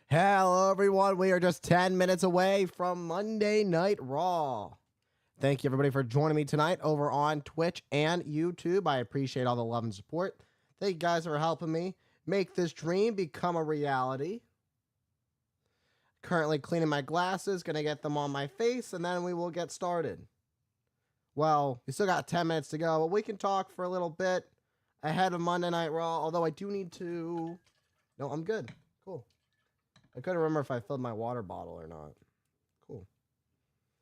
Hello, everyone. We are just 10 minutes away from Monday Night Raw. Thank you, everybody, for joining me tonight over on Twitch and YouTube. I appreciate all the love and support. Thank you guys for helping me make this dream become a reality. Currently cleaning my glasses, gonna get them on my face, and then we will get started. Well, we still got 10 minutes to go, but we can talk for a little bit ahead of Monday Night Raw, although I do need to... No, I'm good. Cool. I couldn't remember if I filled my water bottle or not. Cool.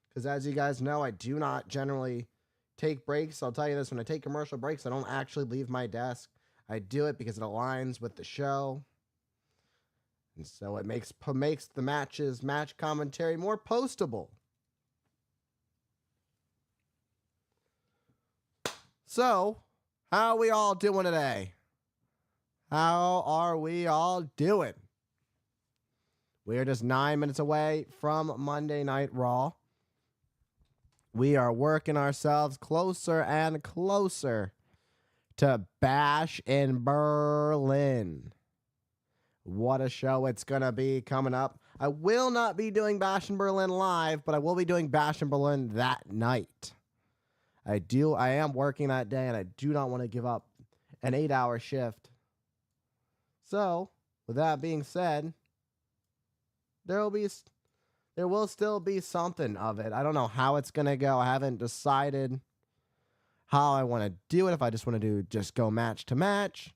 Because as you guys know, I do not generally take breaks. I'll tell you this, when I take commercial breaks, I don't actually leave my desk. I do it because it aligns with the show. And so it makes the match commentary more postable. So, how are we all doing today? How are we all doing? We are just 9 minutes away from Monday Night Raw. We are working ourselves closer and closer to Bash in Berlin. What a show it's going to be coming up. I will not be doing Bash in Berlin live, but I will be doing Bash in Berlin that night. I am working that day, and I do not want to give up an 8-hour shift. So, with that being said, there will still be something of it. I don't know how it's going to go. I haven't decided how I want to do it. If I just want to just go match to match.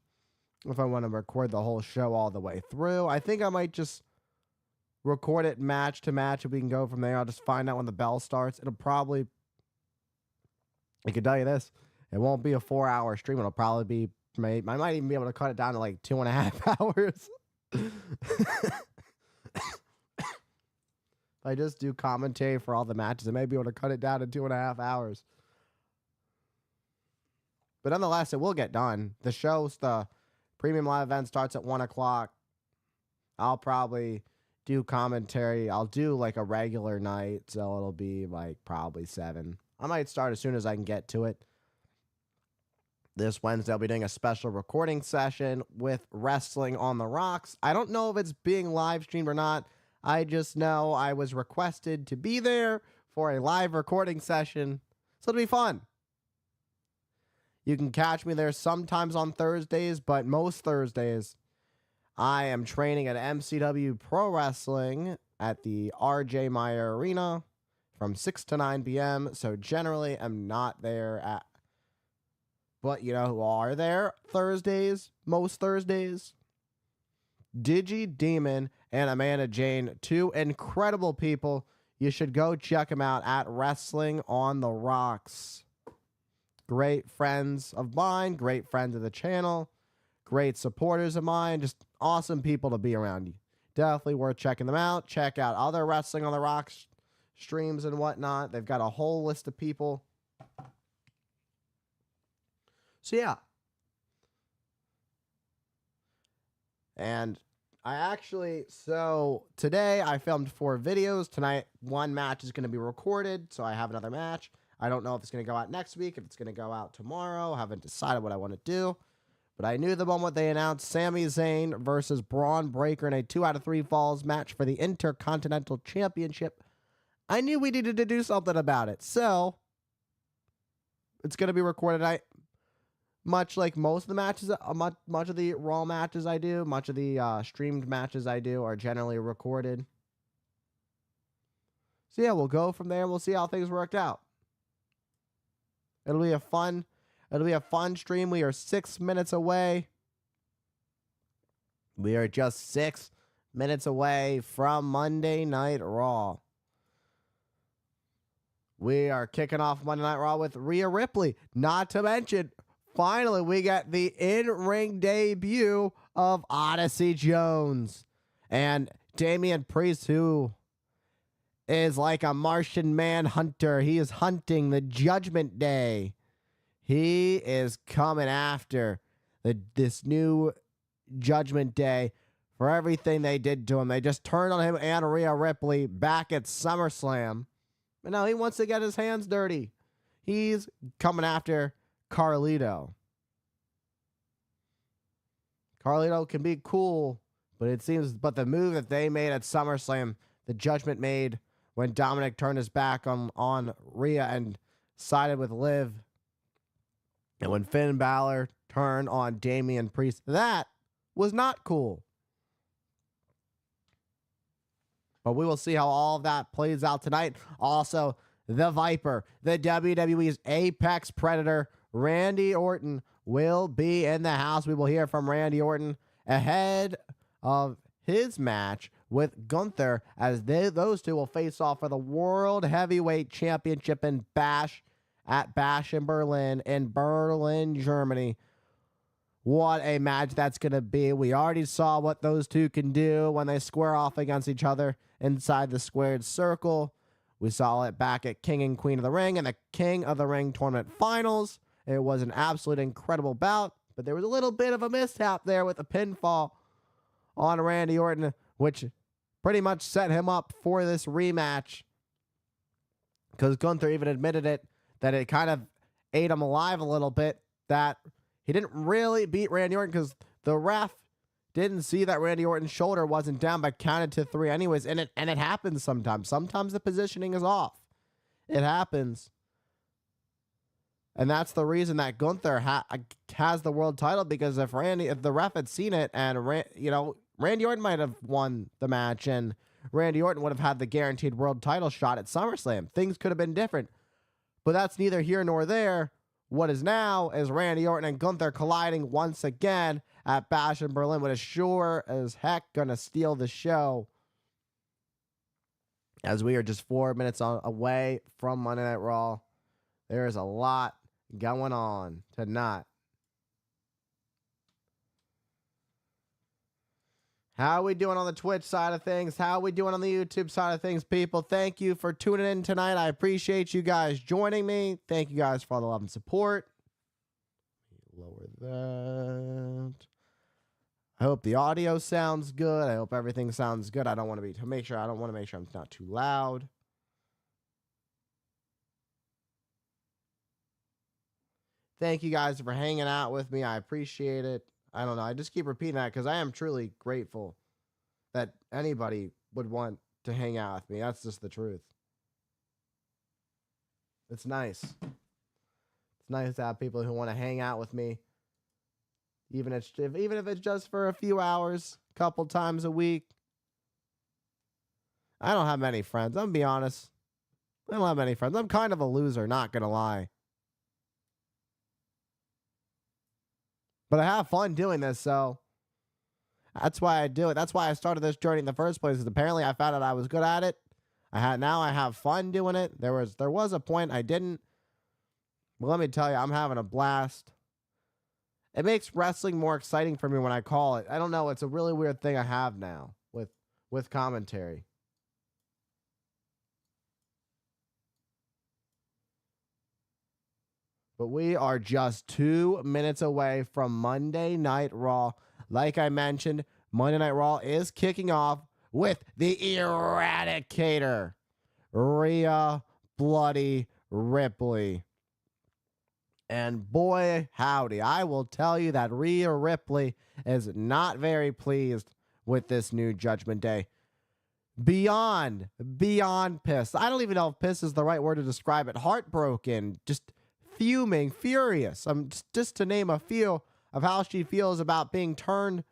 If I want to record the whole show all the way through. I think I might just record it match to match and we can go from there. I'll just find out when the bell starts. I can tell you this. It won't be a 4-hour stream. It'll probably be, I might even be able to cut it down to like 2.5 hours. If I just do commentary for all the matches, I may be able to cut it down to 2.5 hours. But nonetheless, it will get done. The premium live event starts at 1 o'clock. I'll probably do commentary. I'll do like a regular night, so it'll be like probably 7. I might start as soon as I can get to it. This Wednesday, I'll be doing a special recording session with Wrestling on the Rocks. I don't know if it's being live streamed or not. I just know I was requested to be there for a live recording session, so it'll be fun. You can catch me there sometimes on Thursdays, but most Thursdays, I am training at MCW Pro Wrestling at the RJ Meyer Arena from 6 to 9 p.m., so generally I'm not there at... But you know who are there Thursdays, most Thursdays? Digi Demon and Amanda Jane, 2 incredible people. You should go check them out at Wrestling on the Rocks. Great friends of mine, great friends of the channel, great supporters of mine, just awesome people to be around. Definitely worth checking them out. Check out other Wrestling on the Rocks streams and whatnot. They've got a whole list of people. So yeah. And today I filmed 4 videos. Tonight, 1 match is going to be recorded, so I have another match. I don't know if it's going to go out next week, if it's going to go out tomorrow. I haven't decided what I want to do. But I knew the moment they announced Sami Zayn versus Braun Breaker in a 2 out of 3 falls match for the Intercontinental Championship, I knew we needed to do something about it. So, it's going to be recorded. Much like most of the matches, much of the Raw matches I do, much of the streamed matches I do are generally recorded. So yeah, we'll go from there. We'll see how things worked out. It'll be a fun stream. We are 6 minutes away. We are just 6 minutes away from Monday Night Raw. We are kicking off Monday Night Raw with Rhea Ripley. Not to mention, finally, we got the in-ring debut of Odyssey Jones and Damian Priest, who is like a Martian Manhunter. He is hunting the Judgment Day. He is coming after this new Judgment Day for everything they did to him. They just turned on him and Rhea Ripley back at SummerSlam. But now he wants to get his hands dirty. He's coming after Carlito. Carlito can be cool, But it seems, but the move that they made at SummerSlam, the Judgment made when Dominic turned his back on Rhea and sided with Liv, and when Finn Balor turned on Damian Priest, that was not cool. But we will see how all of that plays out tonight. Also, the Viper, the WWE's apex predator, Randy Orton, will be in the house. We will hear from Randy Orton ahead of his match with Gunther, as those two will face off for the World Heavyweight Championship in Bash in Berlin, Germany. What a match that's going to be. We already saw what those two can do when they square off against each other inside the squared circle. We saw it back at King and Queen of the Ring and the King of the Ring tournament finals. It was an absolute incredible bout, but there was a little bit of a mishap there with a pinfall on Randy Orton, which pretty much set him up for this rematch, because Gunther even admitted it, that it kind of ate him alive a little bit, that he didn't really beat Randy Orton because the ref didn't see that Randy Orton's shoulder wasn't down, but counted to 3 anyways. And it happens sometimes. Sometimes the positioning is off. It happens. And that's the reason that Gunther has the world title, because if the ref had seen it and Randy Orton might have won the match and Randy Orton would have had the guaranteed world title shot at SummerSlam. Things could have been different. But that's neither here nor there. What is now is Randy Orton and Gunther colliding once again at Bash in Berlin, which is sure as heck going to steal the show, as we are just 4 minutes away from Monday Night Raw. There is a lot going on tonight. How are we doing on the Twitch side of things? How are we doing on the YouTube side of things, people? Thank you for tuning in tonight. I appreciate you guys joining me. Thank you guys for all the love and support. Lower that. I hope the audio sounds good. I hope everything sounds good. I want to make sure I'm not too loud. Thank you guys for hanging out with me. I appreciate it. I don't know. I just keep repeating that because I am truly grateful that anybody would want to hang out with me. That's just the truth. It's nice. It's nice to have people who want to hang out with me, even if it's just for a few hours, a couple times a week. I don't have many friends. I'm gonna be honest. I don't have many friends. I'm kind of a loser, not gonna lie. But I have fun doing this, so that's why I do it. That's why I started this journey in the first place, because apparently I found out I was good at it. Now I have fun doing it. There was a point I didn't. But let me tell you, I'm having a blast. It makes wrestling more exciting for me when I call it. I don't know. It's a really weird thing I have now with commentary. But we are just 2 minutes away from Monday Night Raw. Like I mentioned, Monday Night Raw is kicking off with the Eradicator, Rhea Bloody Ripley. And boy, howdy, I will tell you that Rhea Ripley is not very pleased with this new Judgment Day. Beyond pissed. I don't even know if pissed is the right word to describe it. Heartbroken, just fuming, furious. Just to name a few of how she feels about being turned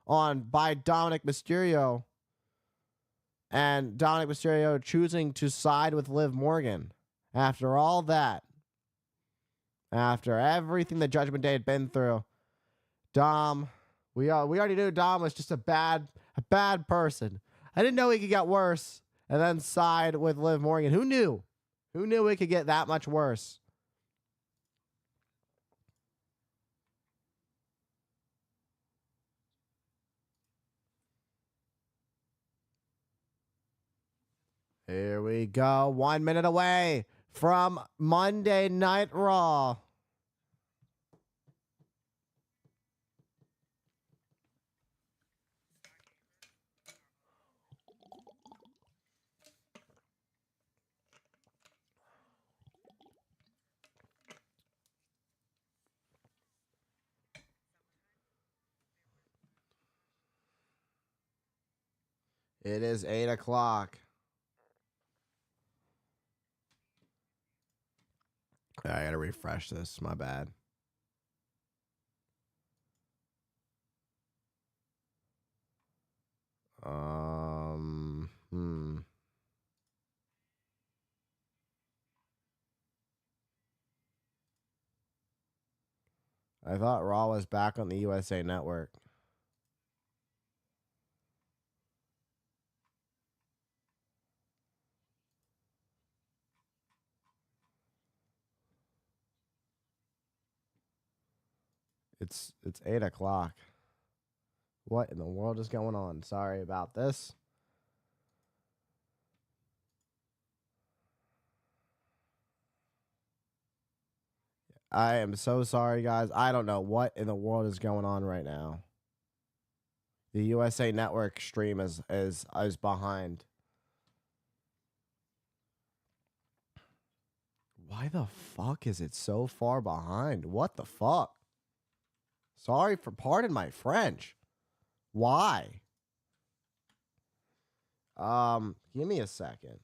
on by Dominic Mysterio, and Dominic Mysterio choosing to side with Liv Morgan. After all that, after everything the Judgment Day had been through, Dom, we already knew Dom was just a bad person. I didn't know he could get worse and then side with Liv Morgan. Who knew? Who knew it could get that much worse? Here we go. 1 minute away from Monday Night Raw. It is 8 o'clock. I gotta refresh this. My bad. I thought Raw was back on the USA Network. It's 8 o'clock. What in the world is going on? Sorry about this. I am so sorry, guys. I don't know what in the world is going on right now. The USA Network stream is behind. Why the fuck is it so far behind? What the fuck? Sorry for pardon my French. Why? Give me a second.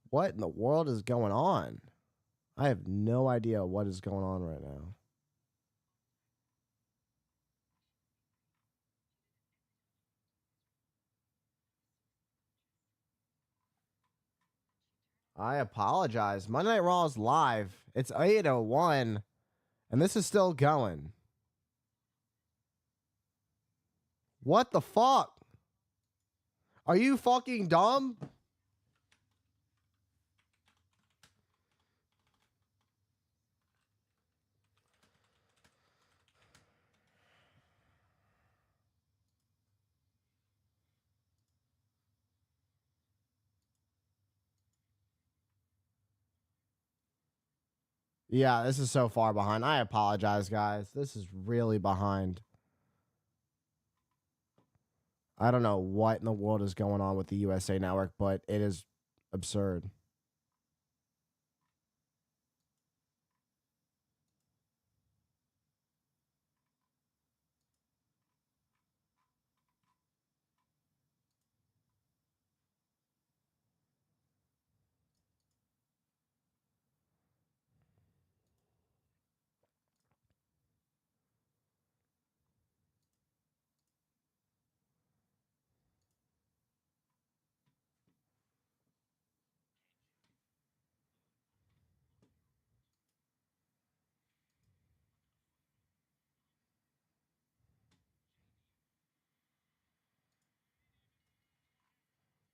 What in the world is going on? I have no idea what is going on right now. I apologize. Monday Night Raw is live. It's 8:01, and this is still going. What the fuck? Are you fucking dumb? Yeah, this is so far behind. I apologize, guys. This is really behind. I don't know what in the world is going on with the USA Network, but it is absurd.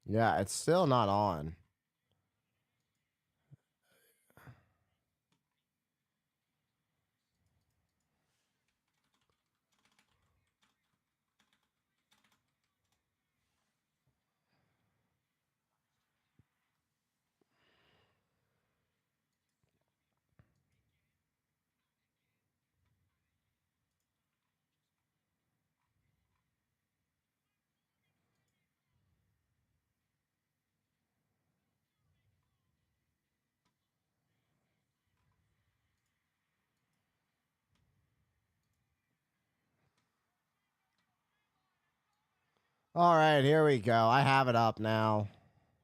Yeah, it's still not on. All right, here we go. I have it up now.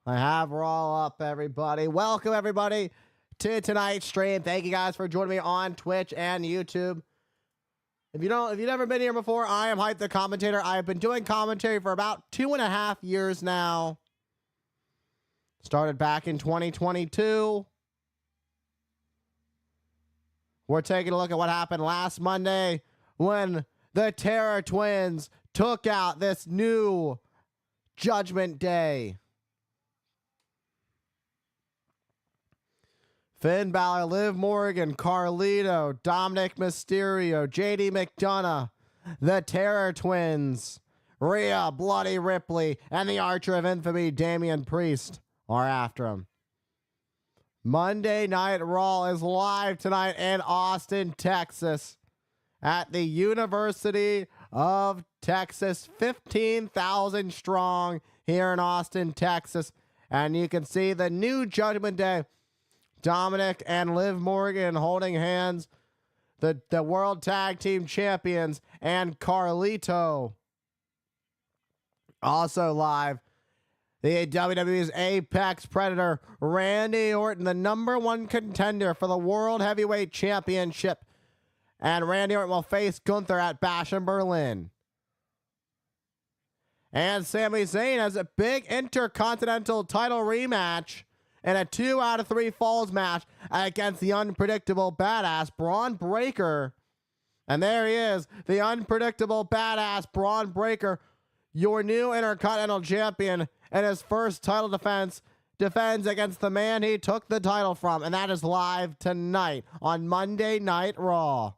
I have Raw up, everybody. Welcome, everybody, to tonight's stream. Thank you guys for joining me on Twitch and YouTube. If you've never been here before, I am Hype the Commentator. I have been doing commentary for about 2.5 years now. Started back in 2022. We're taking a look at what happened last Monday when the Terror Twins took out this new Judgment Day. Finn Balor, Liv Morgan, Carlito, Dominic Mysterio, JD McDonough, the Terror Twins, Rhea, Bloody Ripley, and the Archer of Infamy, Damian Priest, are after him. Monday Night Raw is live tonight in Austin, Texas, at the University of Texas, 15,000 strong here in Austin, Texas. And you can see the new Judgment Day, Dominic and Liv Morgan holding hands, the World Tag Team Champions, and Carlito Also live, the WWE's Apex Predator, Randy Orton, the #1 contender for the World Heavyweight Championship. And Randy Orton will face Gunther at Bash in Berlin. And Sami Zayn has a big Intercontinental title rematch in a 2 out of 3 falls match against the unpredictable badass Braun Breaker. And there he is, the unpredictable badass Braun Breaker, your new Intercontinental Champion, in his first title defense, defends against the man he took the title from. And that is live tonight on Monday Night Raw.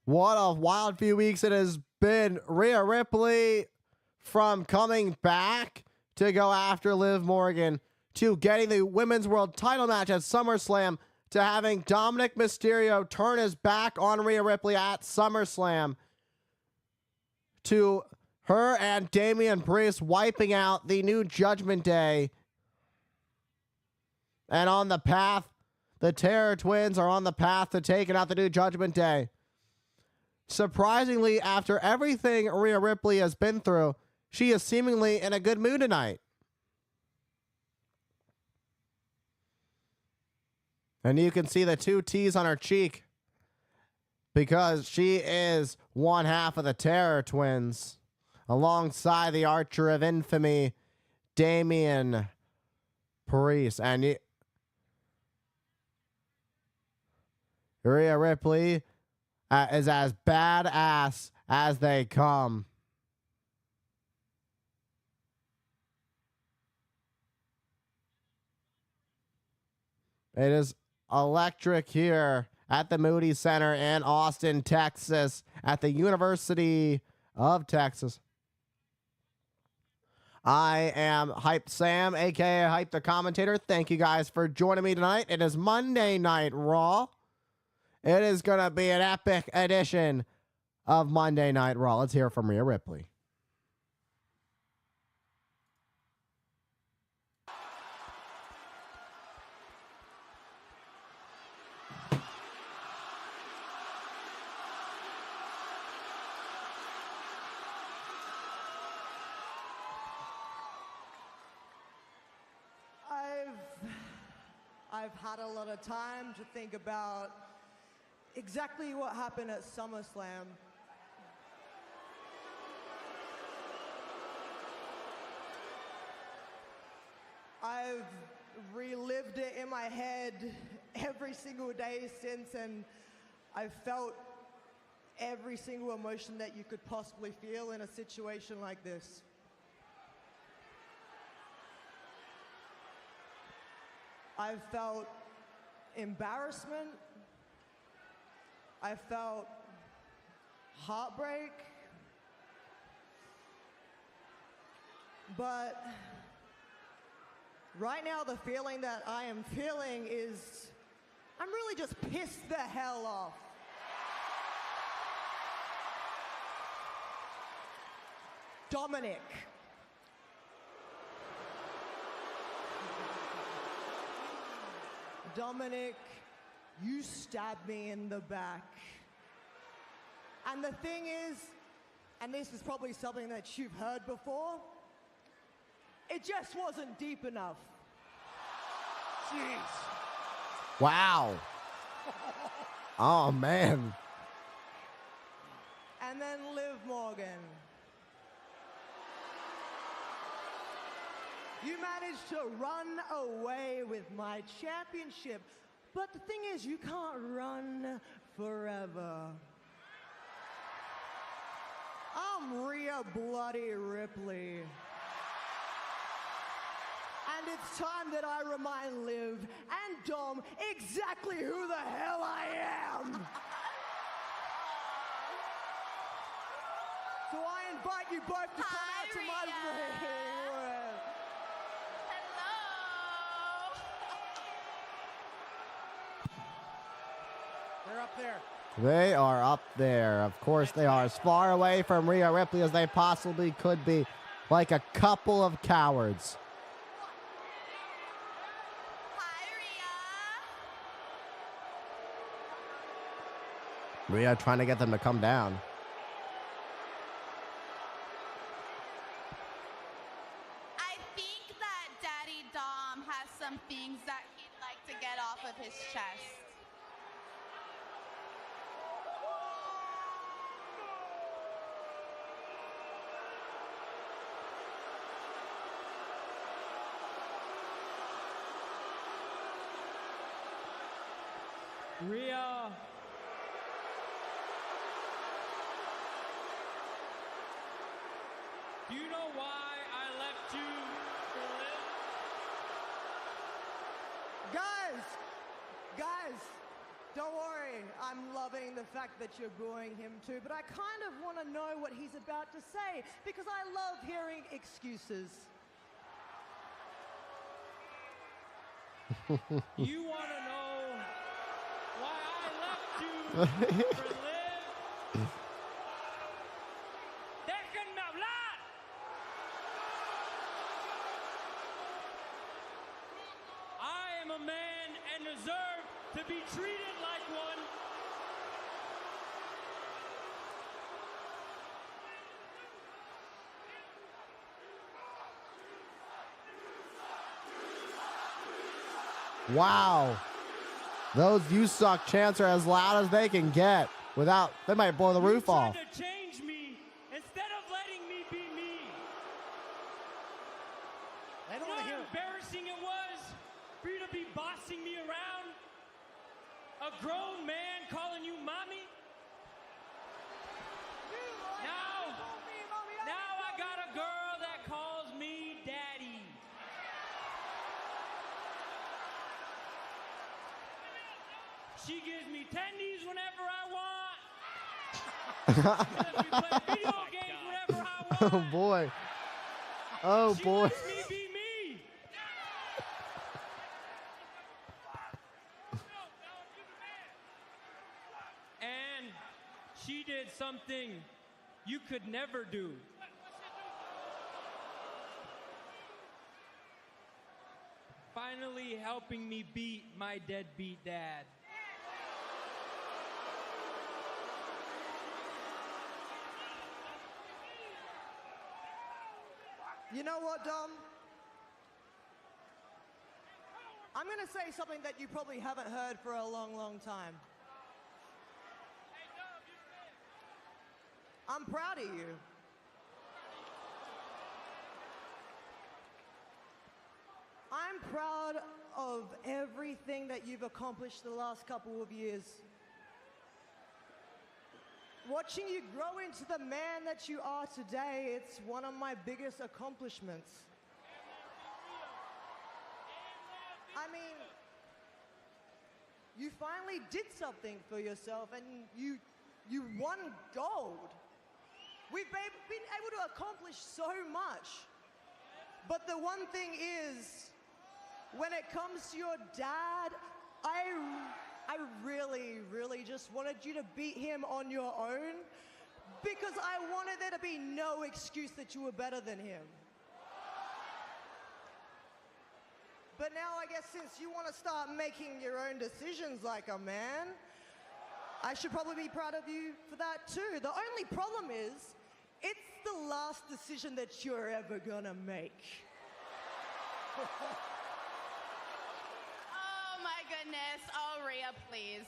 What a wild few weeks it has been. Rhea Ripley, from coming back to go after Liv Morgan, to getting the Women's World title match at SummerSlam, to having Dominic Mysterio turn his back on Rhea Ripley at SummerSlam, to her and Damian Priest wiping out the New Judgment Day. And on the path, the Terror Twins are on the path to taking out the New Judgment Day. Surprisingly, after everything Rhea Ripley has been through, she is seemingly in a good mood tonight. And you can see the 2 T's on her cheek because she is one half of the Terror Twins, alongside the Archer of Infamy, Damian Priest. And Rhea Ripley is as badass as they come. It is electric here at the Moody Center in Austin, Texas, at the University of Texas. I am Hype Sam, aka Hype the Commentator. Thank you guys for joining me tonight. It is Monday Night Raw. It is going to be an epic edition of Monday Night Raw. Let's hear from Rhea Ripley. I've had a lot of time to think about exactly what happened at SummerSlam. I've relived it in my head every single day since, and I've felt every single emotion that you could possibly feel in a situation like this. I've felt embarrassment. I felt heartbreak. But right now, the feeling that I am feeling is I'm really just pissed the hell off. Dominic. Dominic, you stabbed me in the back. And the thing is, and this is probably something that you've heard before, it just wasn't deep enough. Jeez. Wow. Oh, man. And then Liv Morgan. You managed to run away with my championship. But the thing is, you can't run forever. I'm Rhea Bloody Ripley. And it's time that I remind Liv and Dom exactly who the hell I am. So I invite you both to come out to my ring. Hello. They're up there. They are up there. Of course they are. As far away from Rhea Ripley as they possibly could be. Like a couple of cowards. Hi, Rhea. Rhea trying to get them to come down. I think that Daddy Dom has some things that he'd like to get off of his chest. Rhea. Do you know why I left you for Liv? Guys, don't worry. I'm loving the fact that you're booing him too, but I kind of want to know what he's about to say because I love hearing excuses. You want to know why I left you for Liv? Déjenme hablar! I am a man and deserve to be treated like one. Wow. Those "you suck" chants are as loud as they can get. Without, they might blow the roof off. You tried to change me instead of letting me be me. They don't You know want to hear how it. embarrassing it was for you to be bossing me around? A grown man calling you mommy? Now I got a girl that calls me daddy. She gives me tendies whenever I want. Lets me play video games whenever I want. Oh boy. Oh She boy. lets me be me. And she did something you could never do. Finally helping me beat my deadbeat dad. You know what, Dom? I'm going to say something that you probably haven't heard for a long, long time. I'm proud of you. I'm proud of everything that you've accomplished the last couple of years. Watching you grow into the man that you are today, it's one of my biggest accomplishments. I mean, you finally did something for yourself and you won gold. We've been able to accomplish so much. But the one thing is, when it comes to your dad, I really, really just wanted you to beat him on your own because I wanted there to be no excuse that you were better than him. But now I guess since you want to start making your own decisions like a man, I should probably be proud of you for that too. The only problem is, it's the last decision that you're ever gonna make. Oh my goodness. Oh, Rhea, please.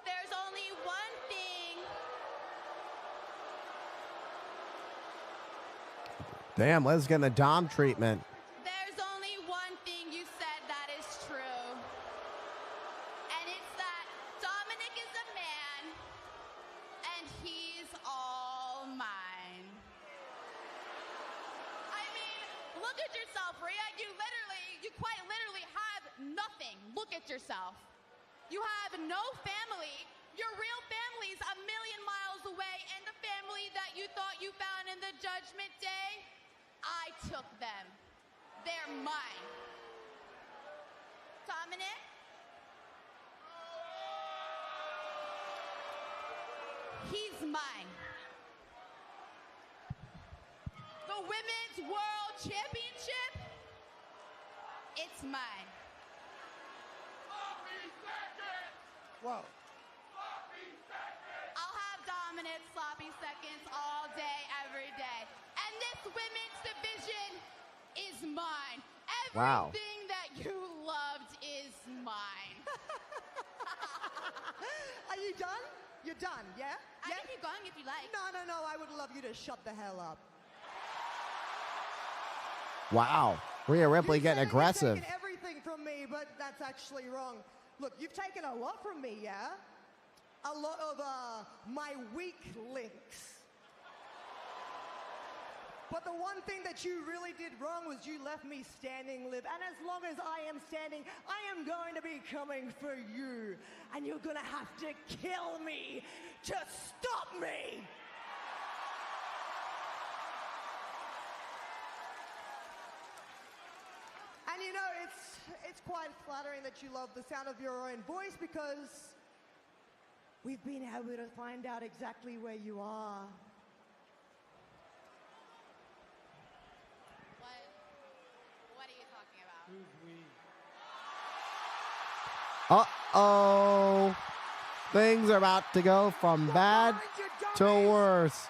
There's only one thing. Damn, Liv's getting the Dom treatment. There's only one thing you said that is true. And it's that Dominic is a man and he's all mine. I mean, look at yourself, Rhea. You You have no family. Your real family's a million miles away, and the family that you thought you found in the Judgment Day, I took them. They're mine. Dominic? He's mine. The Women's World Championship, it's mine. Whoa. I'll have dominant sloppy seconds all day, every day. And this women's division is mine. Wow. Everything that you loved is mine. Are you done? You're done, yeah? I Yeah? can keep going if you like. No, I would love you to shut the hell up. Wow. Rhea Ripley You getting said aggressive. You've taken everything from me, but that's actually wrong. Look, you've taken a lot from me, yeah? A lot of my weak links. But the one thing that you really did wrong was you left me standing, Liv. And as long as I am standing, I am going to be coming for you. And you're gonna have to kill me to stop me. And you know, it's quite flattering that you love the sound of your own voice, because we've been able to find out exactly where you are. What are you talking about? Who's we? Uh-oh. Things are about to go from bad to worse.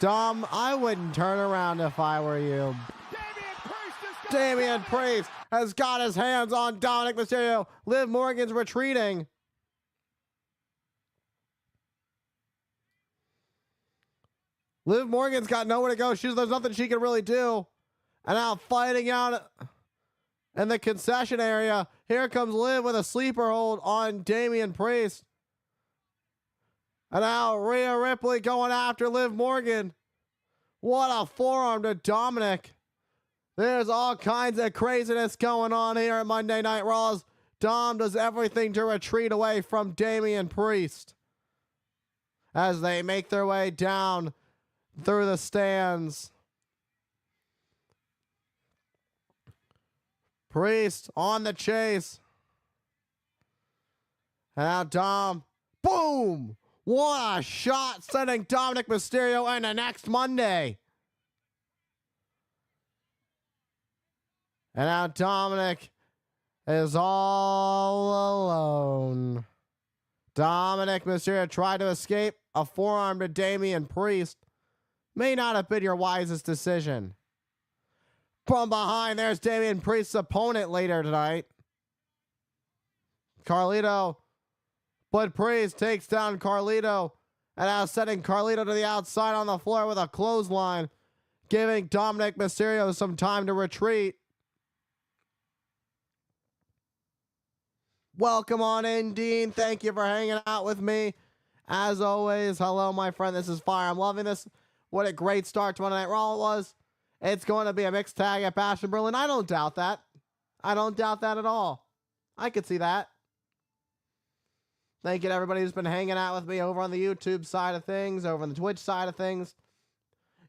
Dom, I wouldn't turn around if I were you. Damian Priest has got his hands on Dominic Mysterio. Liv Morgan's retreating. Liv Morgan's got nowhere to go. There's nothing she can really do. And now fighting out in the concession area. Here comes Liv with a sleeper hold on Damian Priest. And now Rhea Ripley going after Liv Morgan. What a forearm to Dominic. There's all kinds of craziness going on here at Monday Night Raws. Dom does everything to retreat away from Damian Priest as they make their way down through the stands. Priest on the chase. And now Dom, boom! What a shot, sending Dominic Mysterio into next Monday. And now Dominic is all alone. Dominic Mysterio tried to escape a forearm to Damian Priest. May not have been your wisest decision. From behind, there's Damian Priest's opponent later tonight. Carlito. But Priest takes down Carlito. And now sending Carlito to the outside on the floor with a clothesline, giving Dominic Mysterio some time to retreat. Welcome on in, Dean. Thank you for hanging out with me. As always, hello, my friend. This is Fire. I'm loving this. What a great start to Monday Night Raw it was. It's going to be a mixed tag at Bash in Berlin. I don't doubt that. I don't doubt that at all. I could see that. Thank you to everybody who's been hanging out with me over on the YouTube side of things, over on the Twitch side of things.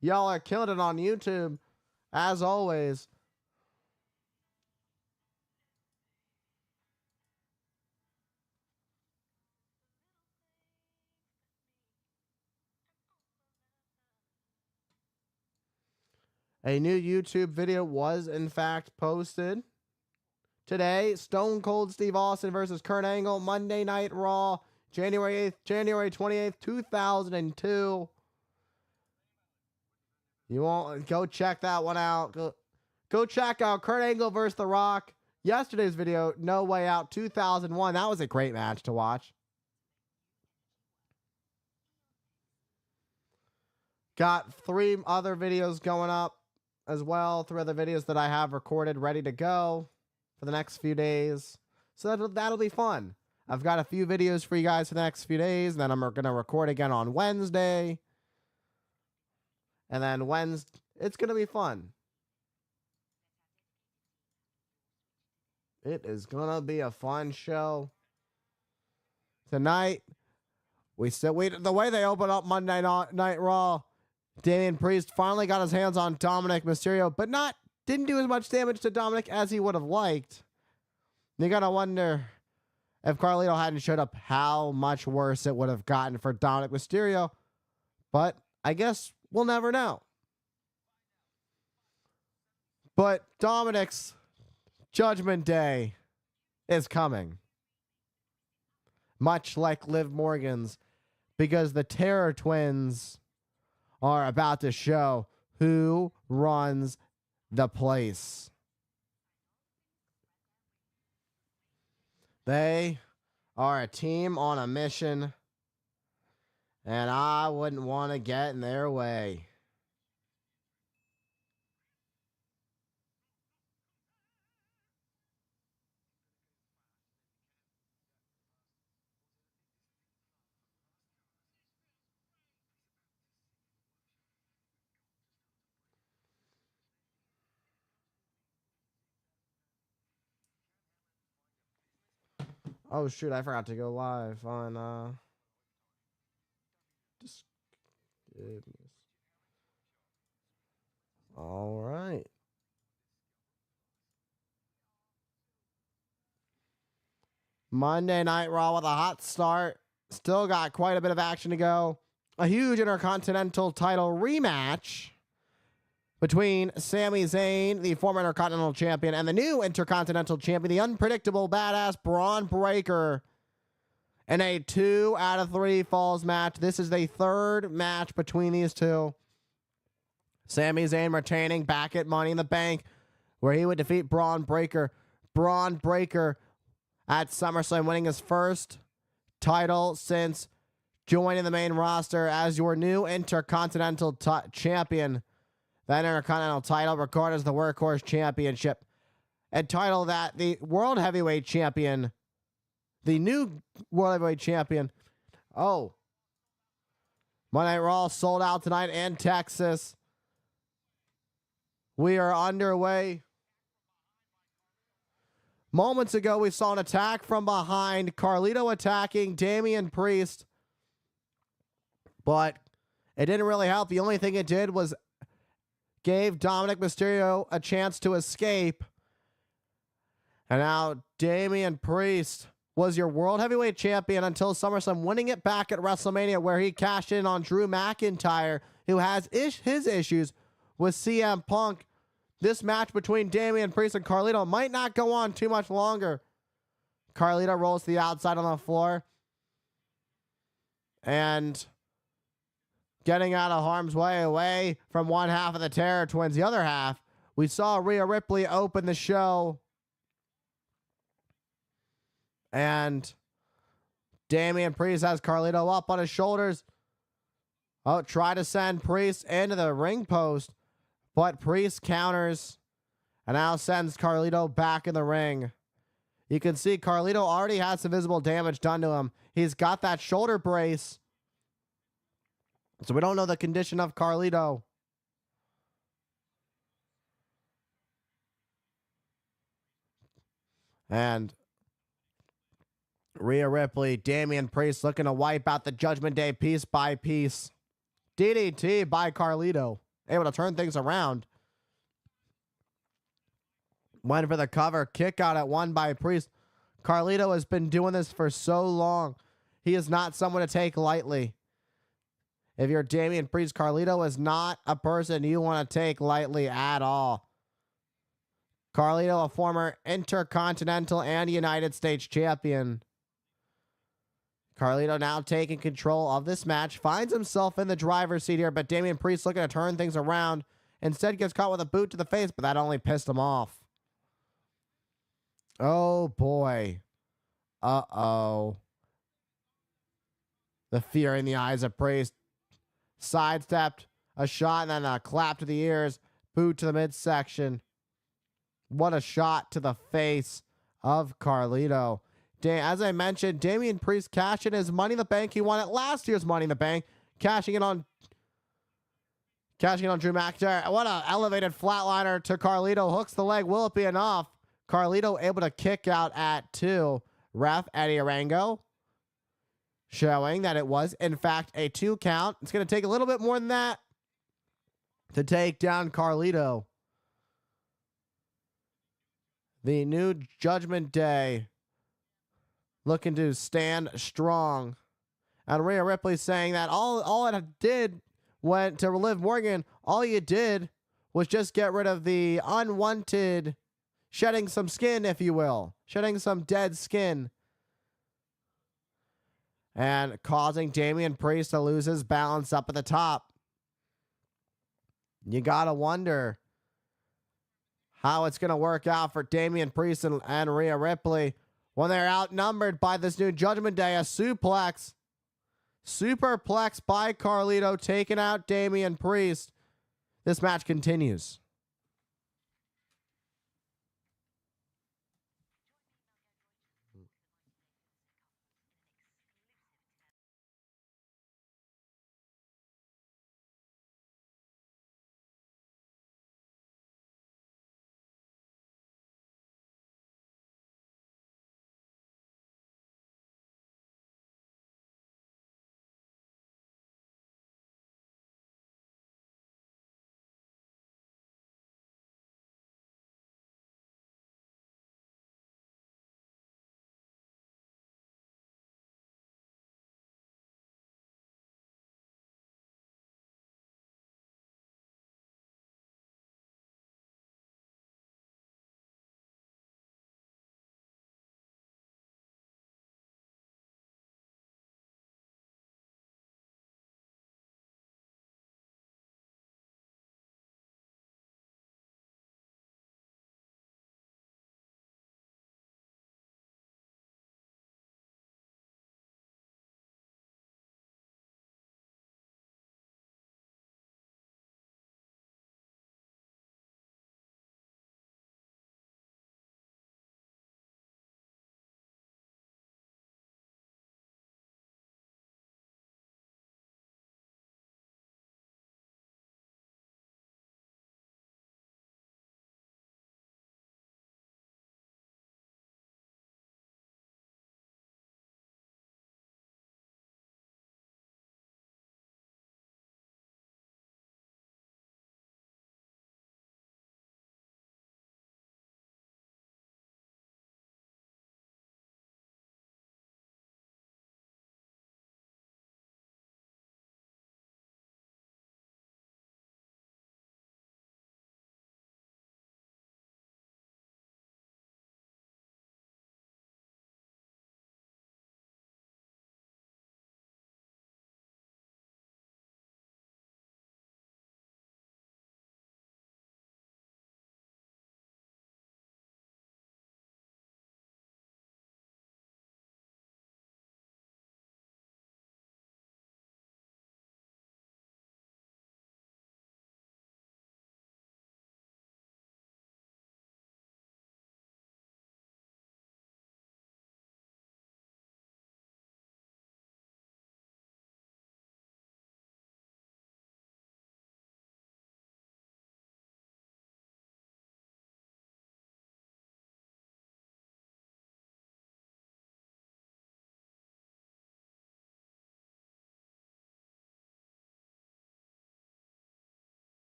Y'all are killing it on YouTube, as always. A new YouTube video was, in fact, posted today. Stone Cold Steve Austin versus Kurt Angle, Monday Night Raw, January 28th, 2002. You won't go check that one out. Go check out Kurt Angle versus The Rock. Yesterday's video, No Way Out 2001. That was a great match to watch. Got 3 other videos going up as well. 3 other videos that I have recorded ready to go for the next few days. So that'll be fun. I've got a few videos for you guys for the next few days. And then I'm going to record again on Wednesday. And then Wednesday, it's going to be fun. It is going to be a fun show. tonight, the way they opened up Monday Night Raw, Damian Priest finally got his hands on Dominic Mysterio, but didn't do as much damage to Dominic as he would have liked. You gotta wonder if Carlito hadn't showed up, how much worse it would have gotten for Dominic Mysterio. But I guess we'll never know. But Dominic's Judgment Day is coming. Much like Liv Morgan's, because the Terror Twins are about to show who runs the place. They are a team on a mission, and I wouldn't want to get in their way. Oh shoot, I forgot to go live on just goodness. All right. Monday Night Raw with a hot start. Still got quite a bit of action to go. A huge Intercontinental title rematch between Sami Zayn, the former Intercontinental Champion, and the new Intercontinental Champion, the unpredictable badass Braun Breaker, in a 2 out of 3 falls match. This is the third match between these two. Sami Zayn retaining back at Money in the Bank, where he would defeat Braun Breaker. Braun Breaker at SummerSlam winning his first title since joining the main roster as your new Intercontinental Champion. That Intercontinental title regarded as the Workhorse Championship. A title that the World Heavyweight Champion, the new World Heavyweight Champion, Monday Night Raw sold out tonight in Texas. We are underway. Moments ago, we saw an attack from behind. Carlito attacking Damian Priest. But it didn't really help. The only thing it did was gave Dominic Mysterio a chance to escape. And now Damian Priest was your World Heavyweight Champion until SummerSlam, winning it back at WrestleMania, where he cashed in on Drew McIntyre, who has his issues with CM Punk. This match between Damian Priest and Carlito might not go on too much longer. Carlito rolls to the outside on the floor. And getting out of harm's way, away from one half of the Terror Twins. The other half, we saw Rhea Ripley open the show. And Damian Priest has Carlito up on his shoulders. Oh, try to send Priest into the ring post. But Priest counters and now sends Carlito back in the ring. You can see Carlito already has some visible damage done to him. He's got that shoulder brace. So we don't know the condition of Carlito. And Rhea Ripley, Damian Priest looking to wipe out the Judgment Day piece by piece. DDT by Carlito. Able to turn things around. Went for the cover. Kick out at 1 by Priest. Carlito has been doing this for so long. He is not someone to take lightly. If you're Damian Priest, Carlito is not a person you want to take lightly at all. Carlito, a former Intercontinental and United States champion. Carlito now taking control of this match. Finds himself in the driver's seat here, but Damian Priest looking to turn things around. Instead gets caught with a boot to the face, but that only pissed him off. Oh, boy. Uh-oh. The fear in the eyes of Priest. Sidestepped. A shot and then a clap to the ears. Boot to the midsection. What a shot to the face of Carlito. As I mentioned, Damian Priest cashing his Money in the Bank. He won at last year's Money in the Bank. Cashing in on Drew McIntyre. What an elevated flatliner to Carlito. Hooks the leg. Will it be enough? Carlito able to kick out at 2. Ref Eddie Arango. showing that it was, in fact, a 2 count. It's going to take a little bit more than that to take down Carlito. The new Judgment Day looking to stand strong. And Rhea Ripley saying that all it did went to Liv Morgan. All you did was just get rid of the unwanted, shedding some skin, if you will, shedding some dead skin, and causing Damian Priest to lose his balance up at the top. You gotta wonder how it's gonna work out for Damian Priest and Rhea Ripley when they're outnumbered by this new Judgment Day. A superplex by Carlito, taking out Damian Priest. This match continues.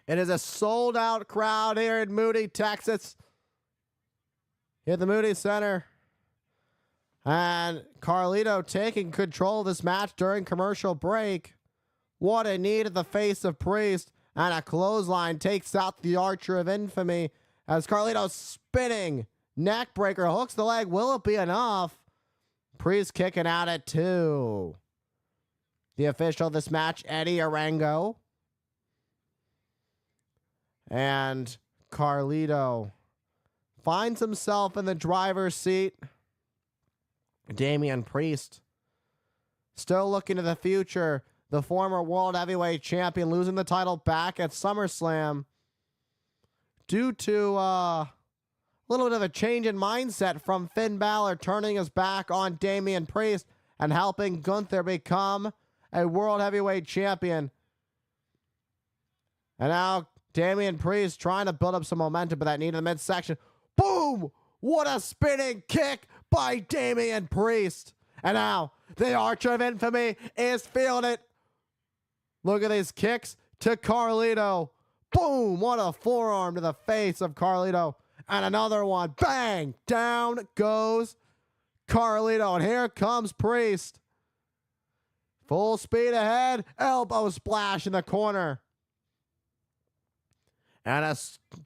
It is a sold-out crowd here in Moody, Texas. Here at the Moody Center. And Carlito taking control of this match during commercial break. What a knee to the face of Priest. And a clothesline takes out the Archer of Infamy. As Carlito spinning. Neck breaker hooks the leg. Will it be enough? Priest kicking out at 2. The official of this match, Eddie Arango. And Carlito finds himself in the driver's seat. Damian Priest still looking to the future. The former World Heavyweight Champion losing the title back at SummerSlam due to A little bit of a change in mindset from Finn Balor, turning his back on Damian Priest and helping Gunther become a World Heavyweight Champion. And now Damian Priest trying to build up some momentum, but that knee in the midsection. Boom! What a spinning kick by Damian Priest. And now the Archer of Infamy is feeling it. Look at these kicks to Carlito. Boom! What a forearm to the face of Carlito. And another one. Bang! Down goes Carlito. And here comes Priest. Full speed ahead. Elbow splash in the corner. And a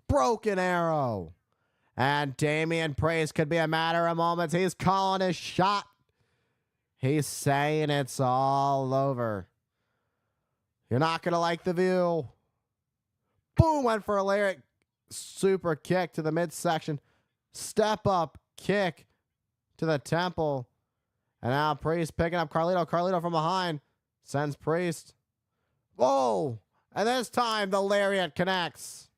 broken arrow. And Damian Priest could be a matter of moments. He's calling his shot. He's saying it's all over. You're not going to like the view. Boom, went for a lariat super kick to the midsection. Step up kick to the temple. And now Priest picking up Carlito. Carlito from behind sends Priest. Whoa. And this time the lariat connects.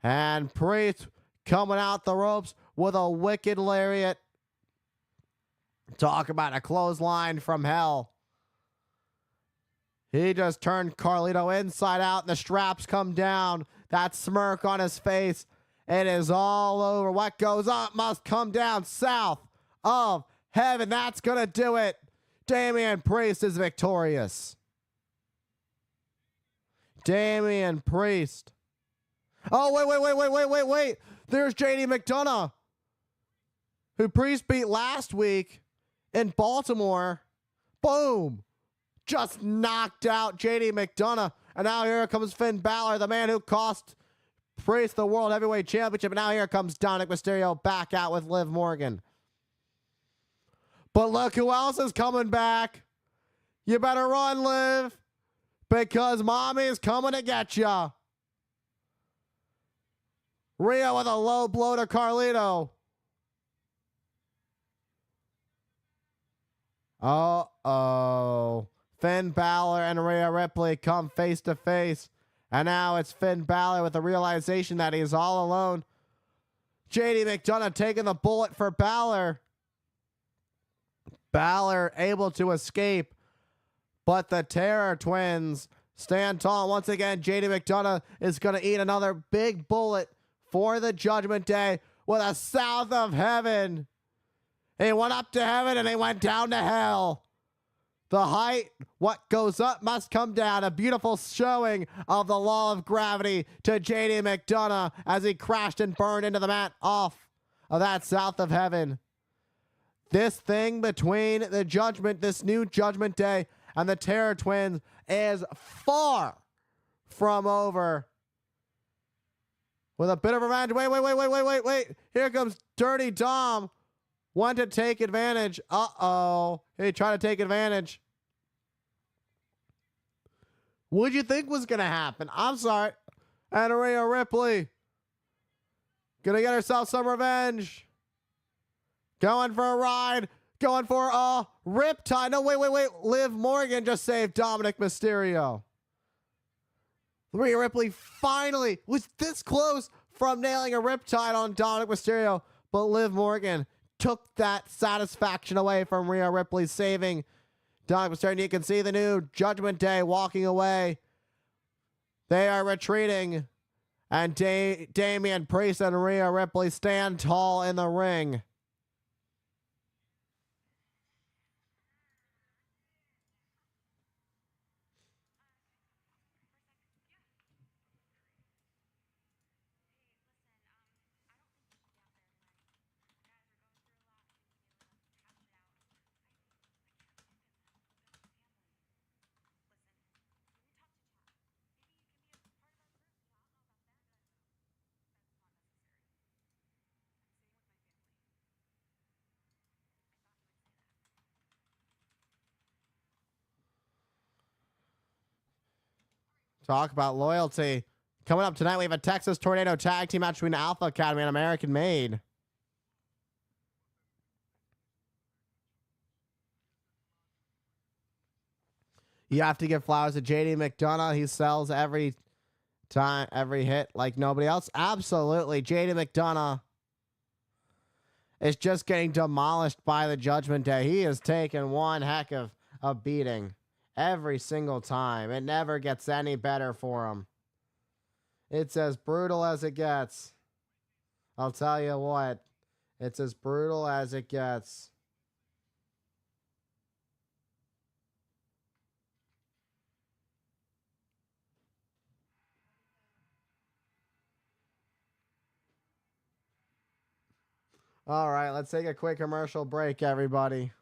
And Priest coming out the ropes with a wicked lariat. Talk about a clothesline from hell. He just turned Carlito inside out and the straps come down. That smirk on his face. It is all over. What goes up must come down. South of heaven. That's going to do it. Damian Priest is victorious. Damian Priest. Oh, wait. There's JD McDonough, who Priest beat last week in Baltimore. Boom. Just knocked out JD McDonough. And now here comes Finn Balor, the man who cost Priest the World Heavyweight Championship. And now here comes Dominic Mysterio back out with Liv Morgan. But look who else is coming back. You better run, Liv, because mommy is coming to get ya. Rhea with a low blow to Carlito. Uh-oh. Finn Balor and Rhea Ripley come face to face. And now it's Finn Balor with the realization that he's all alone. JD McDonough taking the bullet for Balor. Balor able to escape. But the Terror Twins stand tall. Once again, JD McDonough is going to eat another big bullet for the Judgment Day with a South of Heaven. He went up to heaven and he went down to hell. The height, what goes up must come down. A beautiful showing of the law of gravity to JD McDonough as he crashed and burned into the mat off of that South of Heaven. This thing between the Judgment, this new Judgment Day, and the Terror Twins is far from over. With a bit of revenge. Wait. Here comes Dirty Dom. Want to take advantage. Uh-oh. He tried to take advantage. What'd you think was going to happen? I'm sorry. And Rhea Ripley. Gonna get herself some revenge. Going for a ride. Going for a riptide. No, wait. Liv Morgan just saved Dominic Mysterio. Rhea Ripley finally was this close from nailing a riptide on Dominic Mysterio, but Liv Morgan took that satisfaction away from Rhea Ripley, saving Dominic Mysterio. You can see the new Judgment Day walking away. They are retreating, and Damian Priest and Rhea Ripley stand tall in the ring. Talk about loyalty. Coming up tonight, we have a Texas Tornado tag team match between Alpha Academy and American Made. You have to give flowers to JD McDonough. He sells every time, every hit like nobody else. Absolutely. JD McDonough is just getting demolished by the Judgment Day. He is taking one heck of a beating every single time. It never gets any better for him. It's as brutal as it gets. I'll tell you what, it's as brutal as it gets. All right, let's take a quick commercial break, everybody.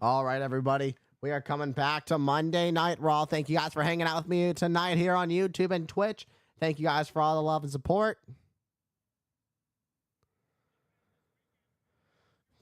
All right, everybody. We are coming back to Monday Night Raw. Thank you guys for hanging out with me tonight here on YouTube and Twitch. Thank you guys for all the love and support.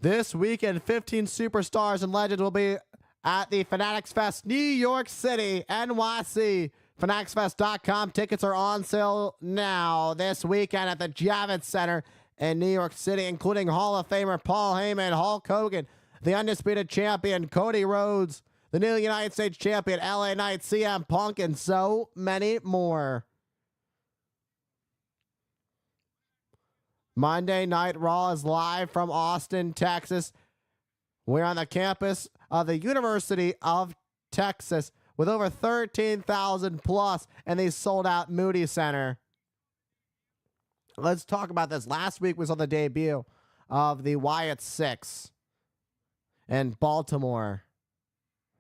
This weekend, 15 superstars and legends will be at the Fanatics Fest, New York City, NYC. FanaticsFest.com. Tickets are on sale now this weekend at the Javits Center in New York City, including Hall of Famer Paul Heyman, Hulk Hogan, the Undisputed Champion Cody Rhodes, the new United States Champion LA Knight, CM Punk, and so many more. Monday Night Raw is live from Austin, Texas. We're on the campus of the University of Texas with over 13,000 plus in the sold-out Moody Center. Let's talk about this. Last week was on the debut of the Wyatt Six in Baltimore.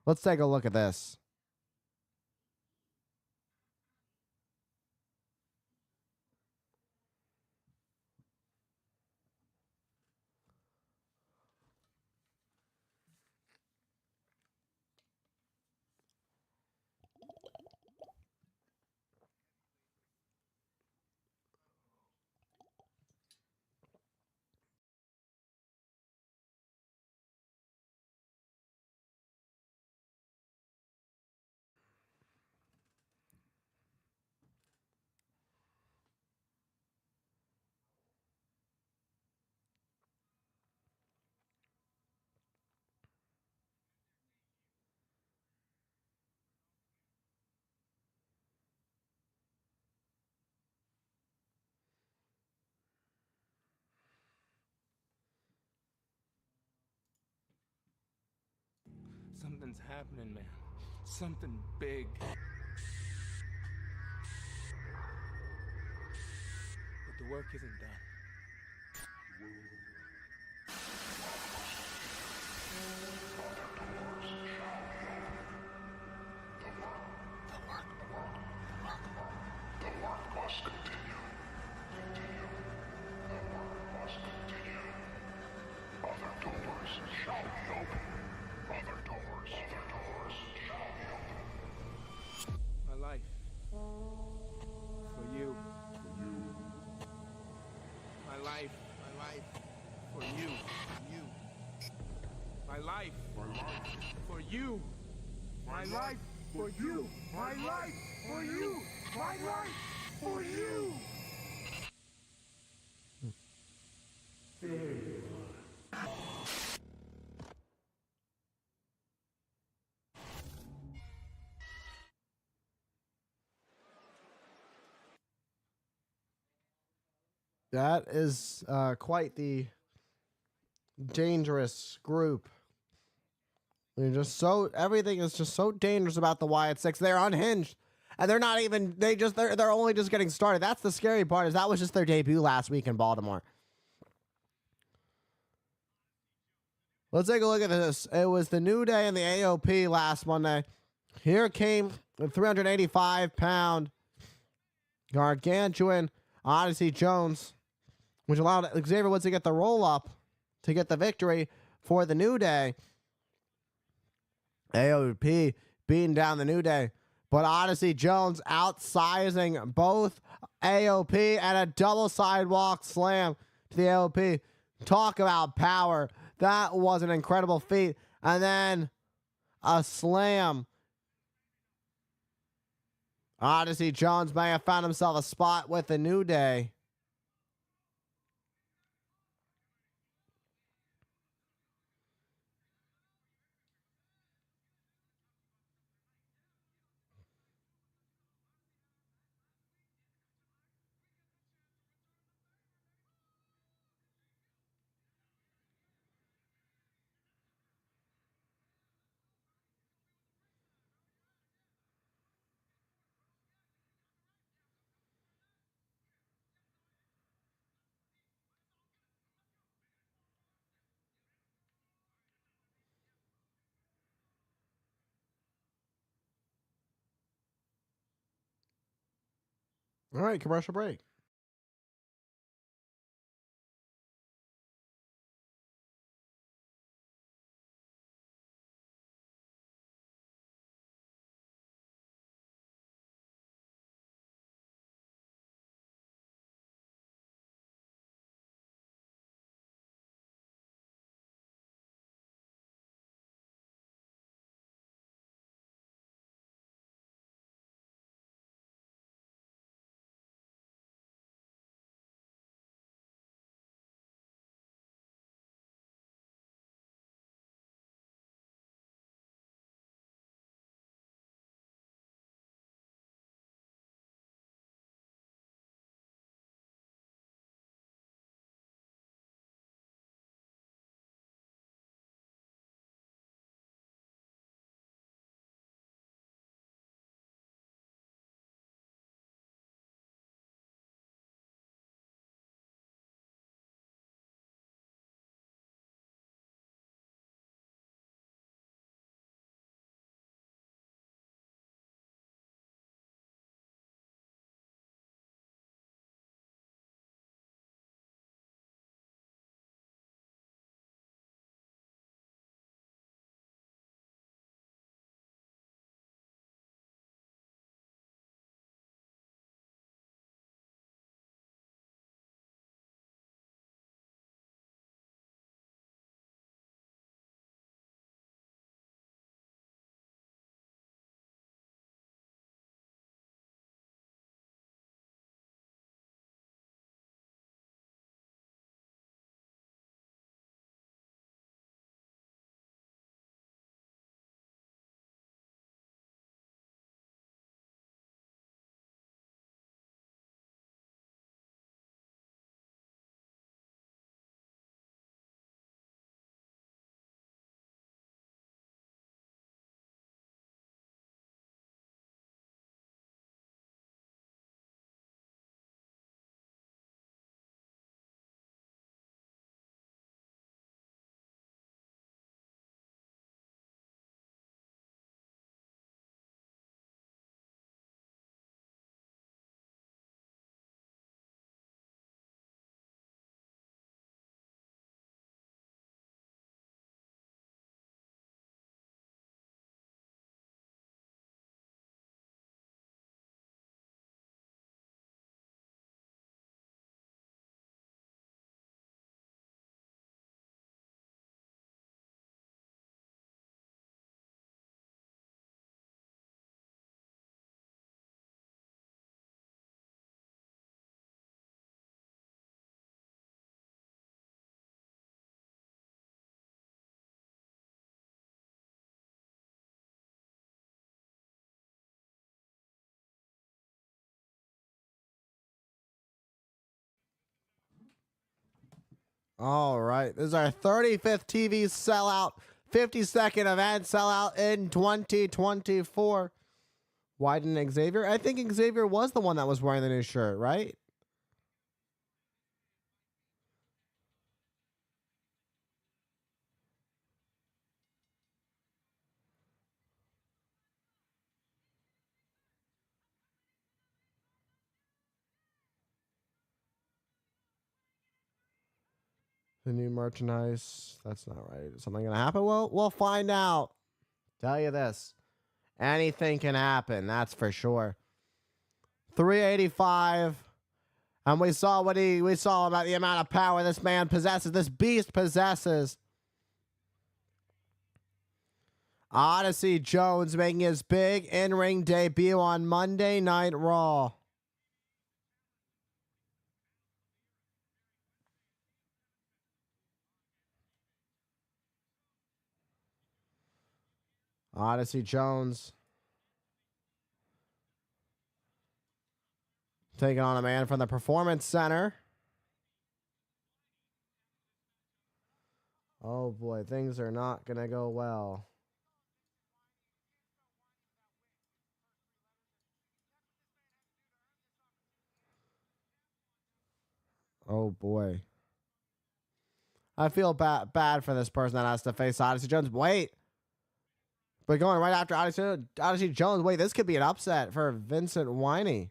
Let's take a look at this. Something's happening, man. Something big. But the work isn't done. The work must continue. The work must continue. Other doors shall be open. Other doors shall be open. My life. For you. My life. For you. My life. For you. My life. For you. My life. For you. My life. For you. That is quite the dangerous group. They're just so, everything is just so dangerous about the Wyatt Six. They're unhinged, and they're not even. They're only just getting started. That's the scary part. Is that was just their debut last week in Baltimore. Let's take a look at this. It was the New Day and the AOP last Monday. Here came the 385-pound gargantuan Odyssey Jones, which allowed Xavier Woods to get the roll-up to get the victory for the New Day. AOP beating down the New Day, but Odyssey Jones outsizing both AOP and a double sidewalk slam to the AOP. Talk about power. That was an incredible feat. And then a slam. Odyssey Jones may have found himself a spot with the New Day. All right, commercial break. All right. This is our 35th TV sellout, 52nd event sellout in 2024. Why didn't Xavier? I think Xavier was the one that was wearing the new shirt, right? The new merchandise. That's not right. Is something going to happen? Well, we'll find out. Tell you this. Anything can happen. That's for sure. 385. And we saw about the amount of power this man possesses. This beast possesses. Odyssey Jones making his big in-ring debut on Monday Night Raw. Odyssey Jones taking on a man from the Performance Center. Oh boy, things are not going to go well. Oh boy. I feel bad for this person that has to face Odyssey Jones. Wait. But going right after Odyssey Jones, wait, this could be an upset for Vincent Wwe.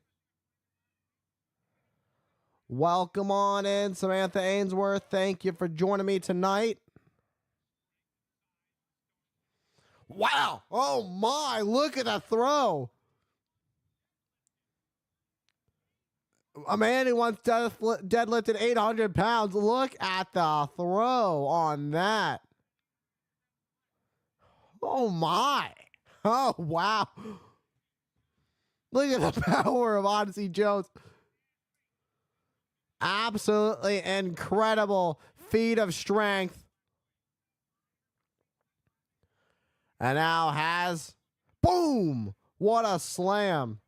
Welcome on in, Samantha Ainsworth. Thank you for joining me tonight. Wow. Oh my, look at the throw. A man who once deadlifted 800 pounds. Look at the throw on that. Oh my. Oh wow. Look at the power of Odyssey Jones. Absolutely incredible feat of strength. And now has, boom, what a slam.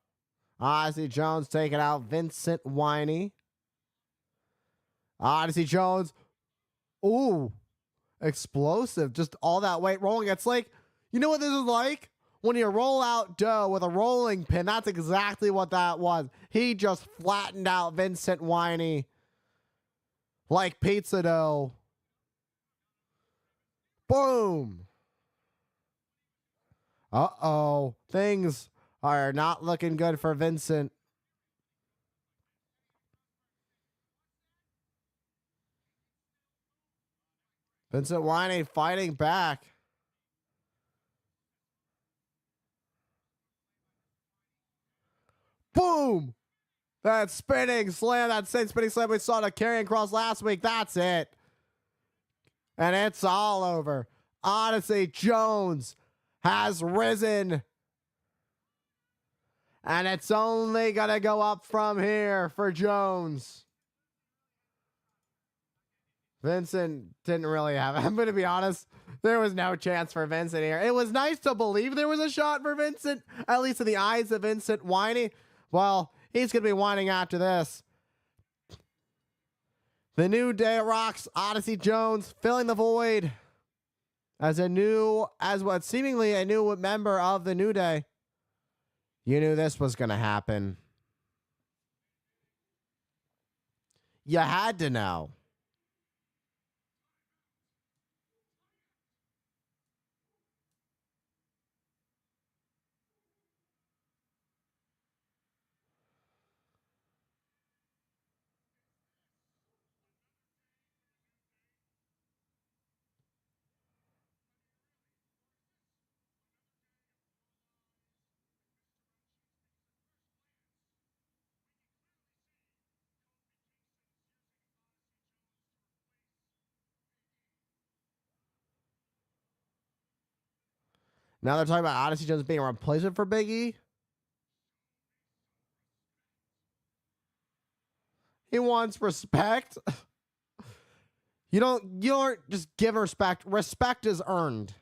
Odyssey Jones taking out Vincent Wwe. Odyssey Jones, ooh, explosive. Just all that weight rolling. It's like, you know what this is like? When you roll out dough with a rolling pin, that's exactly what that was. He just flattened out Vincent Wwe like pizza dough. Boom. Uh-oh. Things are not looking good for Vincent. Vincent Wwe fighting back. Boom! That spinning slam, that same spinning slam we saw to Karrion Kross last week. That's it. And it's all over. Odyssey Jones has risen. And it's only going to go up from here for Jones. Vincent didn't really have it. I'm going to be honest. There was no chance for Vincent here. It was nice to believe there was a shot for Vincent, at least in the eyes of Vincent Wwe. Well, he's going to be whining after this. The New Day rocks. Odyssey Jones filling the void as what seemingly a new member of the New Day. You knew this was going to happen. You had to know. Now they're talking about Odyssey Jones being a replacement for Big E. He wants respect. You don't just give respect. Respect is earned.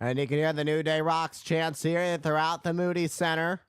And you can hear the New Day Rocks chants here throughout the Moody Center.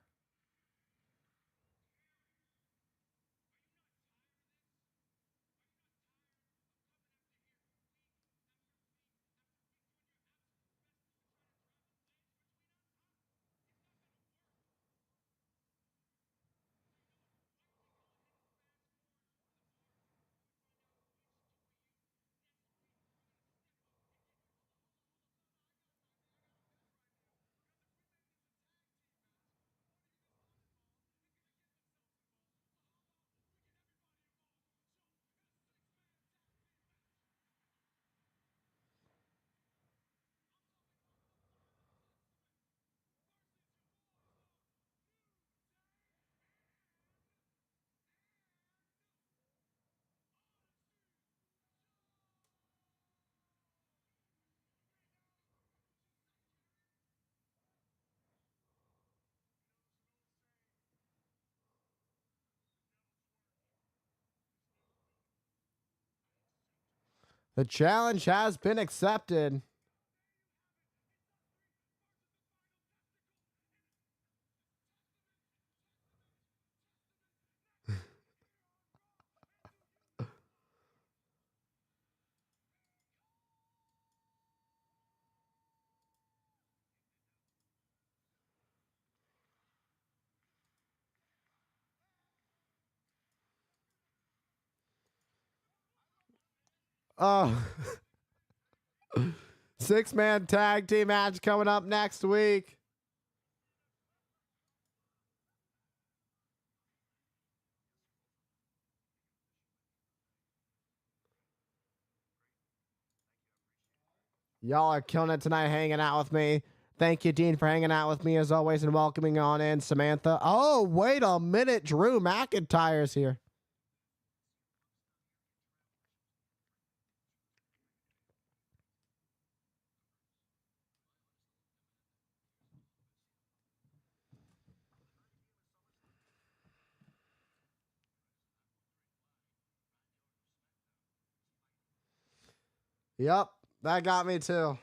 The challenge has been accepted. Oh. 6-man tag team match coming up next week. Y'all are killing it tonight hanging out with me. Thank you, Dean, for hanging out with me as always and welcoming on in Samantha. Oh, wait a minute. Drew McIntyre's here. Yep, that got me too.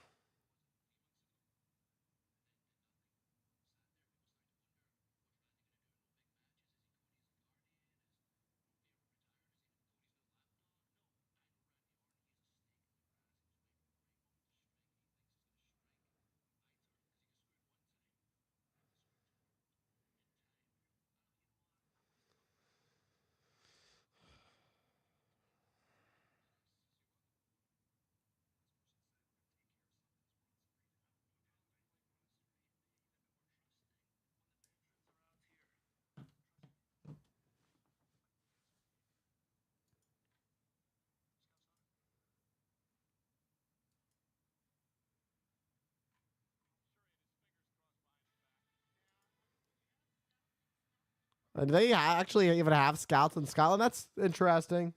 Do they actually even have scouts in Scotland? That's interesting.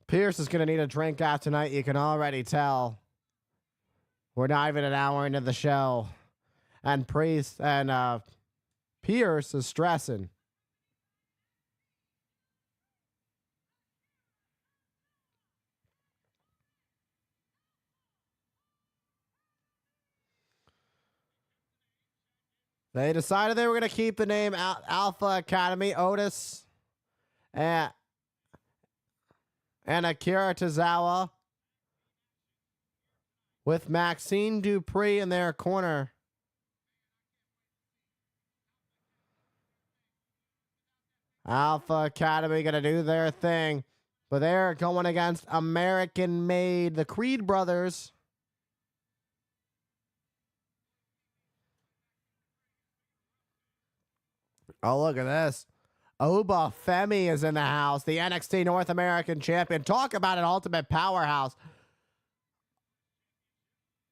Pierce is going to need a drink out tonight. You can already tell. We're not even an hour into the show. And Priest and Pierce is stressing. They decided they were going to keep the name Alpha Academy. Otis and Akira Tozawa with Maxine Dupree in their corner. Alpha Academy going to do their thing, but they're going against American Made, the Creed brothers. Oh, look at this. Oba Femi is in the house, the NXT North American champion. Talk about an ultimate powerhouse.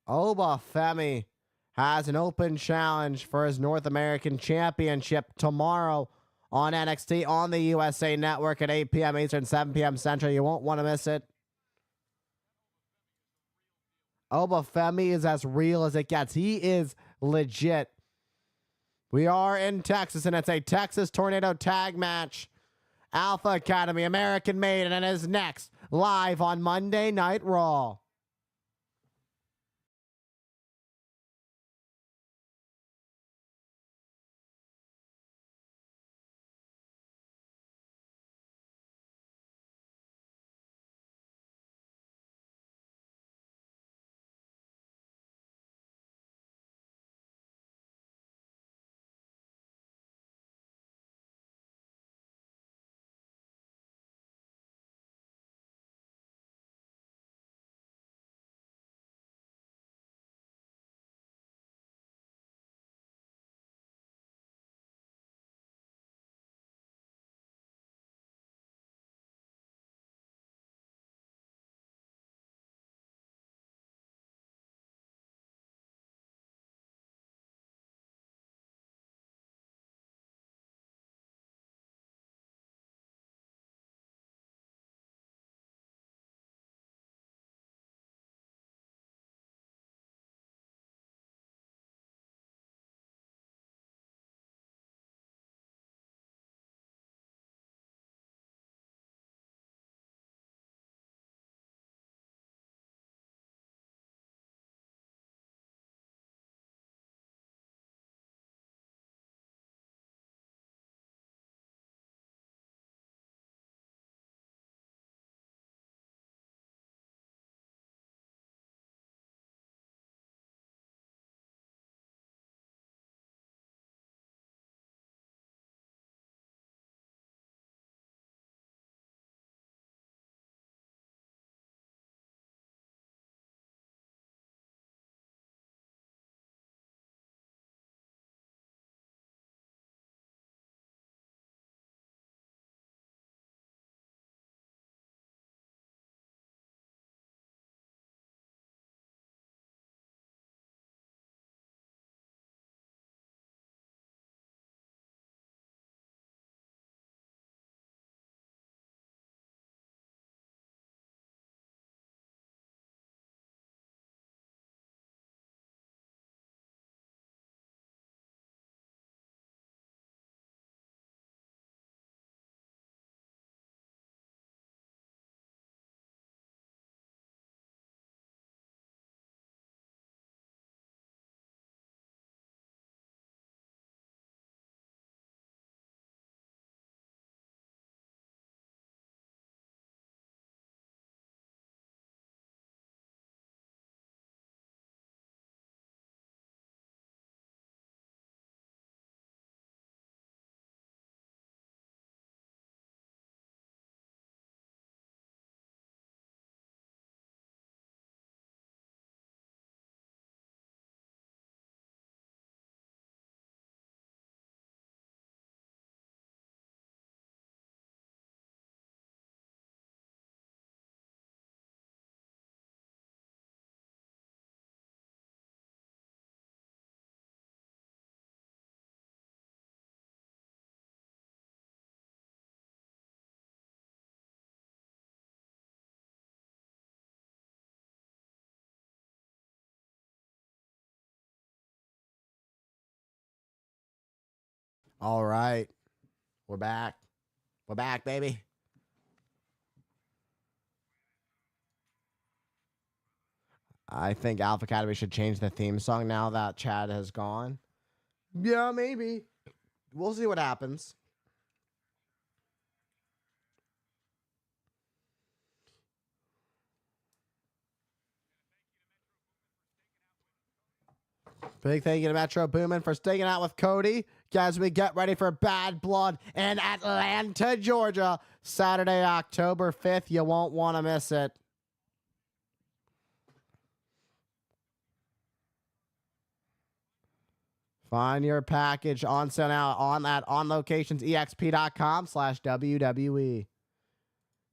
Oba Femi has an open challenge for his North American championship tomorrow on NXT on the USA Network at 8 p.m. Eastern, 7 p.m. Central. You won't want to miss it. Oba Femi is as real as it gets. He is legit. We are in Texas, and it's a Texas Tornado tag match. Alpha Academy, American Made, and it is next, live on Monday Night Raw. All right. We're back. We're back, baby. I think Alpha Academy should change the theme song now that Chad has gone. Yeah, maybe. We'll see what happens. Big thank you to Metro Boomin for sticking out with Cody. Guys, we get ready for Bad Blood in Atlanta, Georgia. Saturday, October 5th. You won't want to miss it. Find your package on sale now at onlocationsexp.com/WWE.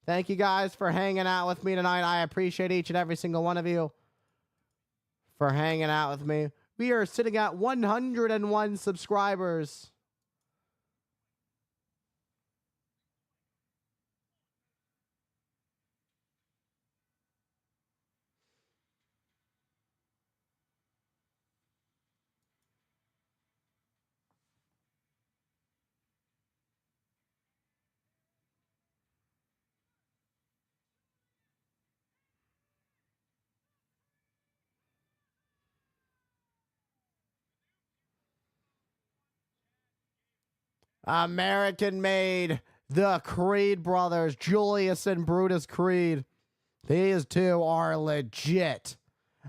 Thank you guys for hanging out with me tonight. I appreciate each and every single one of you for hanging out with me. We are sitting at 101 subscribers. American made, the Creed brothers, Julius and Brutus Creed. These two are legit.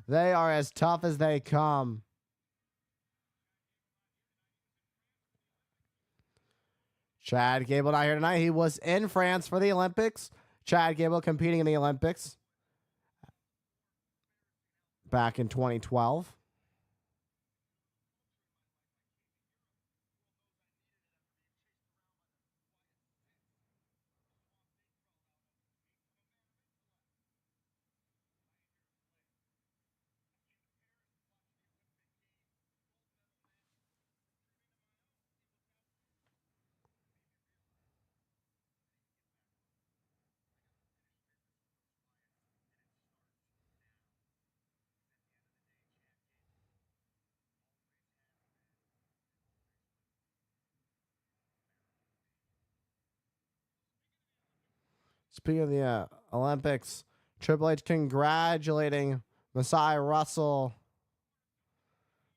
They are as tough as they come. Chad Gable not here tonight. He was in France for the Olympics. Chad Gable competing in the Olympics back in 2012. Speaking of the Olympics, Triple H congratulating Messiah Russell,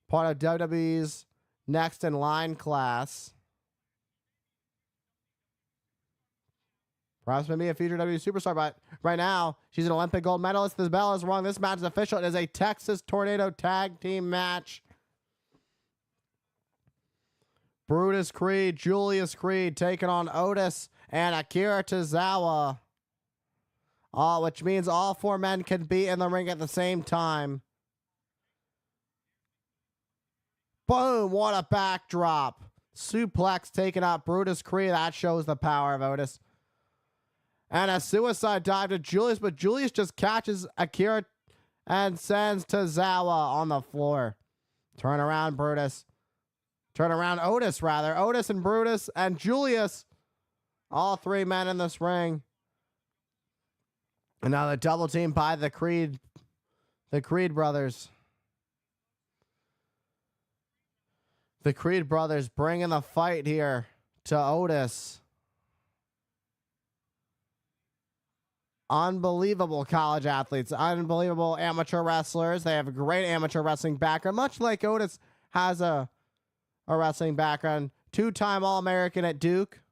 part of WWE's next in line class. Perhaps maybe a future WWE superstar, but right now she's an Olympic gold medalist. This bell is wrong. This match is official. It is a Texas Tornado tag team match. Brutus Creed, Julius Creed taking on Otis and Akira Tozawa. Which means all four men can be in the ring at the same time. Boom, what a backdrop. Suplex taking out Brutus Creed. That shows the power of Otis. And a suicide dive to Julius, but Julius just catches Akira and sends Tozawa on the floor. Turn around, Brutus. Turn around, Otis, rather. Otis and Brutus and Julius. All three men in this ring. And now the double team by the Creed brothers. The Creed brothers bringing the fight here to Otis. Unbelievable college athletes, unbelievable amateur wrestlers. They have a great amateur wrestling background, much like Otis has a wrestling background. Two-time All-American at Duke.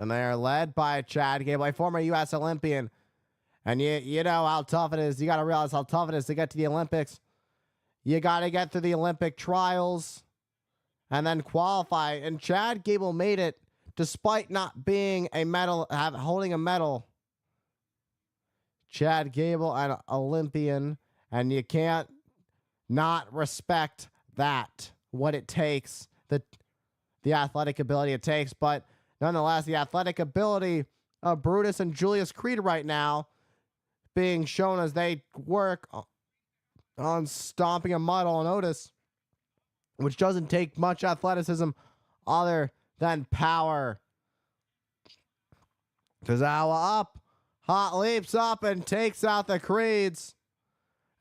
And they are led by Chad Gable, a former U.S. Olympian. And you know how tough it is. You got to realize how tough it is to get to the Olympics. You got to get through the Olympic trials and then qualify. And Chad Gable made it despite not being a medal, holding a medal. Chad Gable, an Olympian, and you can't not respect that, what it takes, the athletic ability it takes. But nonetheless, the athletic ability of Brutus and Julius Creed right now being shown as they work on stomping a mud on Otis, which doesn't take much athleticism other than power. Tozawa up, hot leaps up and takes out the Creeds.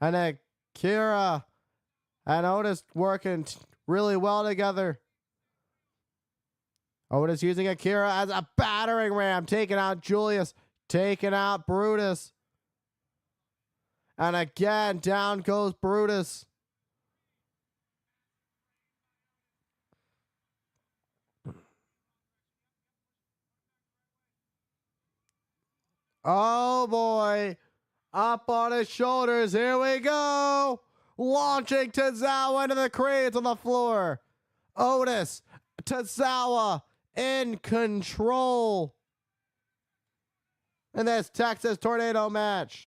And Kira and Otis working really well together. Otis using Akira as a battering ram, taking out Julius, taking out Brutus. And again, down goes Brutus. Oh boy. Up on his shoulders. Here we go. Launching Tozawa into the crates on the floor. Otis, Tozawa in control in this Texas Tornado match.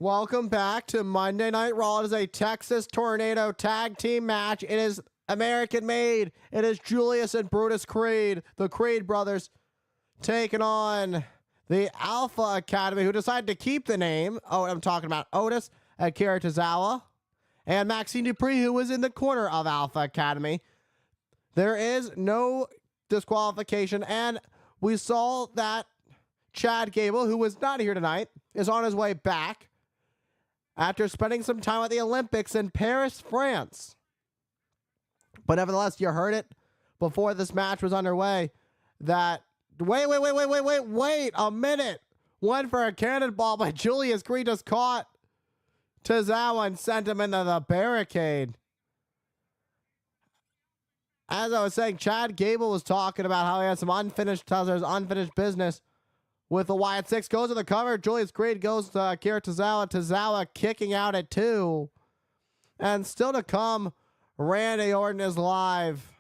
Welcome back to Monday Night Raw. It is a Texas Tornado tag team match. It is American made. It is Julius and Brutus Creed, the Creed brothers, taking on the Alpha Academy, who decided to keep the name. Oh, I'm talking about Otis, Akira Tozawa, and Maxine Dupree, who was in the corner of Alpha Academy. There is no disqualification, and we saw that Chad Gable, who was not here tonight, is on his way back after spending some time at the Olympics in Paris, France. But nevertheless, you heard it before this match was underway that wait a minute. Went for a cannonball, but Julius Creed just caught Tozawa and sent him into the barricade. As I was saying, Chad Gable was talking about how he had some unfinished business with the Wyatt 6. Goes to the cover. Julius Creed goes to Akira Tozawa. Tozawa kicking out at 2. And still to come, Randy Orton is live.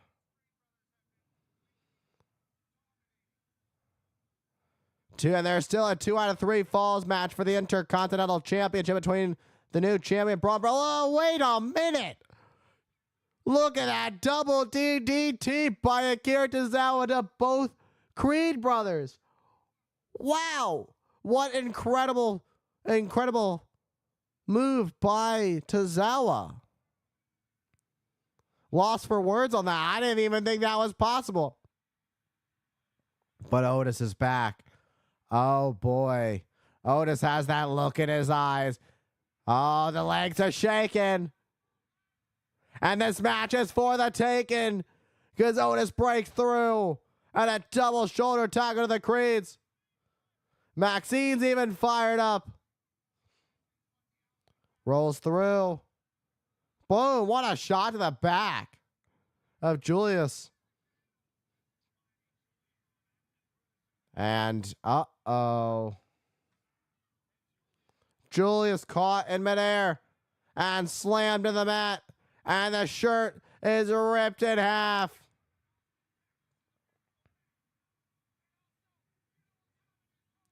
And there's still a 2 out of 3 falls match for the Intercontinental Championship between the new champion, Braun Breaker. Oh, wait a minute. Look at that double DDT by Akira Tozawa to both Creed brothers. Wow. What incredible move by Tozawa. Lost for words on that. I didn't even think that was possible. But Otis is back. Oh, boy. Otis has that look in his eyes. Oh, the legs are shaking. And this match is for the taking because Otis breaks through and a double shoulder tackle to the Creeds. Maxine's even fired up. Rolls through. Boom, what a shot to the back of Julius. And, uh-oh. Julius caught in midair and slammed to the mat. And the shirt is ripped in half.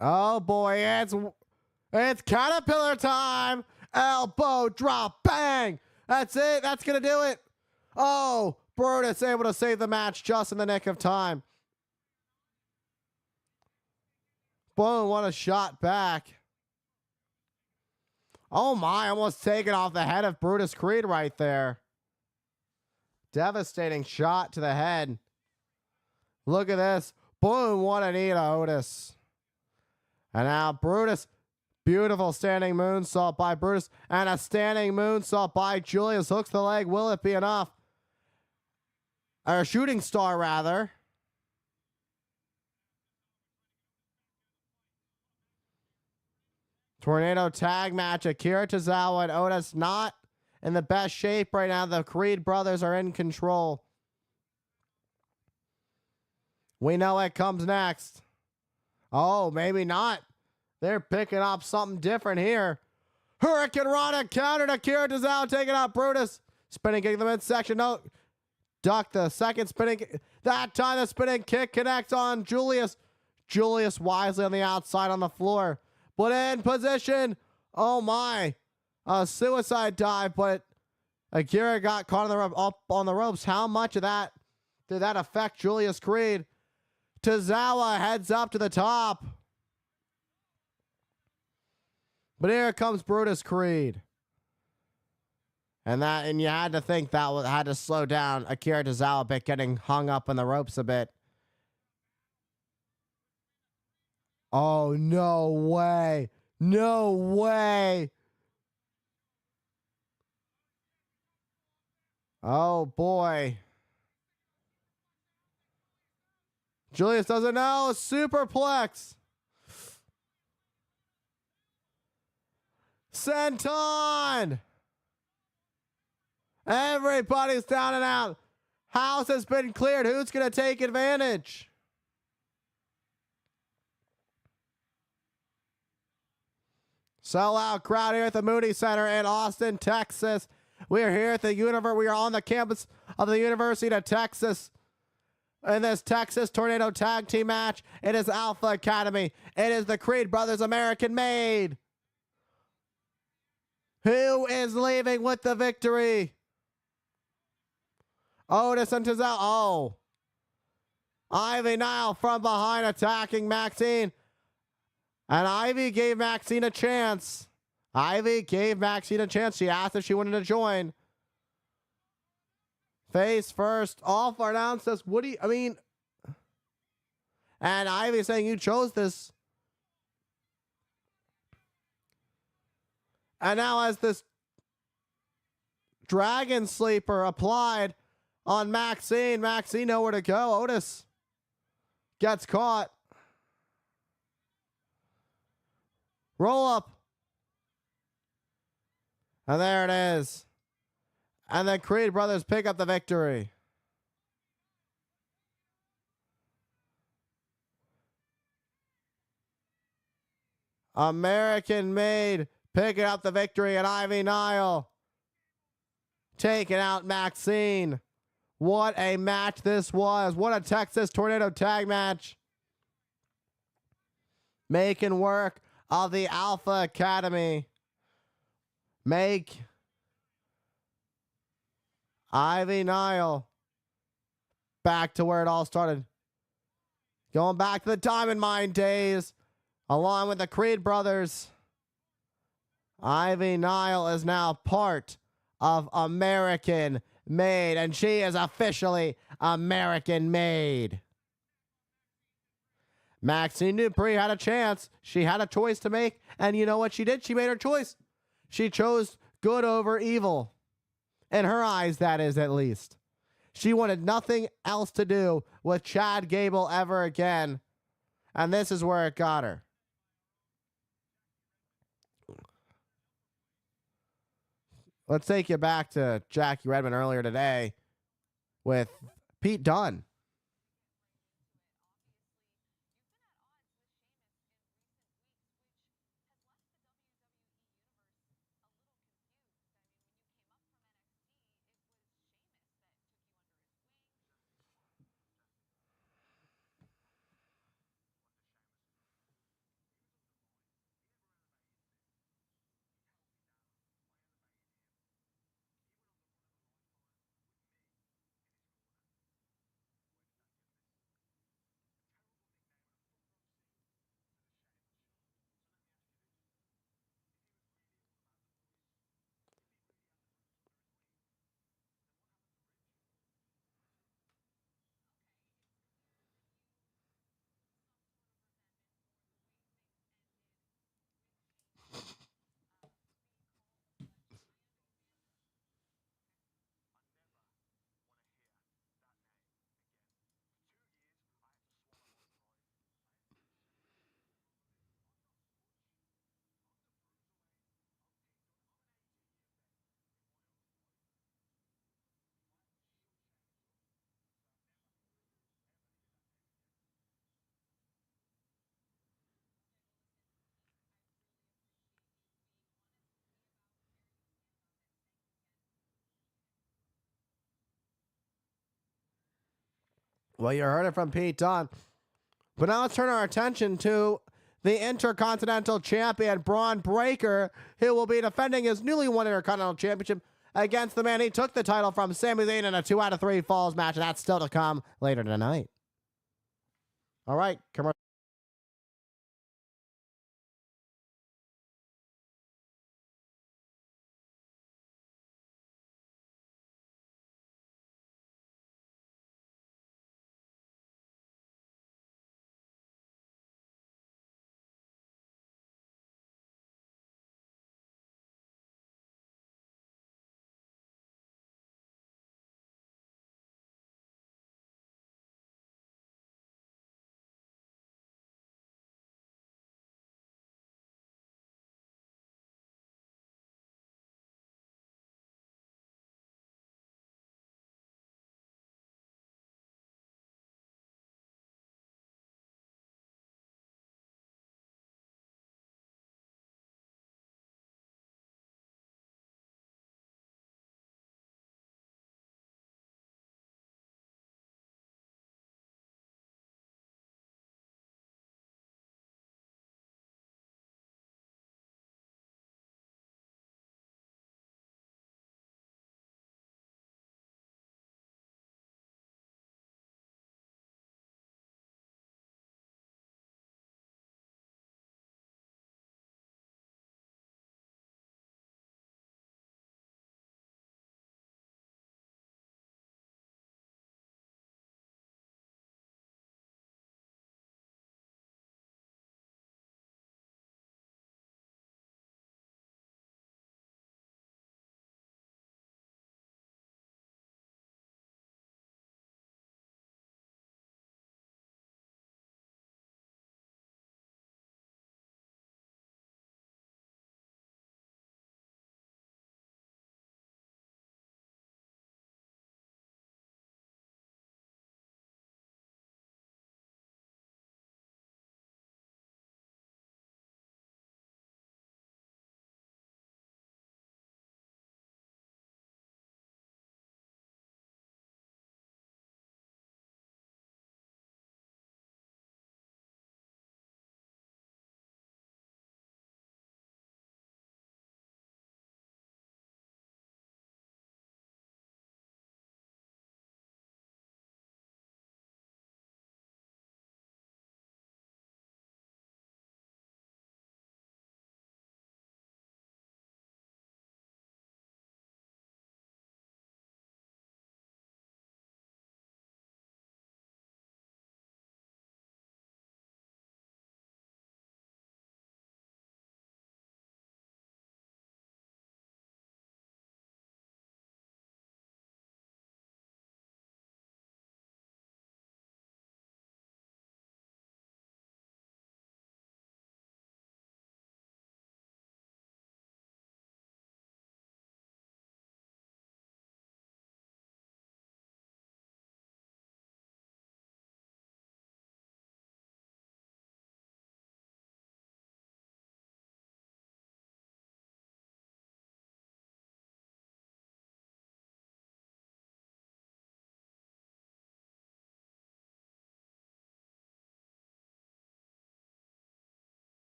Oh, boy, it's Caterpillar time. Elbow drop, bang. That's it. That's going to do it. Oh, Brutus able to save the match just in the nick of time. Boom, what a shot back. Oh my, almost taken off the head of Brutus Creed right there. Devastating shot to the head. Look at this. Boom, what a knee to Otis. And now Brutus. Beautiful standing moonsault by Brutus. And a standing moonsault by Julius. Hooks the leg. Will it be enough? Or a shooting star, rather. Tornado tag match. Akira Tozawa and Otis not in the best shape right now. The Creed brothers are in control. We know what comes next. Oh, maybe not. They're picking up something different here. Hurricane Rana countered Akira Tozawa taking out Brutus. Spinning kick in the midsection. No. Duck the second spinning kick. That time the spinning kick connects on Julius. Julius wisely on the outside on the floor. But in position. Oh my. A suicide dive, but Akira got caught on the rope, up on the ropes. How much of that did that affect Julius Creed? Tozawa heads up to the top. But here comes Brutus Creed. And you had to think that had to slow down Akira Tozawa a bit, getting hung up on the ropes a bit. Oh, no way. No way. Oh, boy. Julius doesn't know. Superplex. Senton. Everybody's down and out. House has been cleared. Who's going to take advantage? Sellout crowd here at the Moody Center in Austin, Texas. We are here at the universe. We are on the campus of the University of Texas. In this Texas Tornado Tag Team match, it is Alpha Academy. It is the Creed Brothers American Made. Who is leaving with the victory? Otis and Tozawa. Oh. Ivy Nile from behind attacking Maxine. And Ivy gave Maxine a chance. Ivy gave Maxine a chance. She asked if she wanted to join. Face first. All far down says, what do you, I mean. And Ivy saying, you chose this. And now as this Dragon Sleeper applied on Maxine, Maxine nowhere to go. Otis gets caught. Roll up. And there it is. And the Creed brothers pick up the victory. American made picking up the victory, and Ivy Nile taking out Maxine. What a match this was. What a Texas Tornado tag match. Making work of the Alpha Academy. Make Ivy Nile back to where it all started. Going back to the Diamond Mine days, along with the Creed brothers. Ivy Nile is now part of American Made, and she is officially American Made. Maxine Dupree had a chance. She had a choice to make, and you know what she did? She made her choice. She chose good over evil. In her eyes, that is, at least. She wanted nothing else to do with Chad Gable ever again, and this is where it got her. Let's take you back to Jackie Redmond earlier today with Pete Dunne. Well, you heard it from Pete Dunne. But now let's turn our attention to the Intercontinental Champion, Braun Breaker, who will be defending his newly won Intercontinental Championship against the man he took the title from, Sami Zayn, in a 2 out of 3 falls match. And that's still to come later tonight. All right, commercial.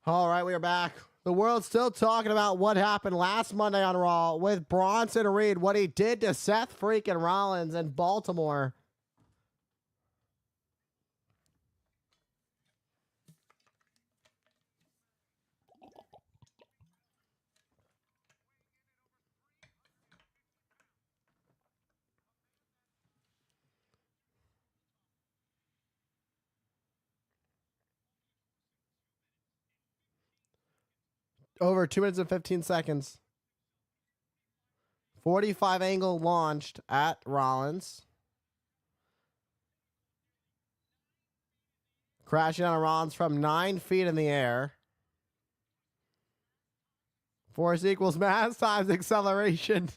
All right, we are back. The world's still talking about what happened last Monday on Raw with Bronson Reed, what he did to Seth freaking Rollins in Baltimore. Over 2 minutes and 15 seconds. 45 angle launched at Rollins. Crashing on Rollins from 9 feet in the air. Force equals mass times acceleration.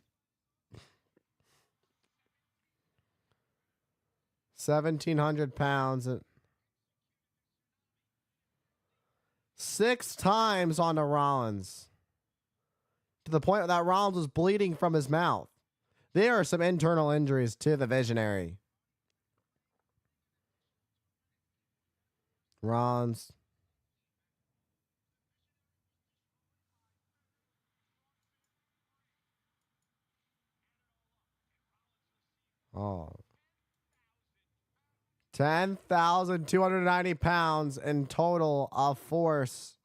1,700 pounds. 6 times onto Rollins. To the point that Rollins was bleeding from his mouth. There are some internal injuries to the Visionary. Rollins. Oh. 10,290 pounds in total of force.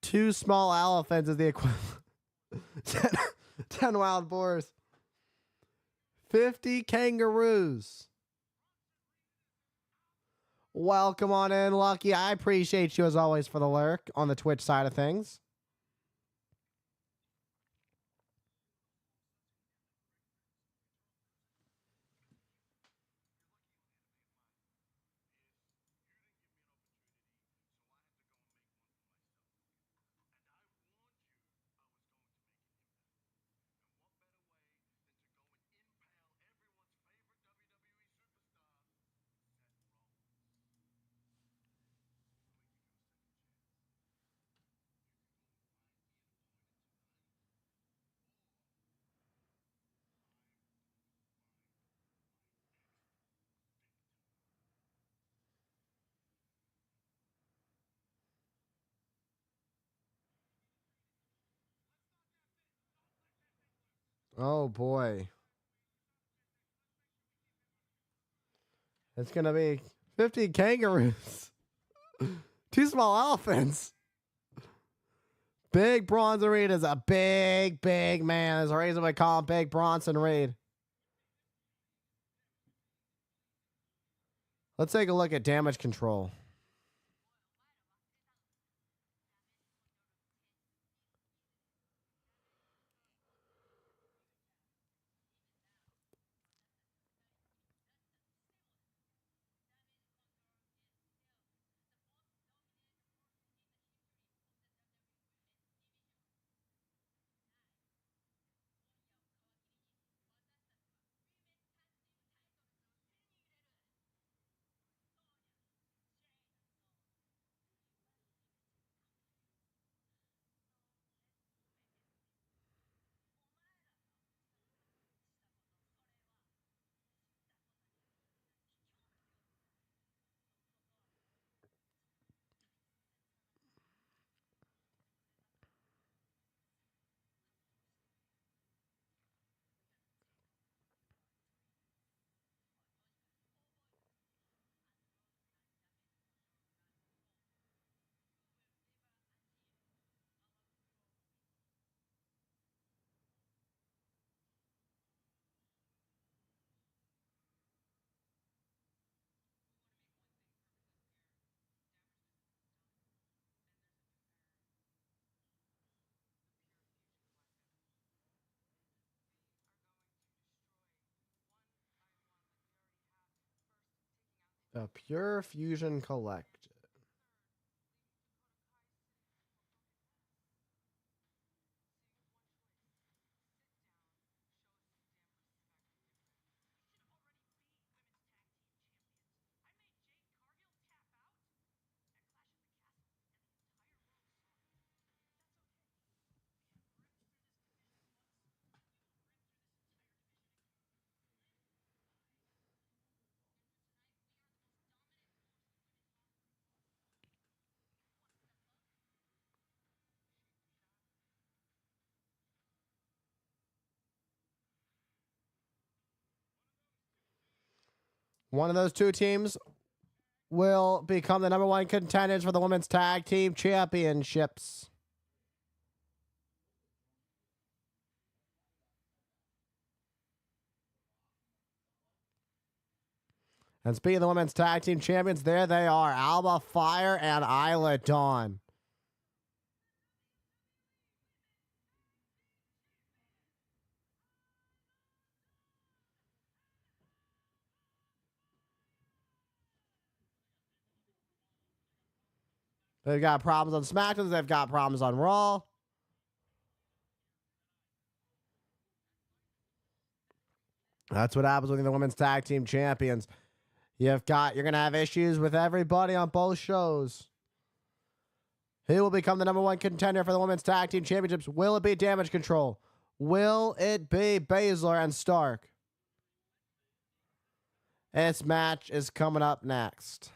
2 small elephants is the equivalent. 10 wild boars. 50 kangaroos. Welcome on in, Lucky. I appreciate you as always for the lurk on the Twitch side of things. Oh boy. It's going to be 50 kangaroos. 2 small elephants. Big Bronson Reed is a big, big man. As Razor would call him, Big Bronson Reed. Let's take a look at damage control. The Pure Fusion Collective. One of those two teams will become the number one contenders for the women's tag team championships. And speaking of the women's tag team champions, there they are, Alba Fire and Isla Dawn. They've got problems on SmackDown. They've got problems on Raw. That's what happens when you're the women's tag team champions. You're going to have issues with everybody on both shows. Who will become the number one contender for the women's tag team championships? Will it be Damage Control? Will it be Baszler and Stark? This match is coming up next.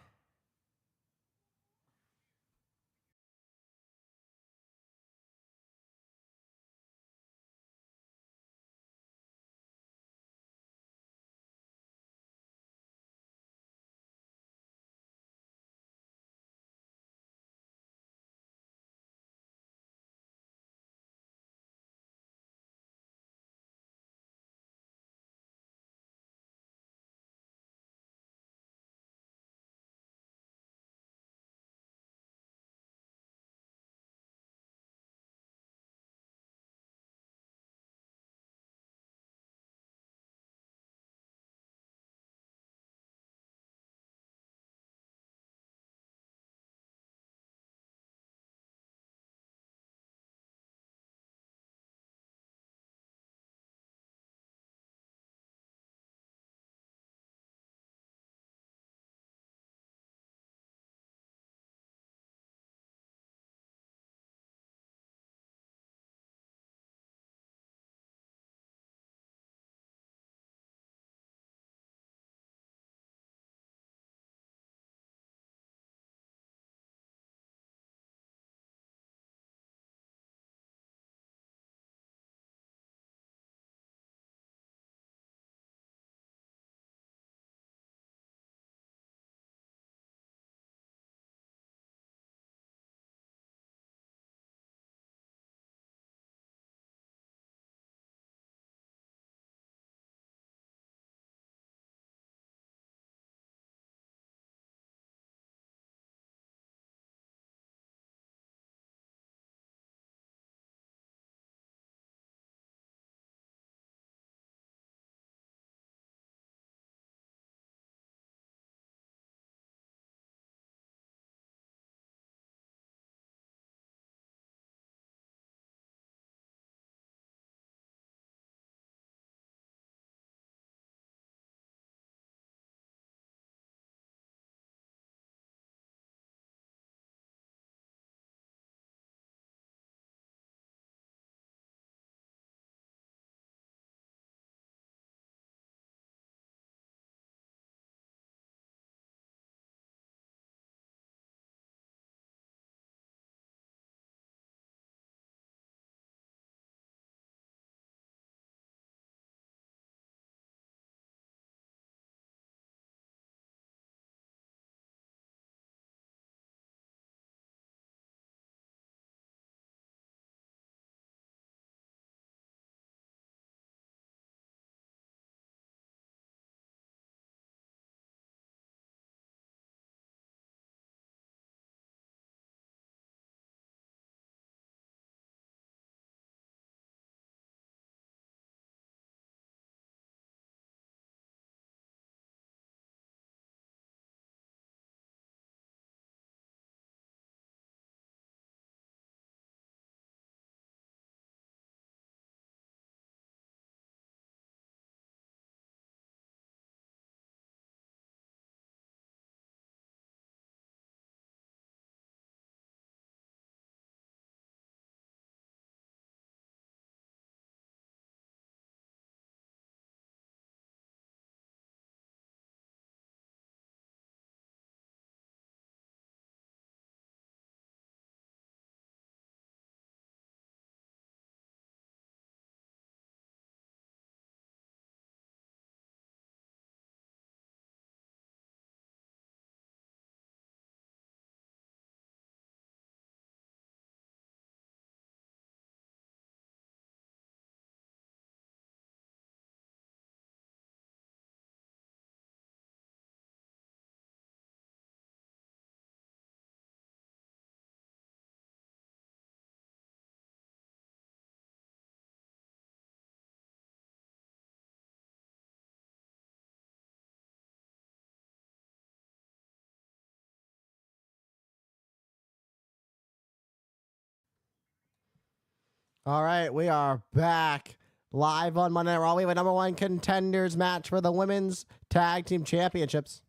All right, we are back live on Monday Night Raw. We have a number one contenders match for the women's tag team championships.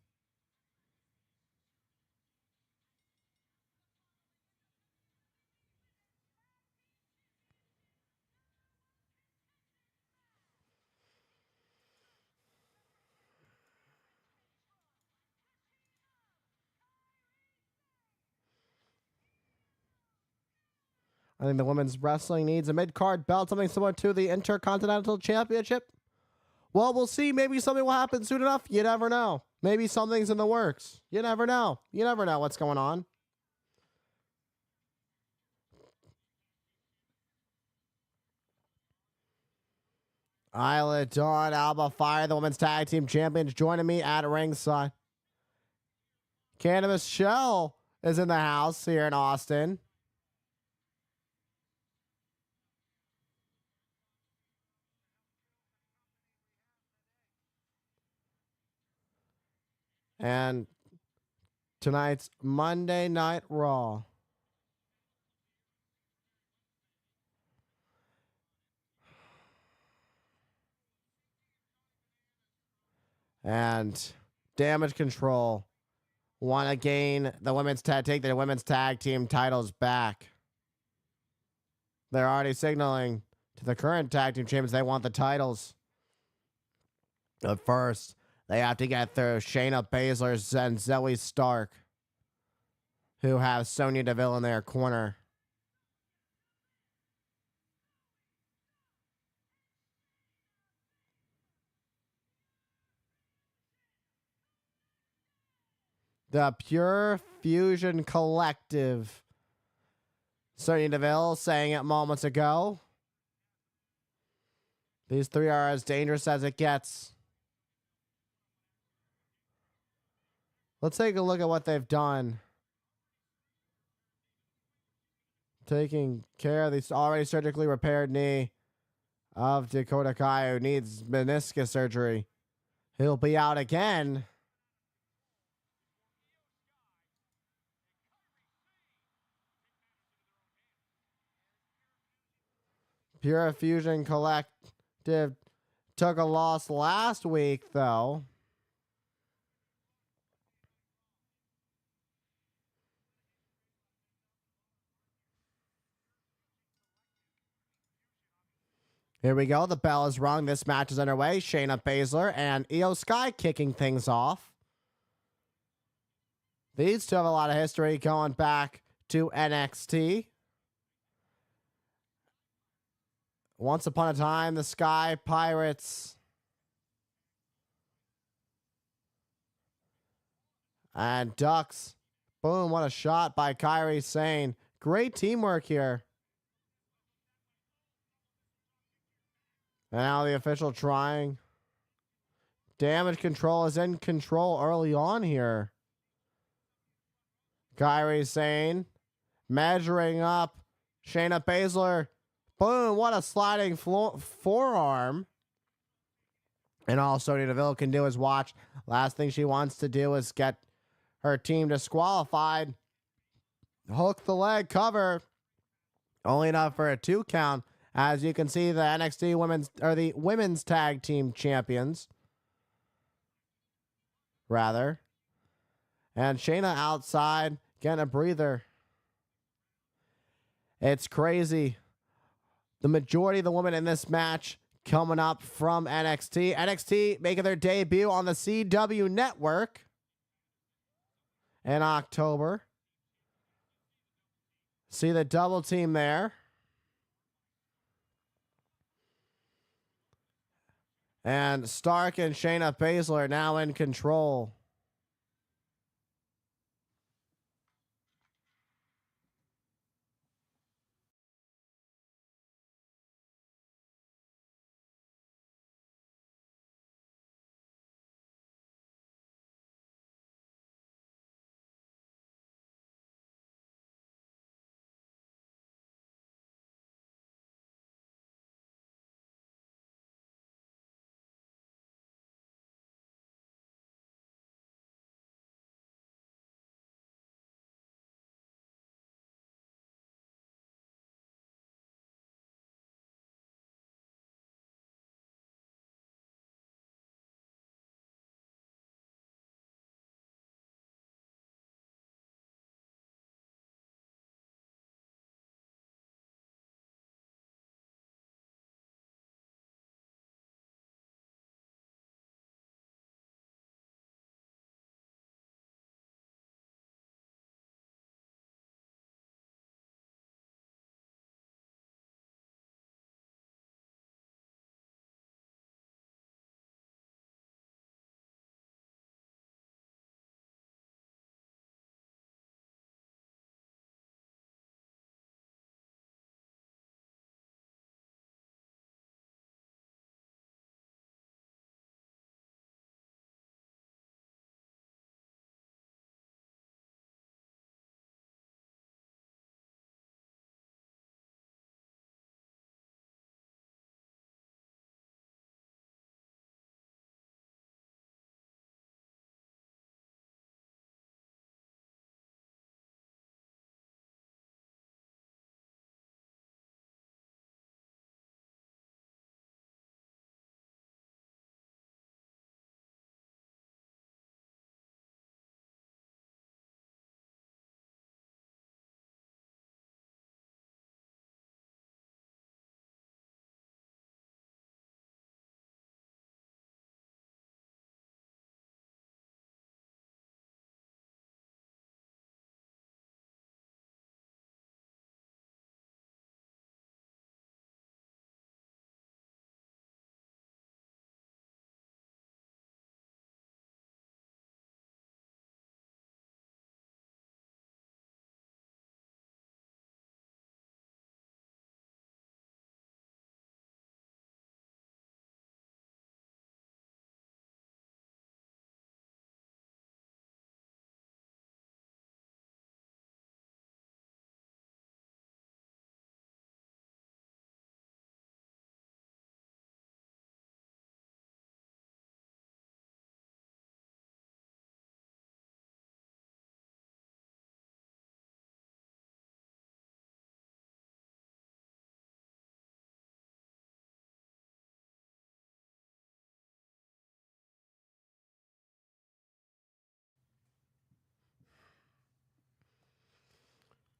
I think the women's wrestling needs a mid-card belt, something similar to the Intercontinental Championship. Well, we'll see. Maybe something will happen soon enough. You never know. Maybe something's in the works. You never know. You never know what's going on. Isla Dawn, Alba Fire, the women's tag team champions, joining me at ringside. Cannabis Shell is in the house here in Austin. And tonight's Monday Night Raw. And Damage Control want to gain the women's take their women's tag team titles back. They're already signaling to the current tag team champions they want the titles. But first, they have to get through Shayna Baszler and Zoe Stark, who have Sonya Deville in their corner. The Pure Fusion Collective. Sonya Deville saying it moments ago. These three are as dangerous as it gets. Let's take a look at what they've done. Taking care of the already surgically repaired knee of Dakota Kai, who needs meniscus surgery. He'll be out again. Pure Fusion Collective took a loss last week, though. Here we go. The bell is rung. This match is underway. Shayna Baszler and Io Sky kicking things off. These two have a lot of history going back to NXT. Once upon a time, the Sky Pirates and Ducks. Boom, what a shot by Kairi Sane. Great teamwork here. And now the official trying. Damage Control is in control early on here. Kairi Sane measuring up. Shayna Baszler. Boom, what a sliding forearm. And all Sonya Deville can do is watch. Last thing she wants to do is get her team disqualified. Hook the leg cover. Only enough for a 2 count. As you can see, the NXT women's tag team champions. Rather. And Shayna outside getting a breather. It's crazy. The majority of the women in this match coming up from NXT. NXT making their debut on the CW network in October. See the double team there. And Stark and Shayna Baszler now in control.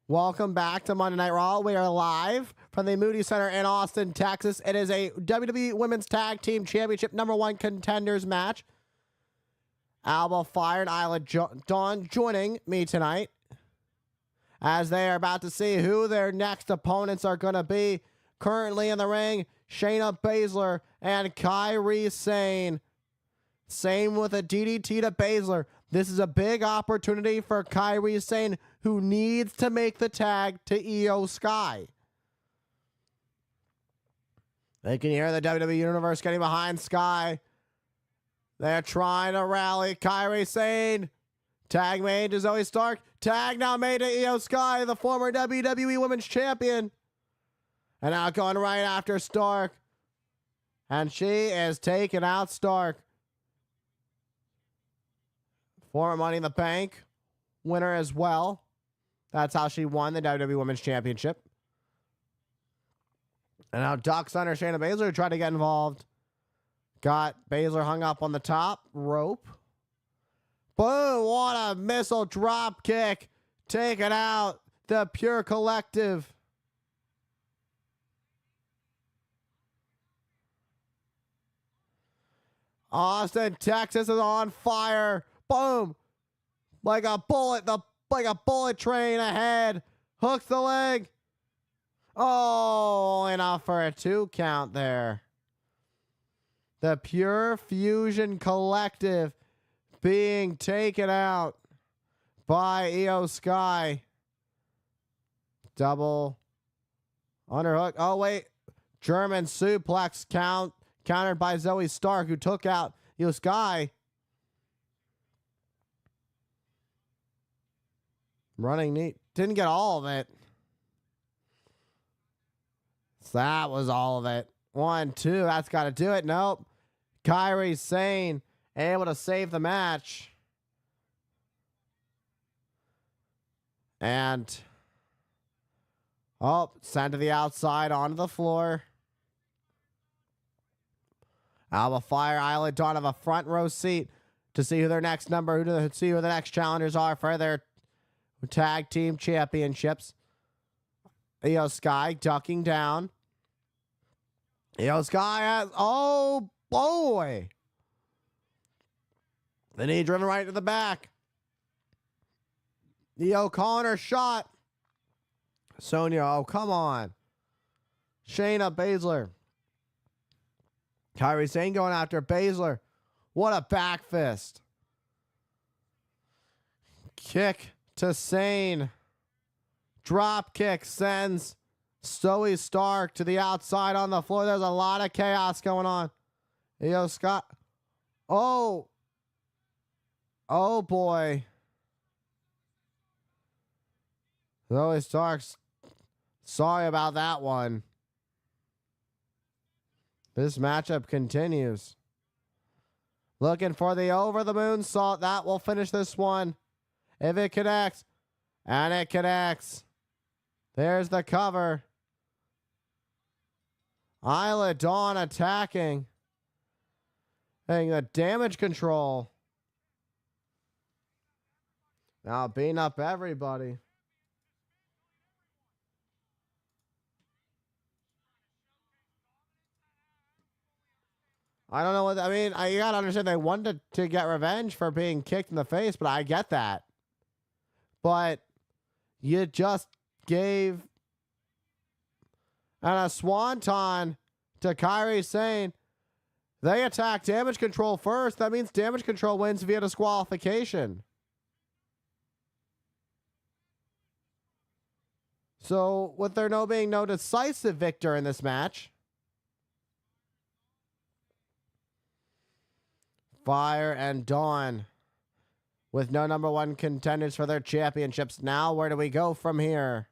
Welcome back to Monday Night Raw. We are live from the Moody Center in Austin, Texas. It is a WWE Women's Tag Team Championship #1 contenders match. Alba Fire and Isla Dawn joining me tonight as they are about to see who their next opponents are going to be. Currently in the ring, Shayna Baszler and Kairi Sane. Same with a DDT to Baszler. This is a big opportunity for Kairi Sane, who needs to make the tag to Io Sky. They can hear the WWE Universe getting behind Sky. They're trying to rally Kairi Sane. Tag made to Zoe Stark. Tag now made to Io Sky, the former WWE Women's Champion. And now going right after Stark. And she is taking out Stark. Former Money in the Bank winner as well. That's how she won the WWE Women's Championship. And now Ducks under Shayna Baszler tried to get involved. Got Baszler hung up on the top rope. Boom, what a missile drop kick. Taking out the Pure Collective. Austin, Texas is on fire. Boom. Like a bullet train ahead. Hooks the leg. Oh, enough for a 2 count there. The Pure Fusion Collective being taken out by Io Sky. Double underhook. Oh, wait. German suplex countered by Zoe Stark, who took out Io Sky. Running knee. Didn't get all of it. So that was all of it. 1, 2. That's got to do it. Nope. Kairi Sane able to save the match. And sent to the outside onto the floor. Alba Fire, Isla Dawn have a front row seat to see who their next see who the next challengers are for their tag team championships. Io Sky ducking down. Io Sky has, oh boy. The knee driven right to the back. Io calling her shot. Sonya, oh come on. Shayna Baszler. Kairi Sane going after Baszler. What a back fist. Kick to Sane. Drop kick sends Zoe Stark to the outside on the floor. There's a lot of chaos going on. Io Scott. Oh. Oh boy. Zoe Stark's sorry about that one. This matchup continues. Looking for the over the moonsault. That will finish this one. If it connects. And it connects. There's the cover. Isla Dawn attacking. Getting the damage control. Now beating up everybody. I don't know what, I mean, you gotta understand they wanted to get revenge for being kicked in the face, but I get that. But you just gave a swanton to Kairi Sane. They attack damage control first. That means damage control wins via disqualification. So, with there being no decisive victor in this match, Fire and Dawn with no #1 contenders for their championships. Now, where do we go from here?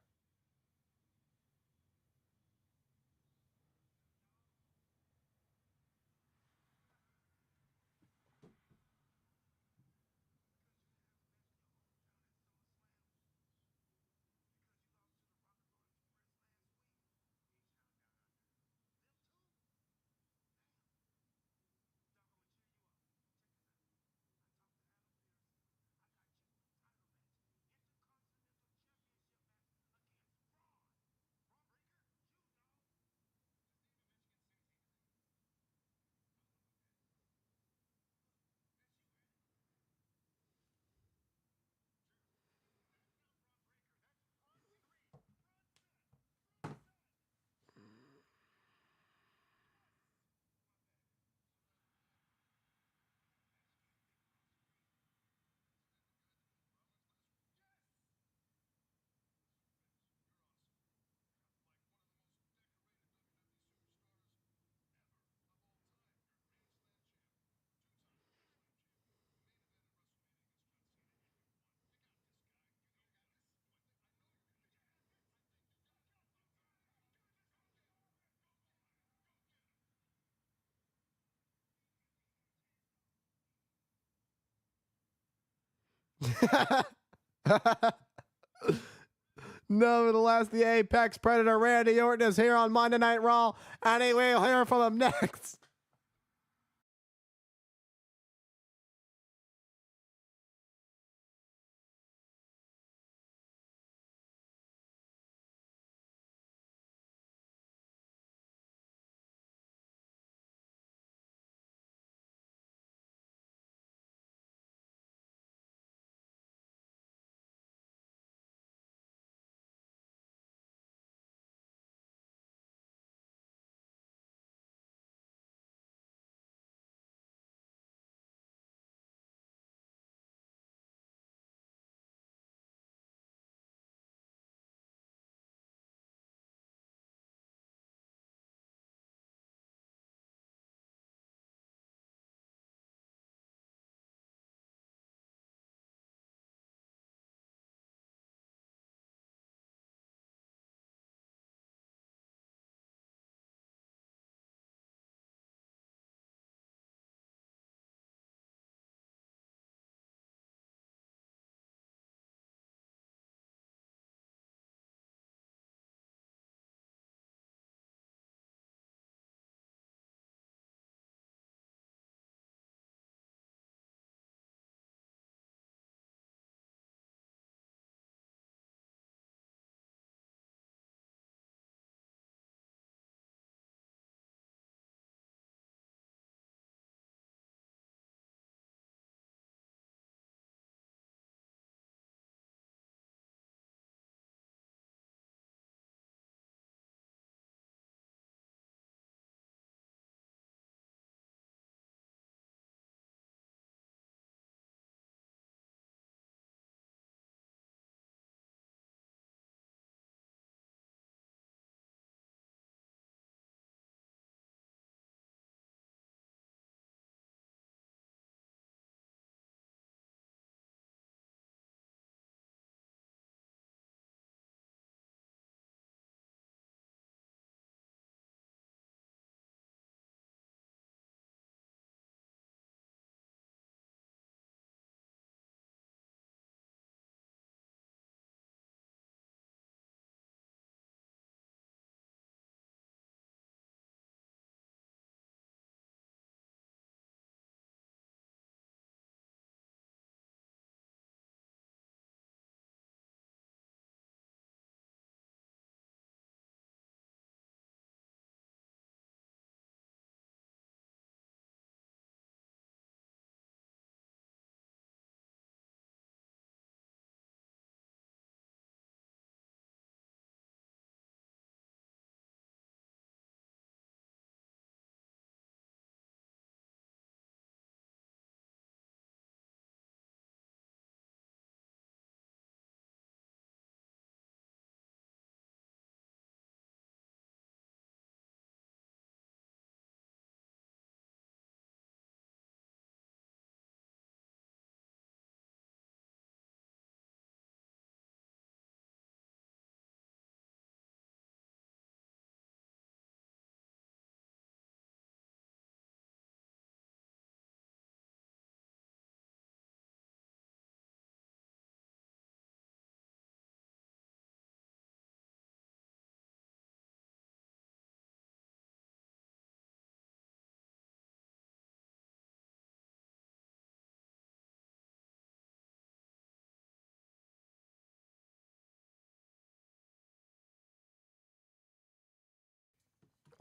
Nevertheless, the Apex Predator Randy Orton is here on Monday Night Raw, and we'll hear from him next.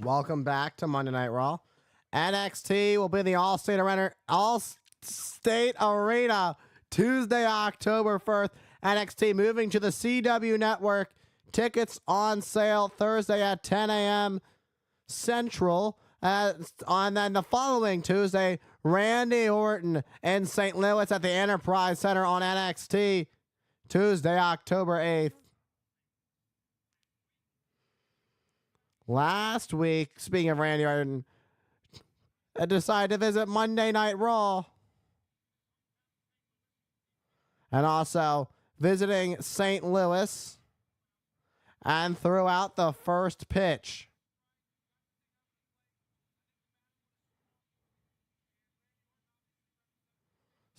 Welcome back to Monday Night Raw. NXT will be in the All-State Arena Tuesday, October 1st. NXT moving to the CW Network. Tickets on sale Thursday at 10 a.m. Central. And then the following Tuesday, Randy Orton in St. Louis at the Enterprise Center on NXT. Tuesday, October 8th. Last week, speaking of Randy Orton, I decided to visit Monday Night Raw. And also visiting St. Louis and threw out the first pitch.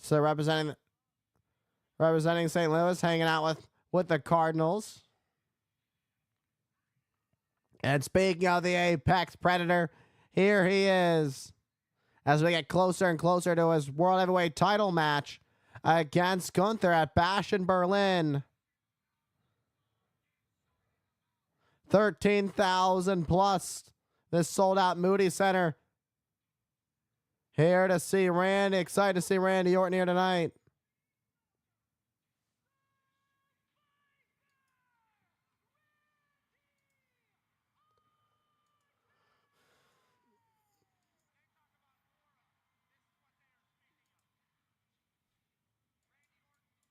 So representing representing St. Louis, hanging out with the Cardinals. And speaking of the Apex Predator, here he is as we get closer and closer to his World Heavyweight title match against Gunther at Bash in Berlin. 13,000 plus this sold out Moody Center. Here to see Randy. Excited to see Randy Orton here tonight.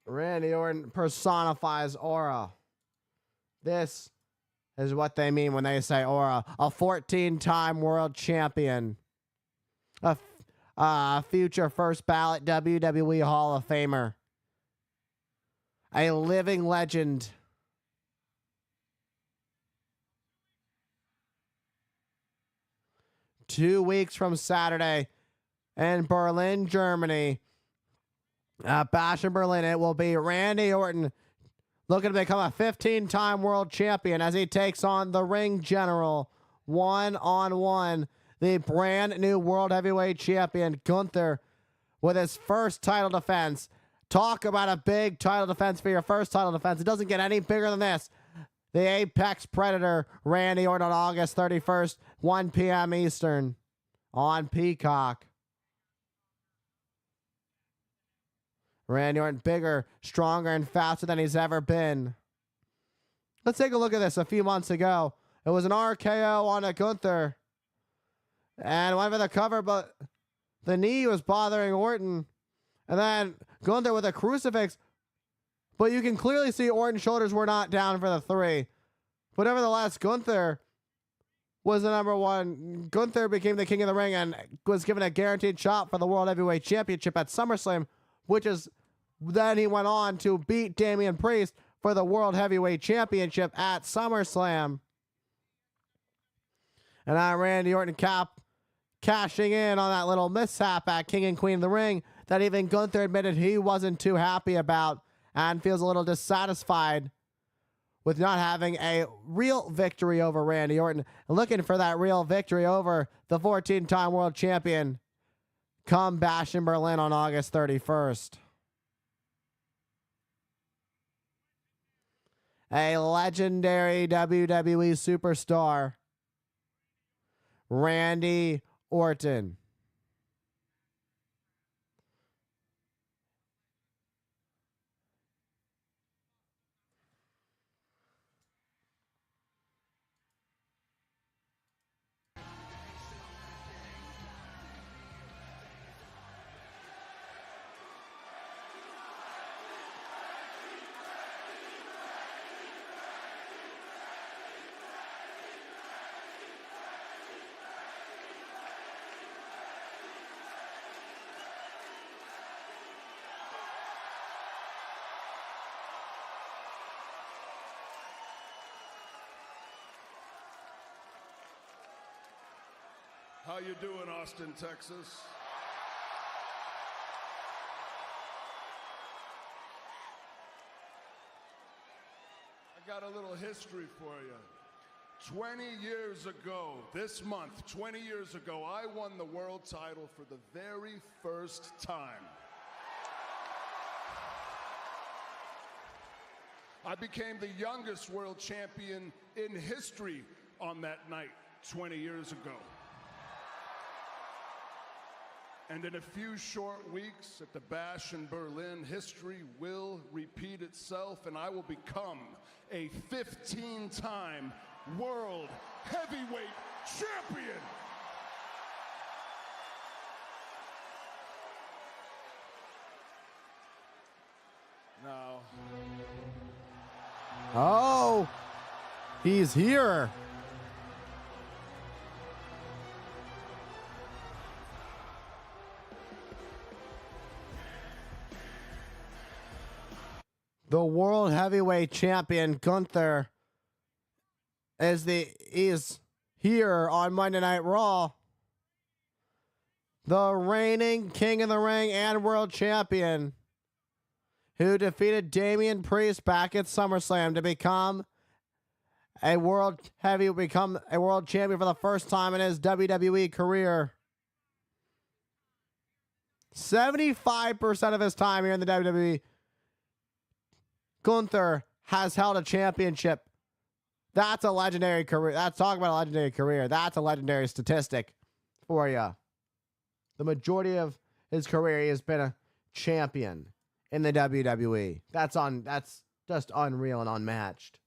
Randy Orton personifies aura. This is what they mean when they say aura. A 14-time world champion. A future first ballot WWE Hall of Famer. A living legend. Two weeks from Saturday in Berlin, Germany. Bash in Berlin, it will be Randy Orton looking to become a 15-time world champion as he takes on the Ring General one-on-one, the brand new world heavyweight champion Gunther, with his first title defense. Talk about a big title defense for your first title defense. It doesn't get any bigger than this. The Apex Predator, Randy Orton, on August 31st, 1 p.m. Eastern on Peacock. Randy Orton, bigger, stronger, and faster than he's ever been. Let's take a look at this. A few months ago, it was an RKO on a Gunther, and went for the cover, but the knee was bothering Orton. And then Gunther with a crucifix, but you can clearly see Orton's shoulders were not down for the 3. But nevertheless, Gunther was the number one. Gunther became the king of the ring and was given a guaranteed shot for the World Heavyweight Championship at SummerSlam, which is then he went on to beat Damian Priest for the World Heavyweight Championship at SummerSlam. And now Randy Orton cashing in on that little mishap at King and Queen of the Ring that even Gunther admitted he wasn't too happy about and feels a little dissatisfied with not having a real victory over Randy Orton. Looking for that real victory over the 14-time world champion come Bash in Berlin on August 31st. A legendary WWE superstar, Randy Orton. How you doing, Austin, Texas? I got a little history for you. 20 years ago, this month, 20 years ago, I won the world title for the very first time. I became the youngest world champion in history on that night 20 years ago. And in a few short weeks at the Bash in Berlin, history will repeat itself, and I will become a 15-time world heavyweight champion. Now, Oh, he's here. The world heavyweight champion Gunther is here on Monday Night Raw. The reigning king of the ring and world champion. who defeated Damian Priest back at SummerSlam to become a world champion for the first time in his WWE career. 75% of his time here in the WWE, Gunther has held a championship. That's a legendary career. That's talking about a legendary career. That's a legendary statistic for you. The majority of his career, he has been a champion in the WWE. That's just unreal and unmatched.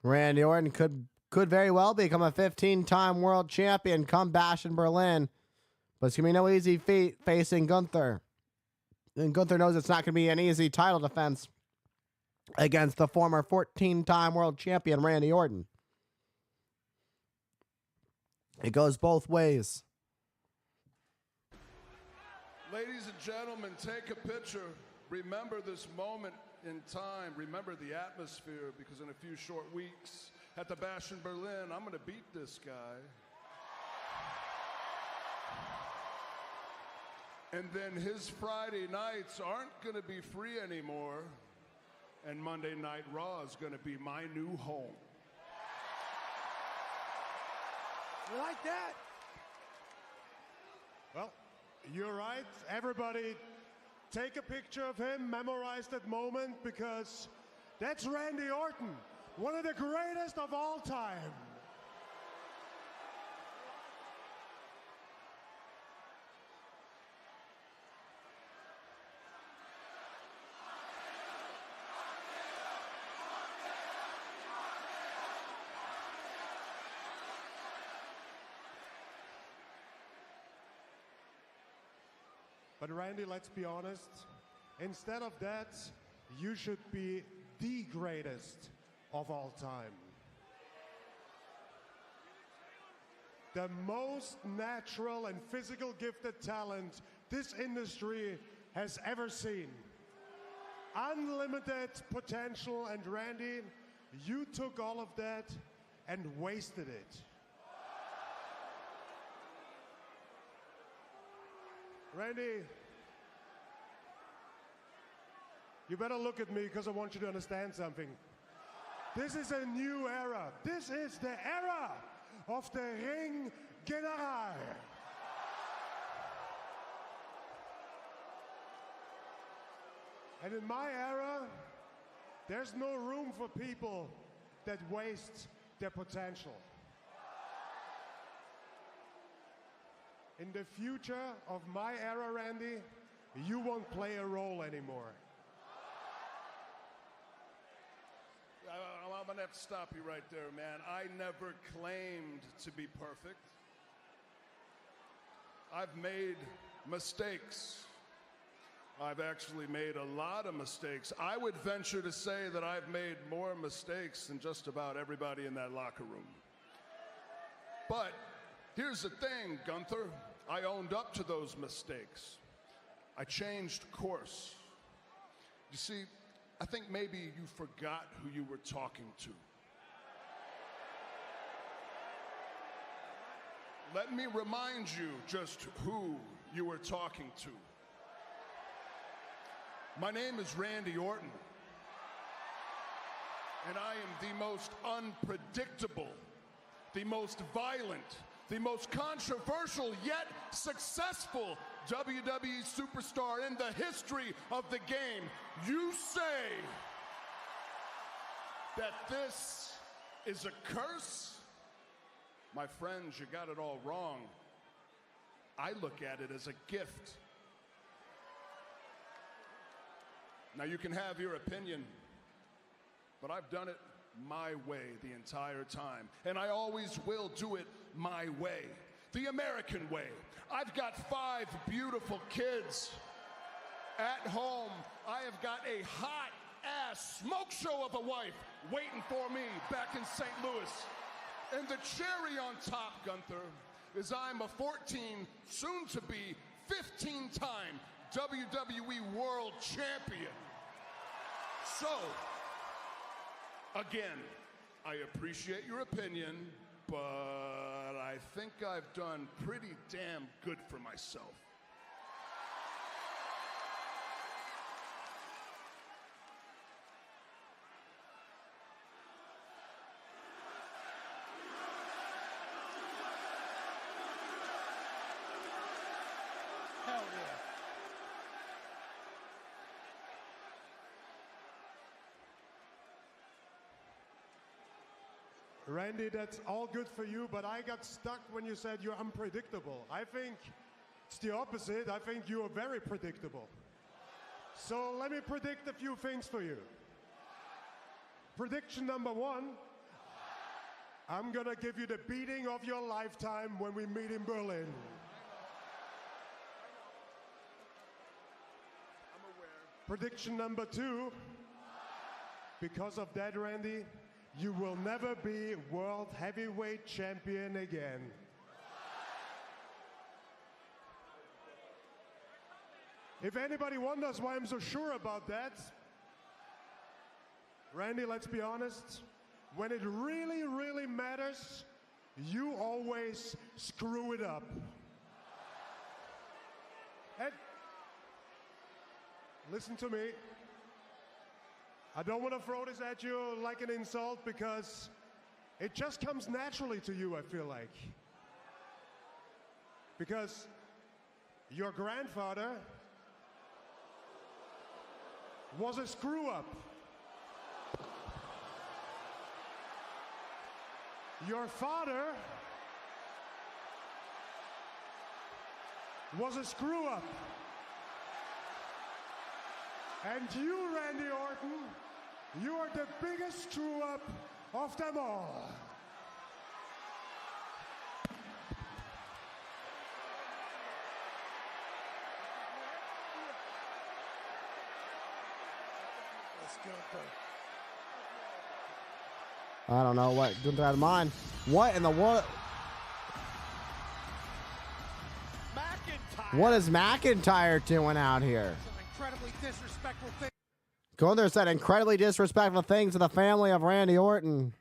Randy Orton could very well become a 15-time world champion come Bash in Berlin. But it's going to be no easy feat facing Gunther. And Gunther knows it's not going to be an easy title defense against the former 14-time world champion Randy Orton. It goes both ways. Ladies and gentlemen, take a picture. Remember this moment in time. Remember the atmosphere, because in a few short weeks at the Bash in Berlin, I'm going to beat this guy. And then his Friday nights aren't going to be free anymore. And Monday Night Raw is going to be my new home. You like that? Well, you're right. Everybody take a picture of him, memorize that moment, because that's Randy Orton, one of the greatest of all time. But Randy, let's be honest, instead of that, you should be the greatest of all time. The most natural and physical gifted talent this industry has ever seen. Unlimited potential, and Randy, you took all of that and wasted it. Randy, you better look at me, because I want you to understand something. This is a new era. This is the era of the Ring General. And in my era, there's no room for people that waste their potential. In the future of my era, Randy, you won't play a role anymore. I'm going to have to stop you right there, man. I never claimed to be perfect. I've made mistakes. I've actually made a lot of mistakes. I would venture to say that I've made more mistakes than just about everybody in that locker room. But here's the thing, Gunther. I owned up to those mistakes. I changed course. You see, I think maybe you forgot who you were talking to. Let me remind you just who you were talking to. My name is Randy Orton, and I am the most unpredictable, the most violent, the most controversial yet successful WWE superstar in the history of the game. You say that this is a curse? My friends, you got it all wrong. I look at it as a gift. Now, you can have your opinion, but I've done it my way the entire time, and I always will do it my way, the American way. I've got 5 beautiful kids at home. I have got a hot-ass smoke show of a wife waiting for me back in St. Louis. And the cherry on top, Gunther, is I'm a 14, soon-to-be 15-time WWE World Champion. So, again, I appreciate your opinion, but I think I've done pretty damn good for myself. Hell yeah. Randy, that's all good for you, but I got stuck when you said you're unpredictable. I think it's the opposite. I think you are very predictable. So let me predict a few things for you. Prediction number one, I'm gonna give you the beating of your lifetime when we meet in Berlin. I'm aware. Prediction number two, because of that, Randy, you will never be world heavyweight champion again. If anybody wonders why I'm so sure about that, Randy, let's be honest, when it really, really matters, you always screw it up. And listen to me. I don't want to throw this at you like an insult because it just comes naturally to you, I feel like. Because your grandfather was a screw-up. Your father was a screw-up. And you, Randy Orton, you are the biggest screw-up of them all. Let's go. I don't know what Gunther had in mind. What in the world? What is McIntyre doing out here? Incredibly disrespectful thing. Gunther said incredibly disrespectful things to the family of Randy Orton.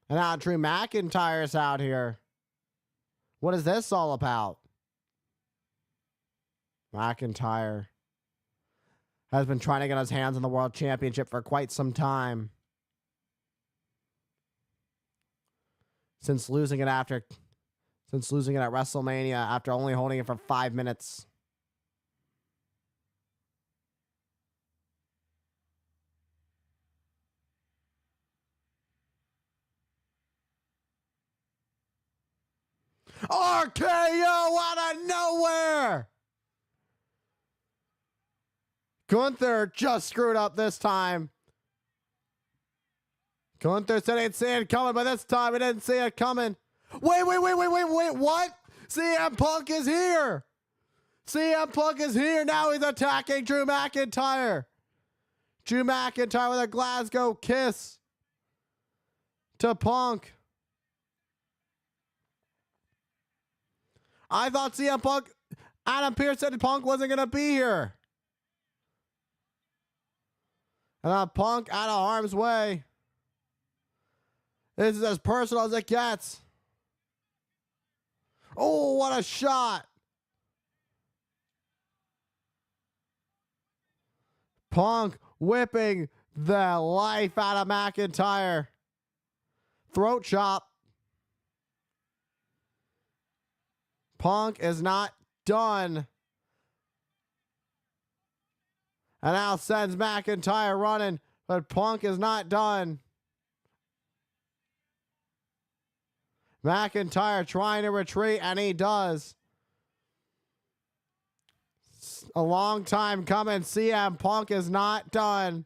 And now Drew McIntyre's out here. What is this all about? McIntyre has been trying to get his hands on the World Championship for quite some time. Since losing it at WrestleMania after only holding it for 5 minutes. RKO out of nowhere! Gunther just screwed up this time. Gunther said he didn't see it coming, but this time he didn't see it coming. Wait, what? CM Punk is here. CM Punk is here. Now he's attacking Drew McIntyre. Drew McIntyre with a Glasgow kiss to Punk. I thought CM Punk, Adam Pearce said Punk wasn't going to be here. And Punk out of harm's way. This is as personal as it gets. Oh, what a shot. Punk whipping the life out of McIntyre. Throat chop. Punk is not done. And now sends McIntyre running, but Punk is not done. McIntyre trying to retreat, and he does. A long time coming. CM Punk is not done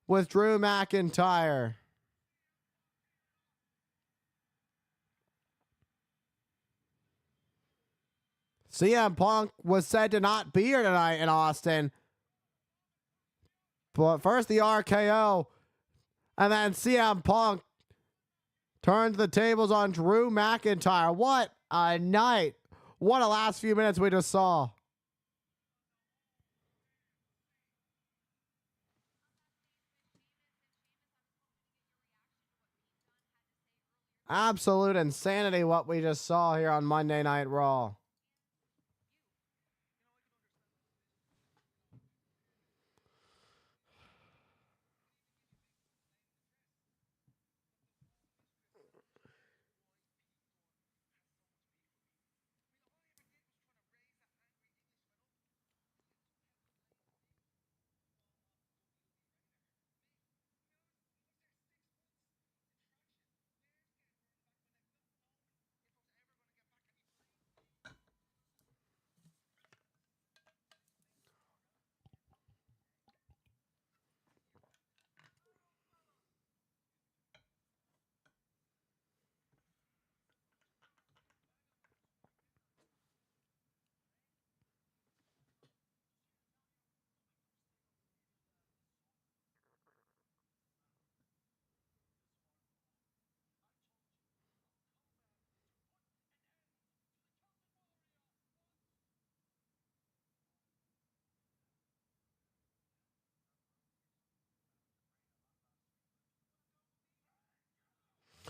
with Drew McIntyre. CM Punk was said to not be here tonight in Austin. But first the RKO, and then CM Punk turns the tables on Drew McIntyre. What a night. What a last few minutes we just saw. Absolute insanity what we just saw here on Monday Night Raw.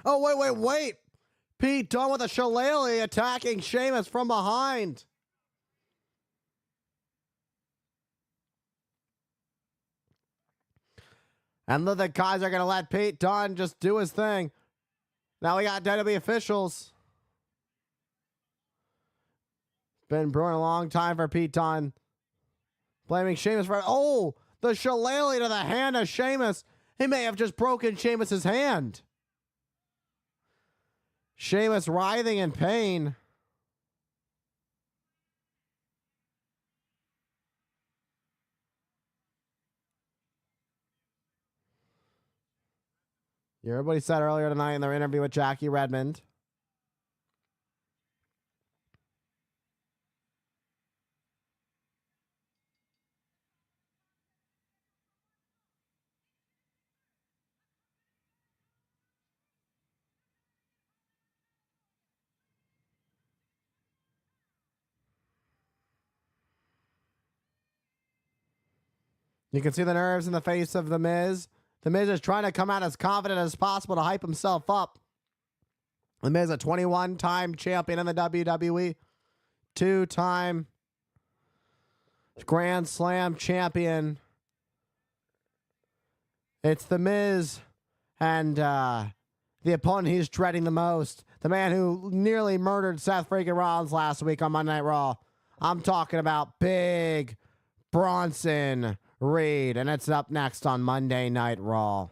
Oh, wait. Pete Dunne with a shillelagh attacking Sheamus from behind. And the guys are going to let Pete Dunne just do his thing. Now we got WWE officials. Been brewing a long time for Pete Dunne. Blaming Sheamus for... Oh, the shillelagh to the hand of Sheamus. He may have just broken Sheamus's hand. Sheamus writhing in pain. Everybody said earlier tonight in their interview with Jackie Redmond. You can see the nerves in the face of The Miz. The Miz is trying to come out as confident as possible to hype himself up. The Miz, a 21-time champion in the WWE. 2-time Grand Slam champion. It's The Miz and the opponent he's dreading the most. The man who nearly murdered Seth freaking Rollins last week on Monday Night Raw. I'm talking about Big Bronson Reed. And it's up next on Monday Night Raw.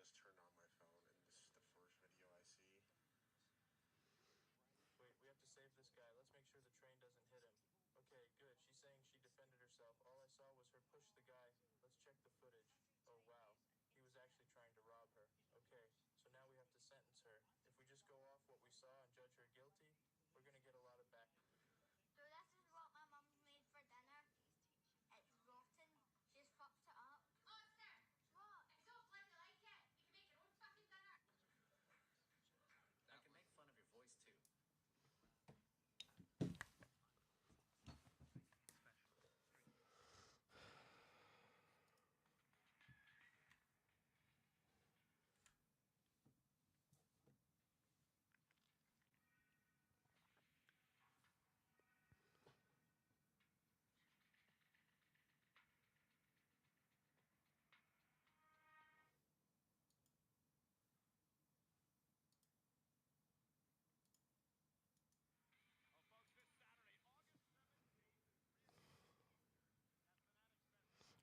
just turned on my phone, and this is the first video I see. Wait, we have to save this guy. Let's make sure the train doesn't hit him. Okay, good. She's saying she defended herself. All I saw was her push the guy. Let's check the footage. Oh, wow. He was actually trying to rob her. Okay, so now we have to sentence her. If we just go off what we saw and judge her guilty, we're going to get a lot of back. So this is what my mum made for dinner. It's rotten. She's fucked it up. Oh, sir. What? I don't bloody like it. You can make your own fucking dinner. I can make fun of your voice too.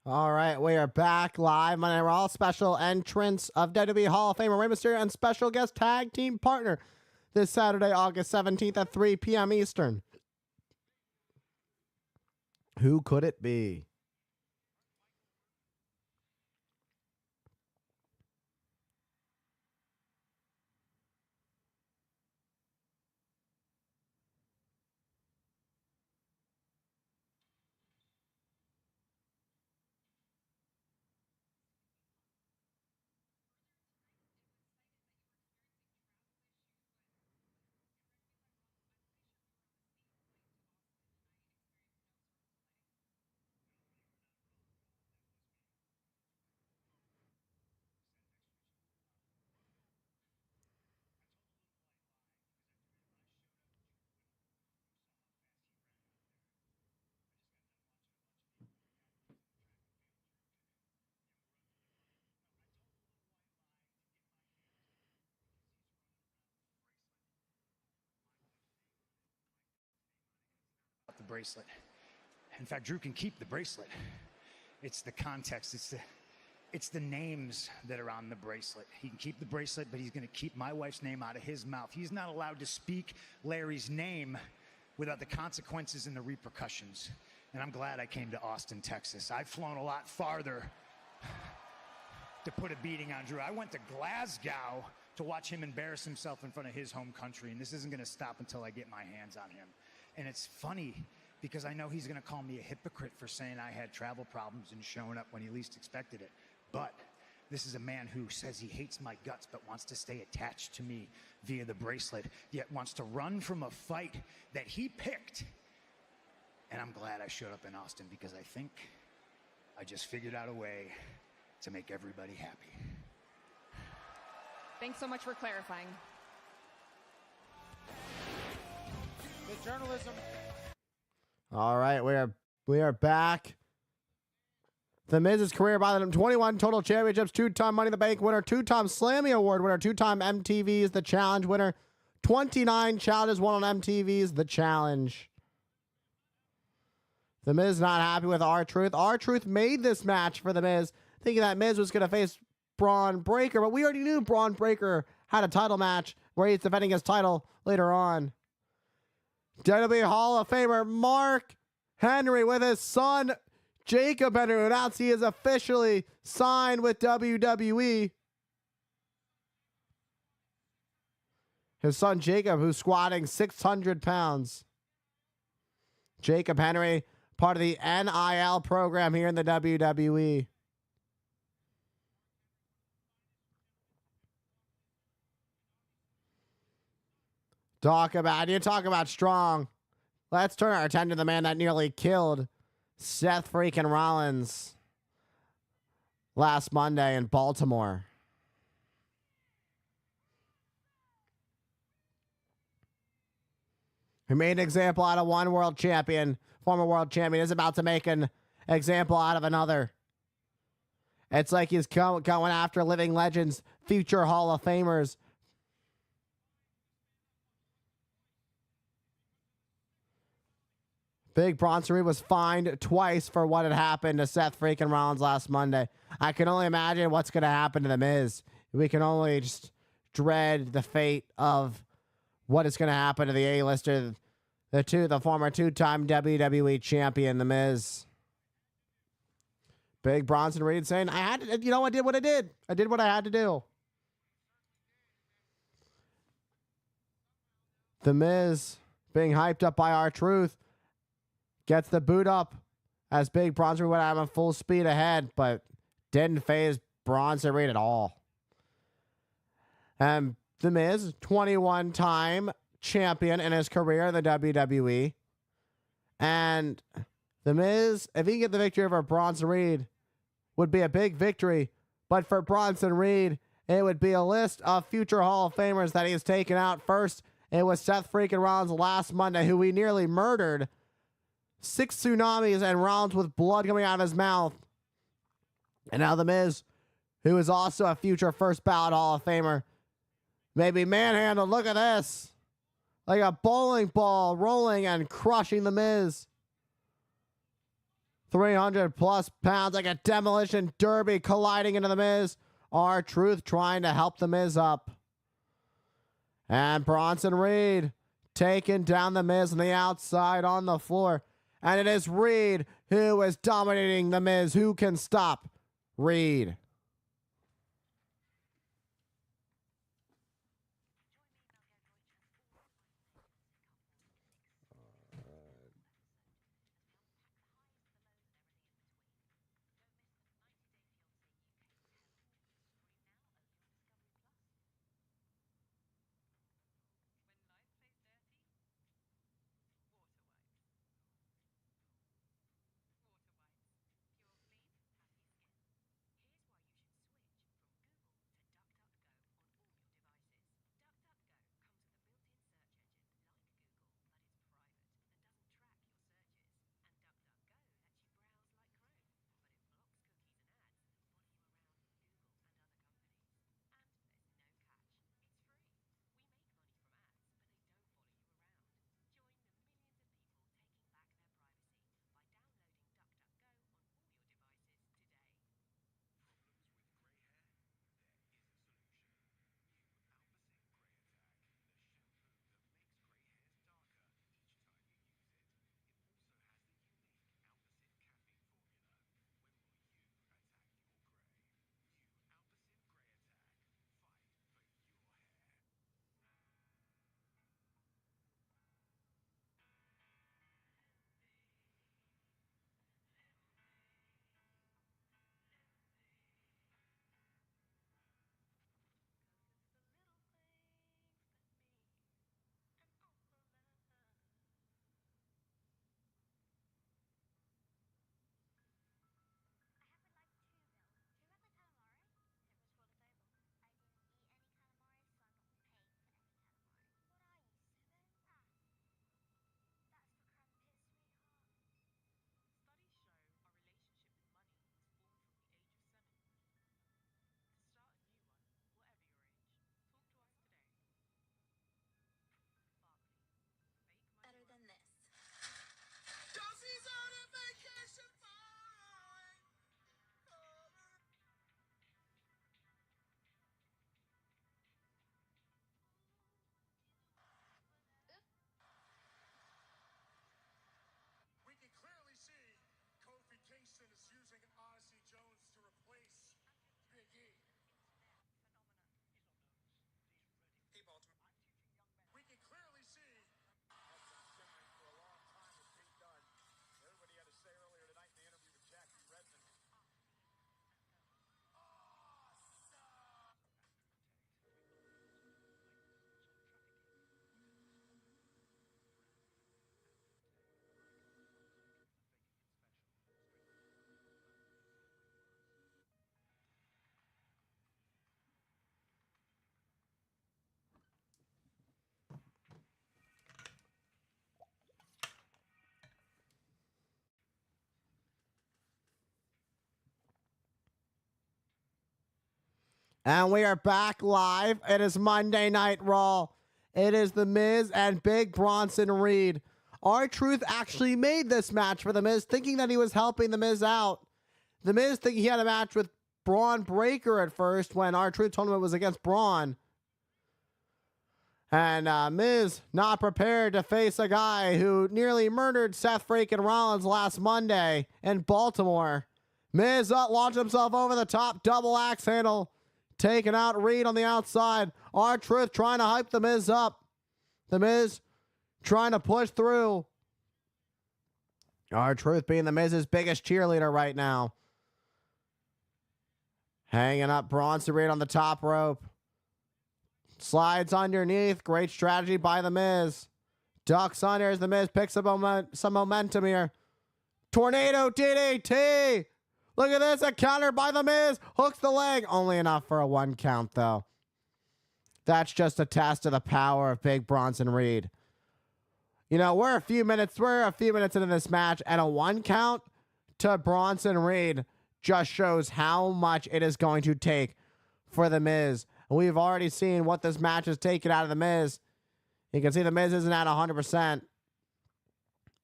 All right, we are back live. Monday Night Raw special entrance of WWE Hall of Famer Rey Mysterio and special guest tag team partner this Saturday, August 17th at 3 p.m. Eastern. Who could it be? The bracelet. In fact, Drew can keep the bracelet. It's the context. It's the names that are on the bracelet. He can keep the bracelet, but he's going to keep my wife's name out of his mouth. He's not allowed to speak Larry's name without the consequences and the repercussions. And I'm glad I came to Austin, Texas. I've flown a lot farther to put a beating on Drew. I went to Glasgow to watch him embarrass himself in front of his home country, and this isn't going to stop until I get my hands on him. And it's funny because I know he's going to call me a hypocrite for saying I had travel problems and showing up when he least expected it. But this is a man who says he hates my guts but wants to stay attached to me via the bracelet, yet wants to run from a fight that he picked. And I'm glad I showed up in Austin because I think I just figured out a way to make everybody happy. Thanks so much for clarifying. The journalism. All right, we are back. The Miz's career by them 21 total championships, 2-time Money in the Bank winner, 2-time Slammy Award winner, 2-time MTV's The Challenge winner, 29 challenges won on MTV's The Challenge. The Miz not happy with R-Truth. R-Truth made this match for The Miz, thinking that Miz was going to face Braun Breaker, but we already knew Braun Breaker had a title match where he's defending his title later on. WWE Hall of Famer Mark Henry with his son Jacob Henry who announced he is officially signed with WWE. His son Jacob, who's squatting 600 pounds. Jacob Henry, part of the NIL program here in the WWE. Talk about strong. Let's turn our attention to the man that nearly killed Seth freaking Rollins last Monday in Baltimore. He made an example out of one world champion, former world champion, is about to make an example out of another. It's like he's going after living legends, future Hall of Famers. Big Bronson Reed was fined twice for what had happened to Seth freaking Rollins last Monday. I can only imagine what's going to happen to The Miz We can only just dread the fate of what is going to happen to the A-lister, the former two-time WWE champion, The Miz. Big Bronson Reed saying, I did what I did. I did what I had to do. The Miz, being hyped up by R-Truth, gets the boot up as Big Bronson Reed went out full speed ahead, but didn't phase Bronson Reed at all. And The Miz, 21-time champion in his career in the WWE. And The Miz, if he can get the victory over Bronson Reed, would be a big victory. But for Bronson Reed, it would be a list of future Hall of Famers that he's taken out. First, it was Seth freaking Rollins last Monday, who he nearly murdered. 6 tsunamis and Rollins with blood coming out of his mouth. And now The Miz, who is also a future first ballot Hall of Famer, maybe manhandled. Look at this. Like a bowling ball rolling and crushing The Miz. 300 plus pounds like a demolition derby colliding into The Miz. R-Truth trying to help The Miz up. And Bronson Reed taking down The Miz on the outside on the floor. And it is Reed who is dominating The Miz. Who can stop Reed? And we are back live. It is Monday Night Raw. It is The Miz and Big Bronson Reed. R-Truth actually made this match for The Miz, thinking that he was helping The Miz out. The Miz thinking he had a match with Braun Breaker at first when R-Truth tournament was against Braun. And Miz not prepared to face a guy who nearly murdered Seth freaking Rollins last Monday in Baltimore. Miz launched himself over the top, double axe handle, taking out Reed on the outside. R-Truth trying to hype the Miz up. The Miz trying to push through. R-Truth being the Miz's biggest cheerleader right now. Hanging up Bronson Reed on the top rope. Slides underneath. Great strategy by the Miz. Ducks under as the Miz picks up some momentum here. Tornado DDT. Look at this. A counter by the Miz. Hooks the leg. Only enough for a 1 count, though. That's just a test of the power of Big Bronson Reed. You know, we're a few minutes into this match, and a 1 count to Bronson Reed just shows how much it is going to take for the Miz. And we've already seen what this match has taken out of the Miz. You can see the Miz isn't at 100%.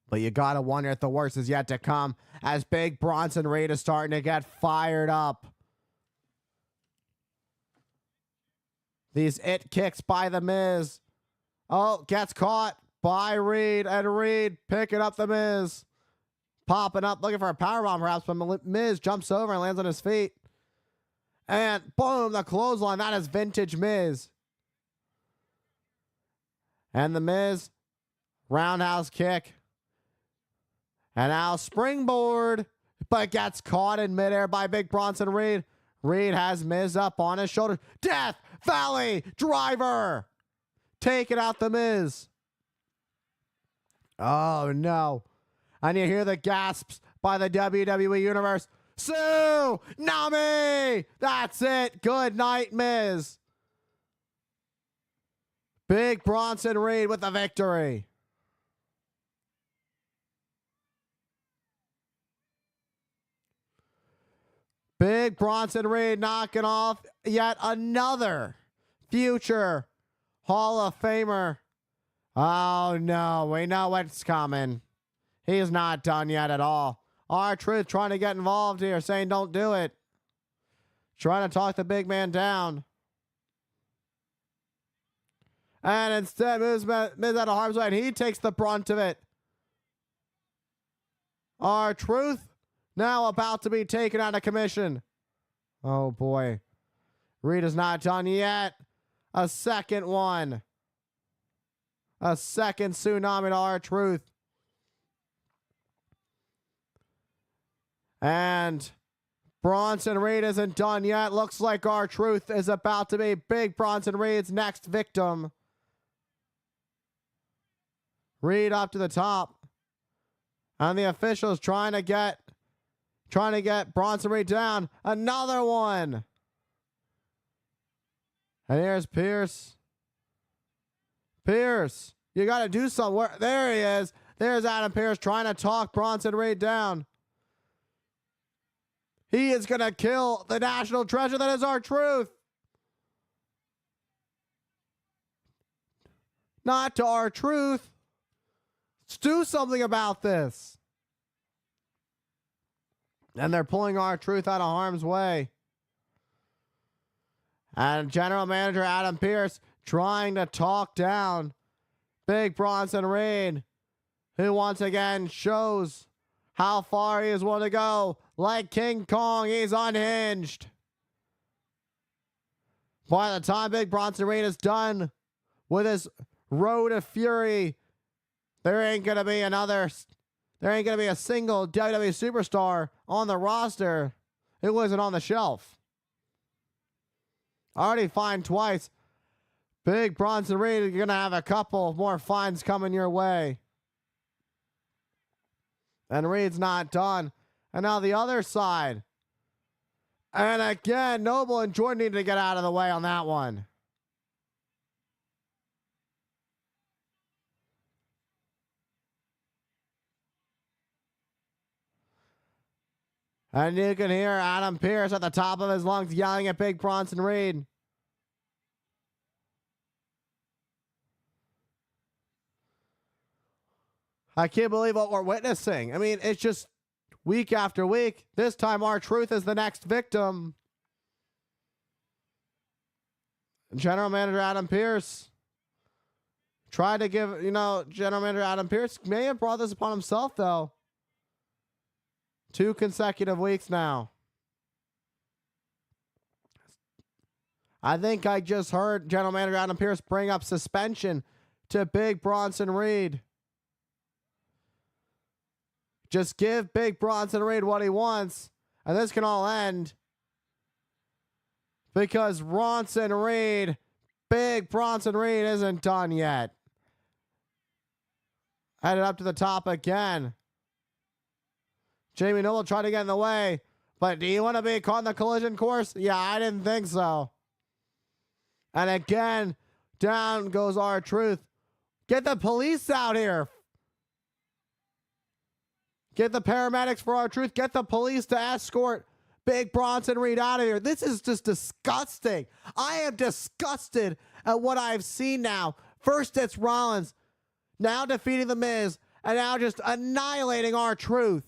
But you gotta wonder if the worst is yet to come as Big Bronson Reed is starting to get fired up. These it kicks by the Miz. Oh, gets caught by Reed, and Reed picking up the Miz. Popping up, looking for a powerbomb perhaps, but Miz jumps over and lands on his feet. And boom, the clothesline. That is vintage Miz. And the Miz, roundhouse kick. And now springboard, but gets caught in midair by Big Bronson Reed. Reed has Miz up on his shoulder. Death Valley Driver. Taking out the Miz. Oh, no. And you hear the gasps by the WWE Universe. Sue! Nami! That's it. Good night, Miz. Big Bronson Reed with the victory. Big Bronson Reed knocking off yet another future Hall of Famer. Oh, no. We know what's coming. He's not done yet at all. R-Truth trying to get involved here, saying don't do it. Trying to talk the big man down. And instead, Miz out of harm's way, and he takes the brunt of it. R-Truth now about to be taken out of commission. Oh, boy. Reed is not done yet. A second one. A second tsunami to R-Truth. And Bronson Reed isn't done yet. Looks like R-Truth is about to be Big Bronson Reed's next victim. Reed up to the top. And the officials trying to get Bronson Reed down. Another one. And here's Pierce. Pierce, you got to do something. There he is. There's Adam Pierce trying to talk Bronson Reed down. He is going to kill the national treasure that is R-Truth. Not to R-Truth. Let's do something about this. And they're pulling R-Truth out of harm's way. And General Manager Adam Pierce trying to talk down Big Bronson Reed, who once again shows how far he is willing to go. Like King Kong, he's unhinged. By the time Big Bronson Reed is done with his road to fury, there ain't going to be a single WWE superstar on the roster who wasn't on the shelf. Already fined twice. Big Bronson Reed, you're going to have a couple more fines coming your way. And Reed's not done. And now the other side. And again, Noble and Jordan need to get out of the way on that one. And you can hear Adam Pierce at the top of his lungs yelling at Big Bronson Reed. I can't believe what we're witnessing. I mean, it's just week after week. This time R-Truth is the next victim. General Manager Adam Pearce tried to give, General Manager Adam Pearce may have brought this upon himself, though. 2 consecutive weeks now. I think I just heard General Manager Adam Pearce bring up suspension to Big Bronson Reed. Just give Big Bronson Reed what he wants, and this can all end. Because Big Bronson Reed isn't done yet. Headed up to the top again. Jamie Noble tried to get in the way, but do you want to be caught in the collision course? Yeah, I didn't think so. And again, down goes R-Truth. Get the police out here. Get the paramedics for R-Truth. Get the police to escort Big Bronson Reed out of here. This is just disgusting. I am disgusted at what I've seen now. First it's Rollins, now defeating The Miz, and now just annihilating R-Truth.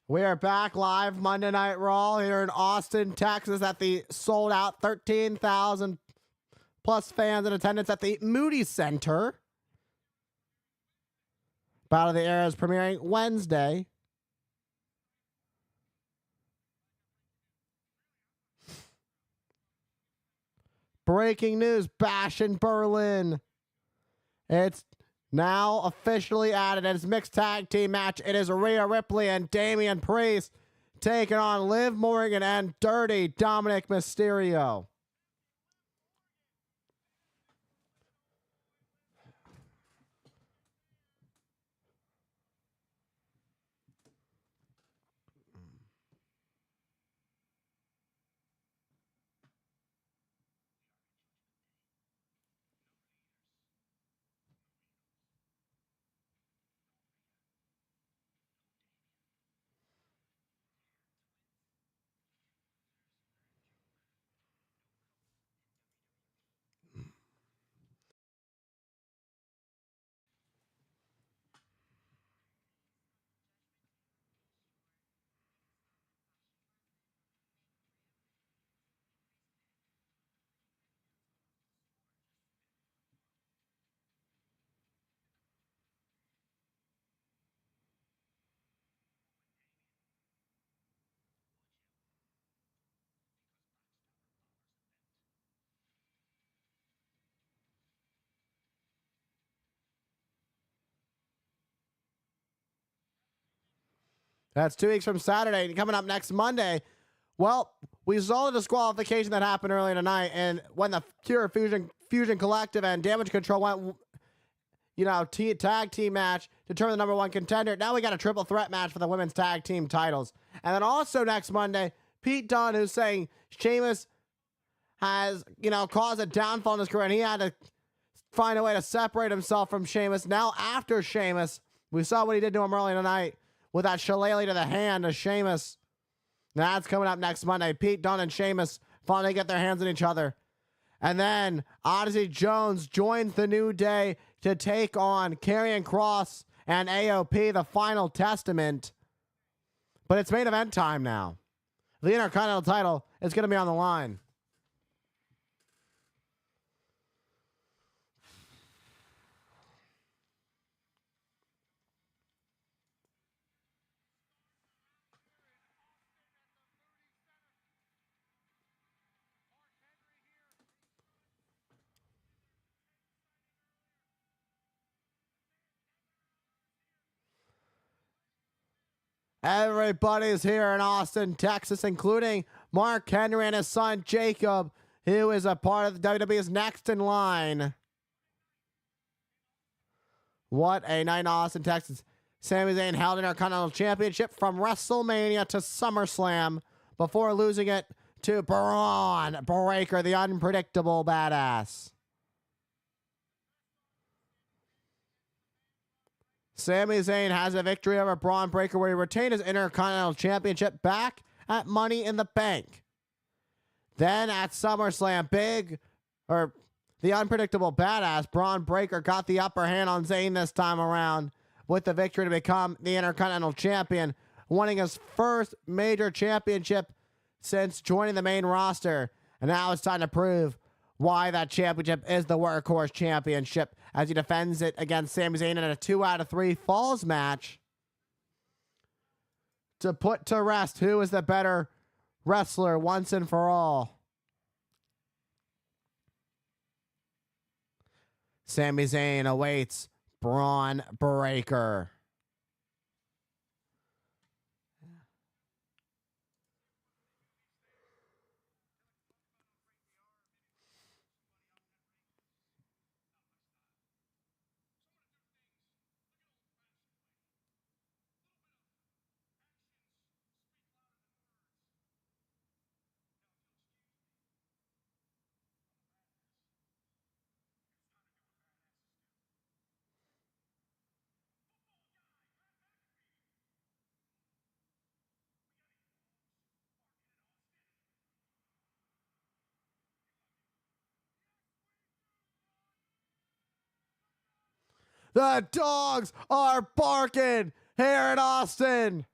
We are back live Monday Night Raw here in Austin, Texas at the sold out 13,000 plus fans in attendance at the Moody Center. Battle of the Eras premiering Wednesday. Breaking news, Bash in Berlin. It's now officially added as mixed tag team match. It is Rhea Ripley and Damian Priest taking on Liv Morgan and Dirty Dominic Mysterio. That's 2 weeks from Saturday. And coming up next Monday, well, we saw the disqualification that happened earlier tonight. And when the Pure Fusion Collective and Damage Control went, tag team match to determine the number one contender, now we got a triple threat match for the women's tag team titles. And then also next Monday, Pete Dunne, who's saying Sheamus has, caused a downfall in his career, and he had to find a way to separate himself from Sheamus. Now after Sheamus, we saw what he did to him earlier tonight with that shillelagh to the hand of Sheamus. That's coming up next Monday. Pete Dunne and Sheamus finally get their hands on each other. And then Odyssey Jones joins the New Day to take on Karrion Kross and AOP, the Final Testament. But it's main event time now. The Intercontinental title is going to be on the line. Everybody's here in Austin, Texas, including Mark Henry and his son Jacob, who is a part of the WWE's Next in Line. What a night in Austin, Texas. Sami Zayn held an Intercontinental Championship from WrestleMania to SummerSlam before losing it to Braun Breaker, the unpredictable badass. Sami Zayn has a victory over Braun Breaker where he retained his Intercontinental Championship back at Money in the Bank. Then at SummerSlam, the unpredictable badass Braun Breaker got the upper hand on Zayn this time around with the victory to become the Intercontinental Champion, winning his first major championship since joining the main roster. And now it's time to prove why that championship is the Workhorse Championship as he defends it against Sami Zayn in a 2 out of 3 falls match to put to rest who is the better wrestler once and for all. Sami Zayn awaits Braun Breaker. The dogs are barking here in Austin.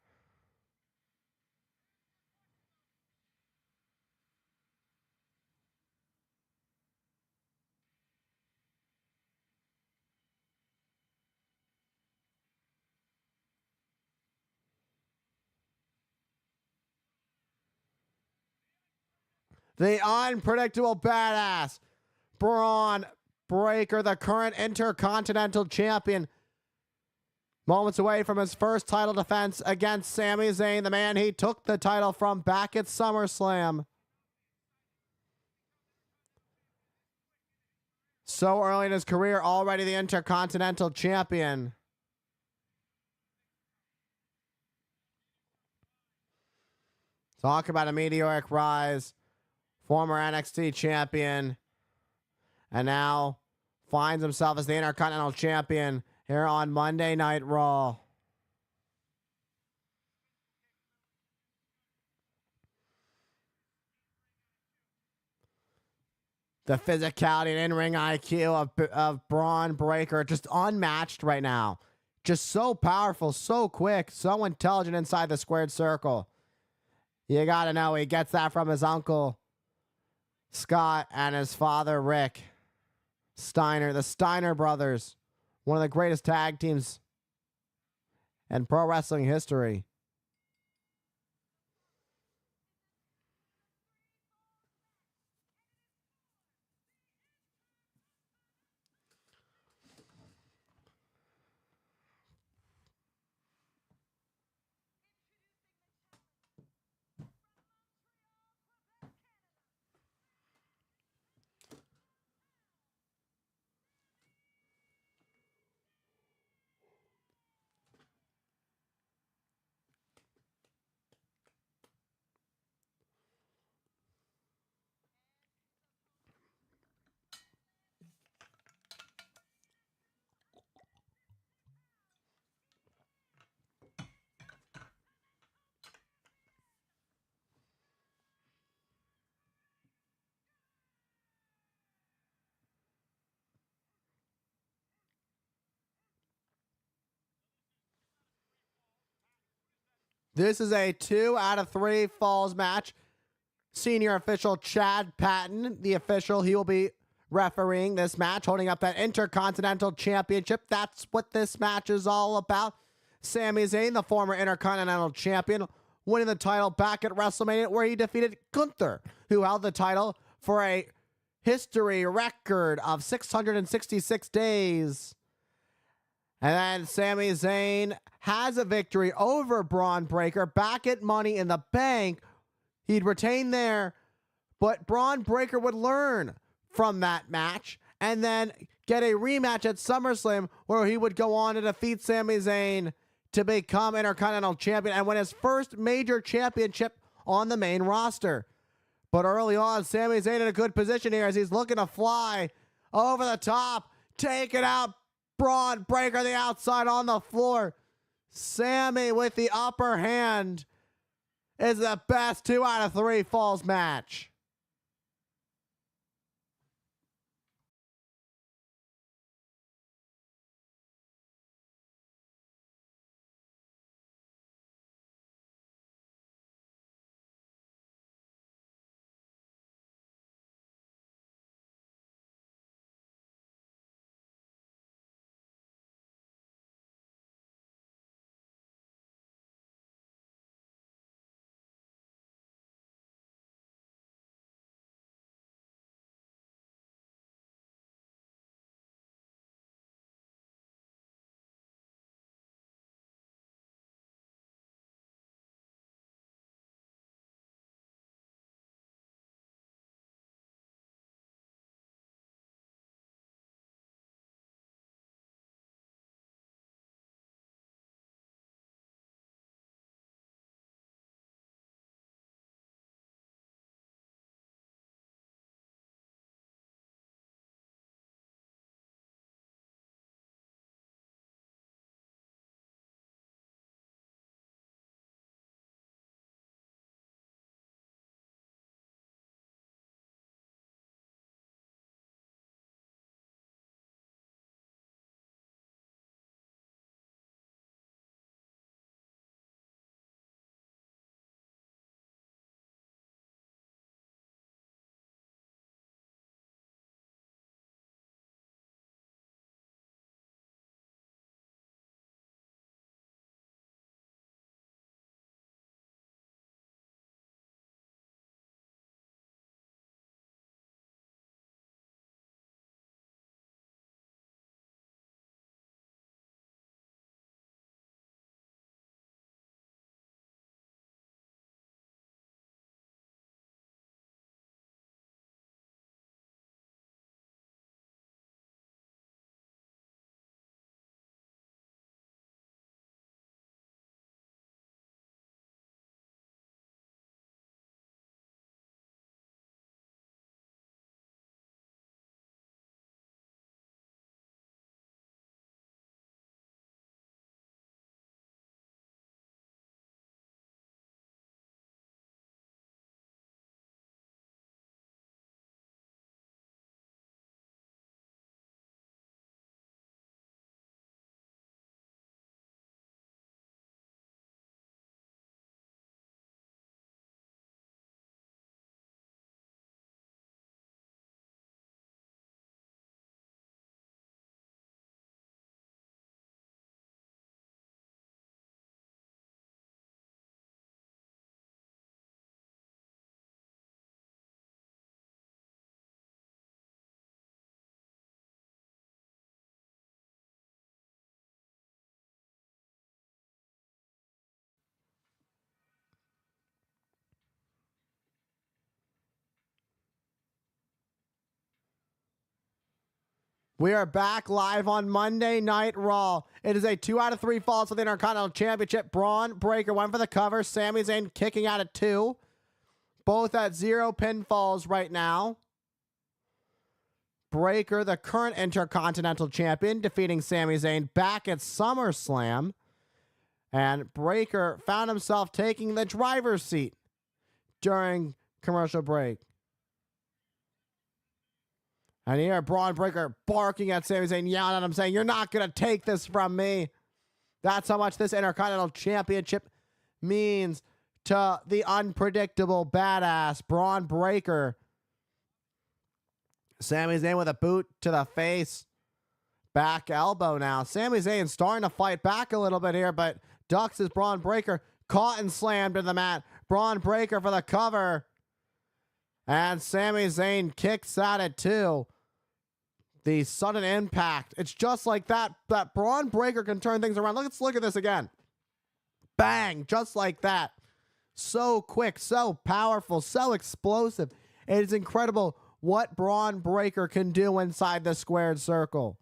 the unpredictable badass, Braun Breaker, the current Intercontinental Champion. Moments away from his first title defense against Sami Zayn, the man he took the title from back at SummerSlam. So early in his career, already the Intercontinental Champion. Talk about a meteoric rise. Former NXT champion. And now finds himself as the Intercontinental Champion here on Monday Night Raw. The physicality and in-ring IQ of Braun Breaker, just unmatched right now. Just so powerful, so quick, so intelligent inside the squared circle. You got to know he gets that from his uncle, Scott, and his father, Rick Steiner. The Steiner brothers, one of the greatest tag teams in pro wrestling history. This is a 2 out of 3 falls match. Senior official Chad Patton, the official, he will be refereeing this match, holding up that Intercontinental Championship. That's what this match is all about. Sami Zayn, the former Intercontinental Champion, winning the title back at WrestleMania, where he defeated Gunther, who held the title for a history record of 666 days. And then Sami Zayn has a victory over Braun Breaker back at Money in the Bank. He'd retain there, but Braun Breaker would learn from that match and then get a rematch at SummerSlam where he would go on to defeat Sami Zayn to become Intercontinental Champion and win his first major championship on the main roster. But early on, Sami Zayn in a good position here as he's looking to fly over the top, taking out Braun Breaker, the outside on the floor. Sami with the upper hand is the best 2 out of 3 falls match. We are back live on Monday Night Raw. It is a 2 out of 3 falls for the Intercontinental Championship. Braun Breaker went for the cover. Sami Zayn kicking out at 2. Both at 0 pinfalls right now. Breaker, the current Intercontinental Champion, defeating Sami Zayn back at SummerSlam. And Breaker found himself taking the driver's seat during commercial break. And here, Braun Breaker barking at Sami Zayn, yelling at him, saying, "You're not going to take this from me." That's how much this Intercontinental Championship means to the unpredictable badass Braun Breaker. Sami Zayn with a boot to the face. Back elbow now. Sami Zayn starting to fight back a little bit here, but ducks his Braun Breaker. Caught and slammed to the mat. Braun Breaker for the cover. And Sami Zayn kicks out at 2. The sudden impact. It's just like that. That Braun Breaker can turn things around. Let's look at this again. Bang. Just like that. So quick, so powerful, so explosive. It is incredible what Braun Breaker can do inside the squared circle.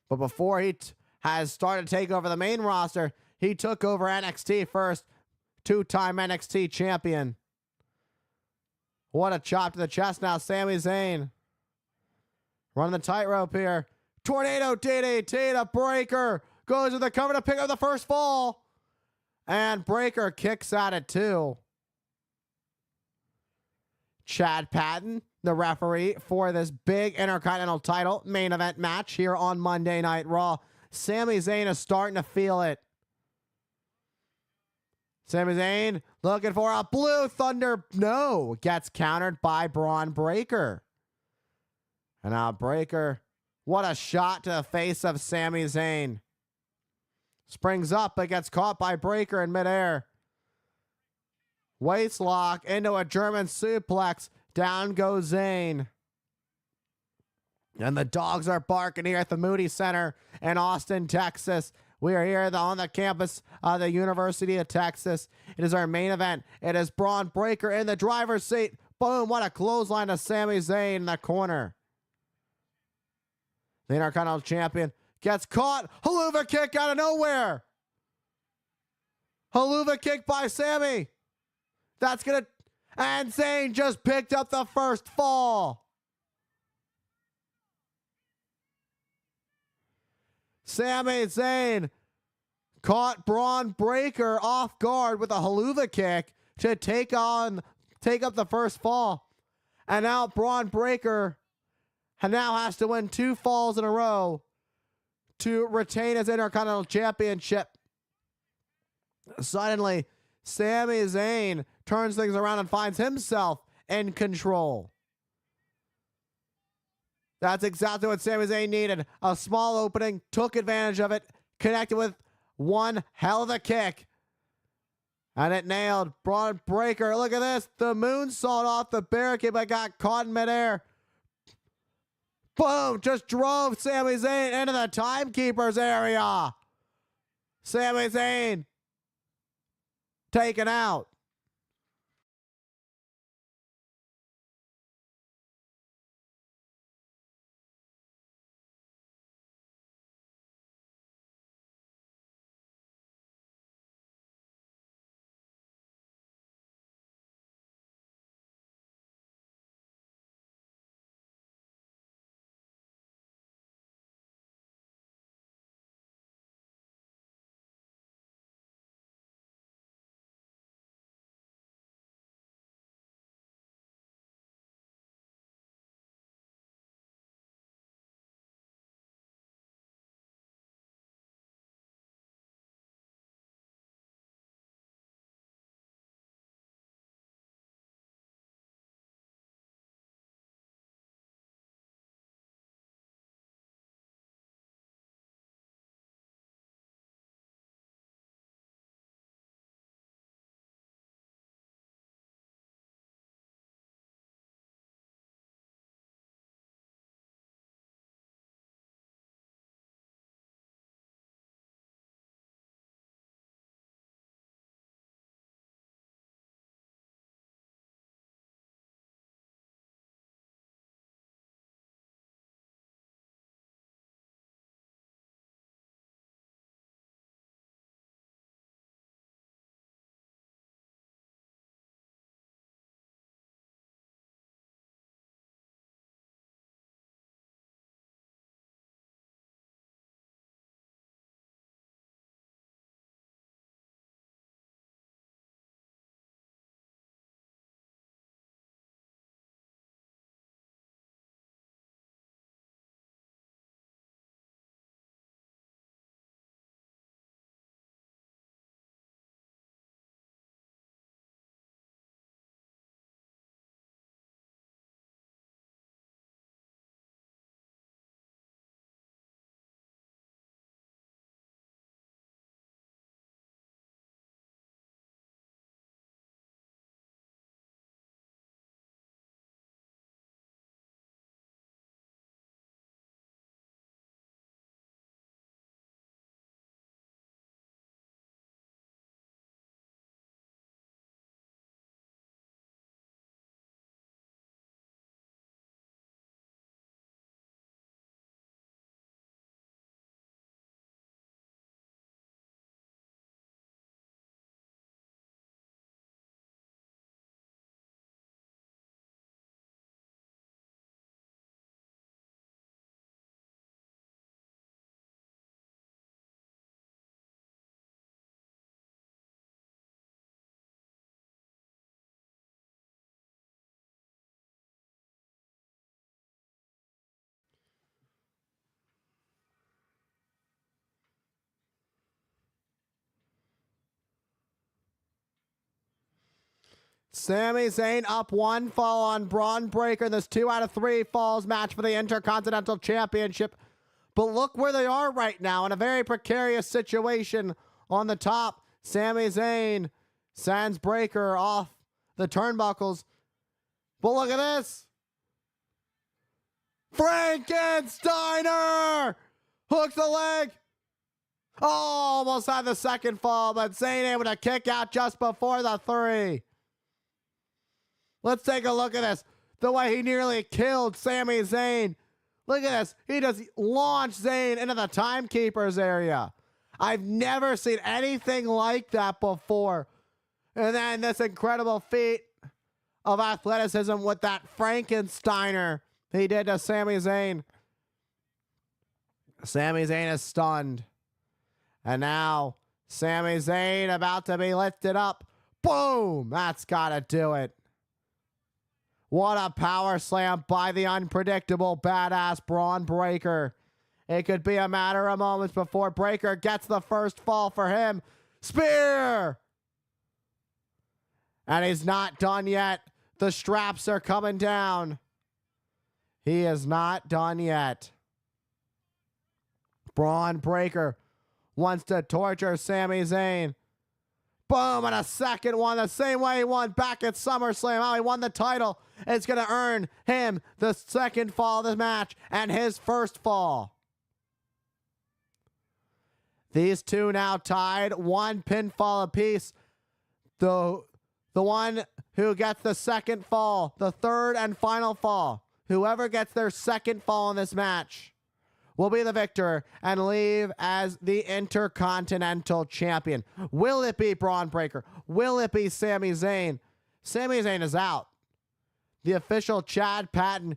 But before he has started to take over the main roster, he took over NXT first. 2-time NXT champion. What a chop to the chest now. Sami Zayn running the tightrope here. Tornado DDT to Breaker. Goes to the cover to pick up the first fall. And Breaker kicks out at 2. Chad Patton, the referee for this big Intercontinental title main event match here on Monday Night Raw. Sami Zayn is starting to feel it. Sami Zayn looking for a Blue Thunder. No, gets countered by Braun Breaker. And now Breaker, what a shot to the face of Sami Zayn. Springs up but gets caught by Breaker in midair. Waist lock into a German suplex. Down goes Zayn. And the dogs are barking here at the Moody Center in Austin, Texas. We are here on the campus of the University of Texas. It is our main event. It is Braun Breaker in the driver's seat. Boom, what a clothesline to Sami Zayn in the corner. The Intercontinental Champion gets caught. Haluva kick out of nowhere. Haluva kick by Sami. That's going to... And Zayn just picked up the first fall. Sami Zayn caught Braun Breaker off guard with a Haluva kick to take up the first fall. And now Braun Breaker now has to win 2 falls in a row to retain his Intercontinental Championship. Suddenly, Sami Zayn turns things around and finds himself in control. That's exactly what Sami Zayn needed. A small opening, took advantage of it, connected with one hell of a kick. And it nailed Braun Breaker. Look at this. The moonsault off the barricade, but got caught in midair. Boom! Just drove Sami Zayn into the timekeeper's area. Sami Zayn taken out. Sami Zayn up 1 fall on Braun Breaker. This 2 out of 3 falls match for the Intercontinental Championship. But look where they are right now in a very precarious situation on the top. Sami Zayn sends Breaker off the turnbuckles. But look at this. Frankensteiner hooks the leg. Oh, almost had the second fall, but Zayn able to kick out just before the 3. Let's take a look at this. The way he nearly killed Sami Zayn. Look at this. He just launched Zayn into the timekeeper's area. I've never seen anything like that before. And then this incredible feat of athleticism with that Frankensteiner he did to Sami Zayn. Sami Zayn is stunned. And now Sami Zayn about to be lifted up. Boom! That's got to do it. What a power slam by the unpredictable badass Braun Breaker. It could be a matter of moments before Breaker gets the first fall for him. Spear! And he's not done yet. The straps are coming down. He is not done yet. Braun Breaker wants to torture Sami Zayn. Boom, and a second one the same way he won back at SummerSlam. How he won the title. It's going to earn him the second fall of the match and his first fall. These two now tied, 1 pinfall apiece. The one who gets the second fall, the third and final fall, whoever gets their second fall in this match will be the victor and leave as the Intercontinental Champion. Will it be Braun Breaker? Will it be Sami Zayn? Sami Zayn is out. The official Chad Patton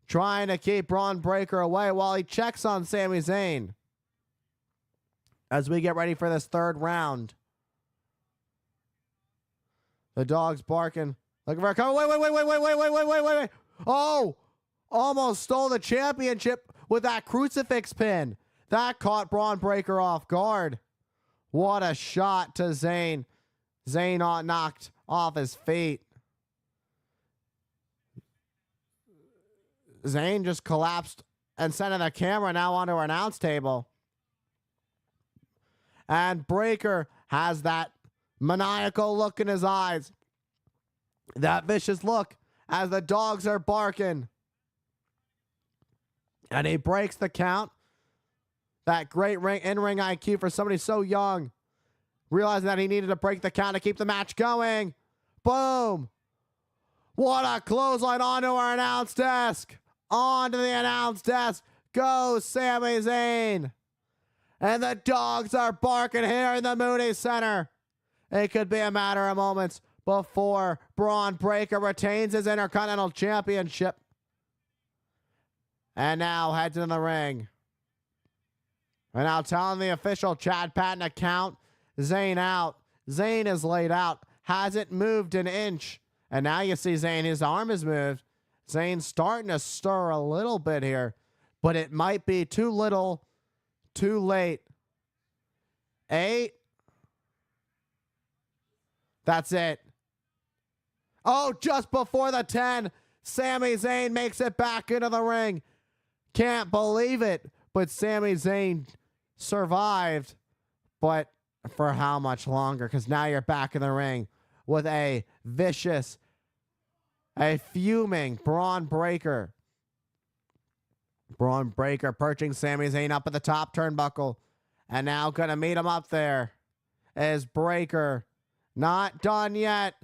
trying to keep Braun Breaker away while he checks on Sami Zayn. As we get ready for this third round. The dog's barking. Looking for a cover. Wait. Oh! Almost stole the championship with that crucifix pin. That caught Braun Breaker off guard. What a shot to Zayn. Zayn knocked off his feet. Zayn just collapsed and sent the camera now onto our announce table. And Breaker has that maniacal look in his eyes. That vicious look as the dogs are barking. And he breaks the count. That great in-ring IQ for somebody so young. Realizing that he needed to break the count to keep the match going. Boom. What a clothesline onto our announce desk. Onto the announce desk goes Sami Zayn. And the dogs are barking here in the Mooney Center. It could be a matter of moments before Braun Breaker retains his Intercontinental Championship. And now heads in the ring. And now telling the official Chad Patton to count Zayn out. Zayn is laid out. Hasn't moved an inch. And now you see Zayn, his arm is moved. Zayn's starting to stir a little bit here. But it might be too little, too late. 8. That's it. Oh, just before the 10. Sami Zayn makes it back into the ring. Can't believe it. But Sami Zayn survived. But for how much longer? Because now you're back in the ring with a vicious, a fuming Braun Breaker. Braun Breaker perching Sami Zayn up at the top turnbuckle. And now going to meet him up there is Breaker. Not done yet.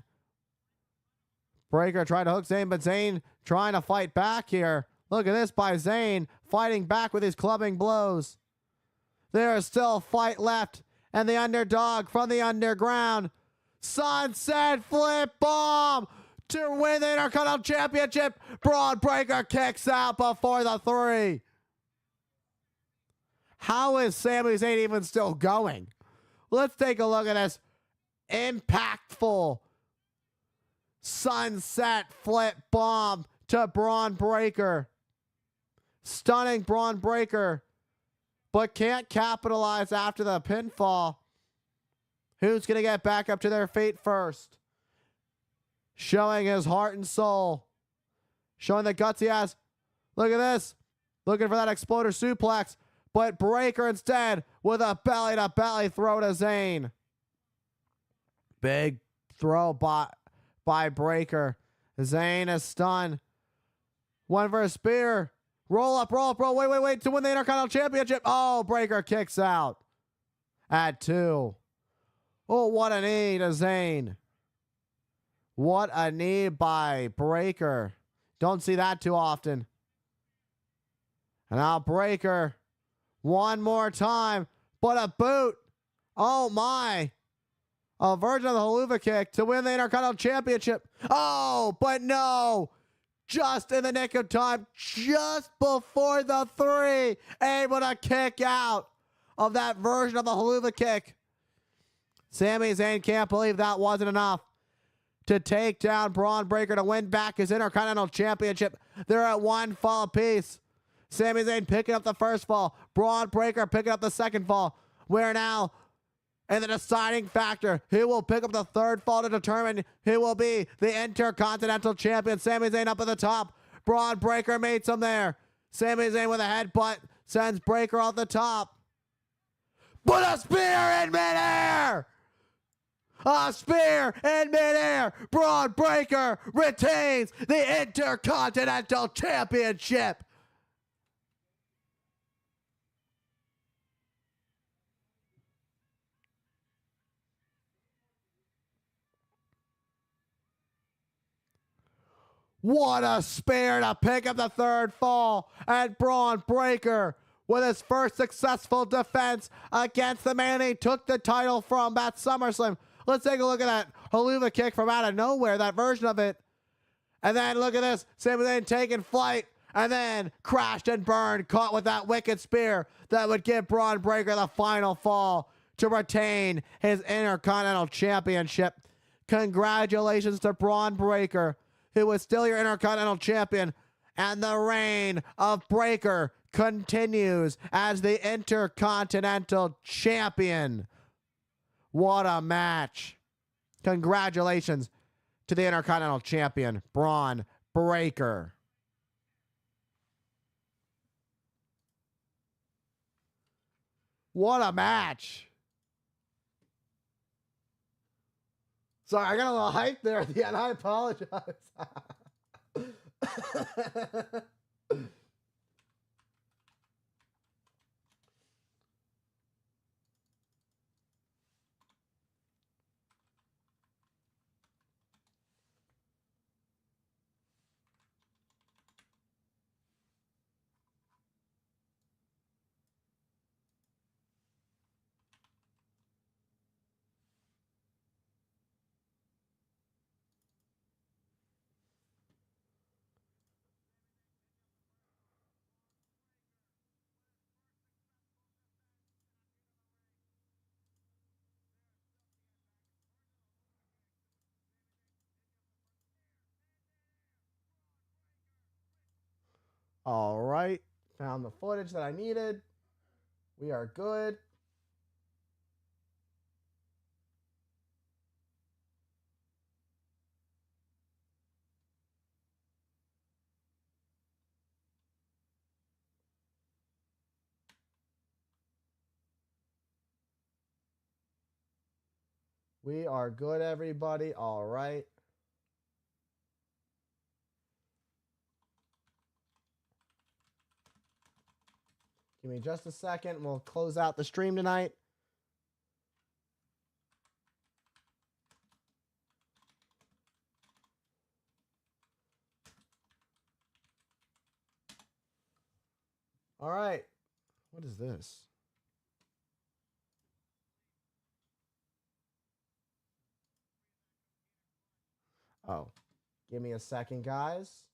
Breaker tried to hook Zayn, but Zayn trying to fight back here. Look at this by Zayn, fighting back with his clubbing blows. There is still a fight left, and the underdog from the underground. Sunset flip bomb to win the Intercontinental Championship. Braun Breaker kicks out before the 3. How is Sami Zayn even still going? Let's take a look at this impactful sunset flip bomb to Braun Breaker. Stunning Braun Breaker, but can't capitalize after the pinfall. Who's going to get back up to their feet first? showing his heart and soul, showing the guts he has. Look at this. Looking for that exploder suplex, but Breakker instead with a belly-to-belly throw to Zayn. Big throw by Breakker. Zayn is stunned. One for a spear. Roll up. Wait. To win the Intercontinental Championship. Oh, Breakker kicks out at 2. Oh, what a knee to Zayn. What a knee by Breakker. Don't see that too often. And now Breakker one more time, but a boot. Oh my. A version of the haluva kick to win the Intercontinental Championship. Oh, but no. Just in the nick of time, just before the 3, able to kick out of that version of the haluva kick. Sami Zayn can't believe that wasn't enough to take down Braun Breakker to win back his Intercontinental Championship. They're at 1 fall apiece. Sami Zayn picking up the first fall. Braun Breakker picking up the second fall. We're now in the deciding factor. Who will pick up the third fall to determine who will be the Intercontinental Champion. Sami Zayn up at the top. Braun Breakker meets him there. Sami Zayn with a headbutt sends Breakker off the top. Put a spear in midair! A spear in midair. Braun Breakker retains the Intercontinental Championship. What a spear to pick up the third fall. And Braun Breakker with his first successful defense against the man he took the title from at SummerSlam. Let's take a look at that haluva kick from out of nowhere, that version of it. And then look at this. Sami Zayn taking flight and then crashed and burned, caught with that wicked spear that would give Braun Breakker the final fall to retain his Intercontinental Championship. Congratulations to Braun Breakker, who is still your Intercontinental Champion. And the reign of Breakker continues as the Intercontinental Champion. What a match. Congratulations to the Intercontinental Champion, Braun Breakker. What a match. Sorry, I got a little hype there at the end. I apologize. All right. Found the footage that I needed. We are good. We are good, everybody. All right. Give me just a second. We'll close out the stream tonight. All right. What is this? Oh, give me a second, guys.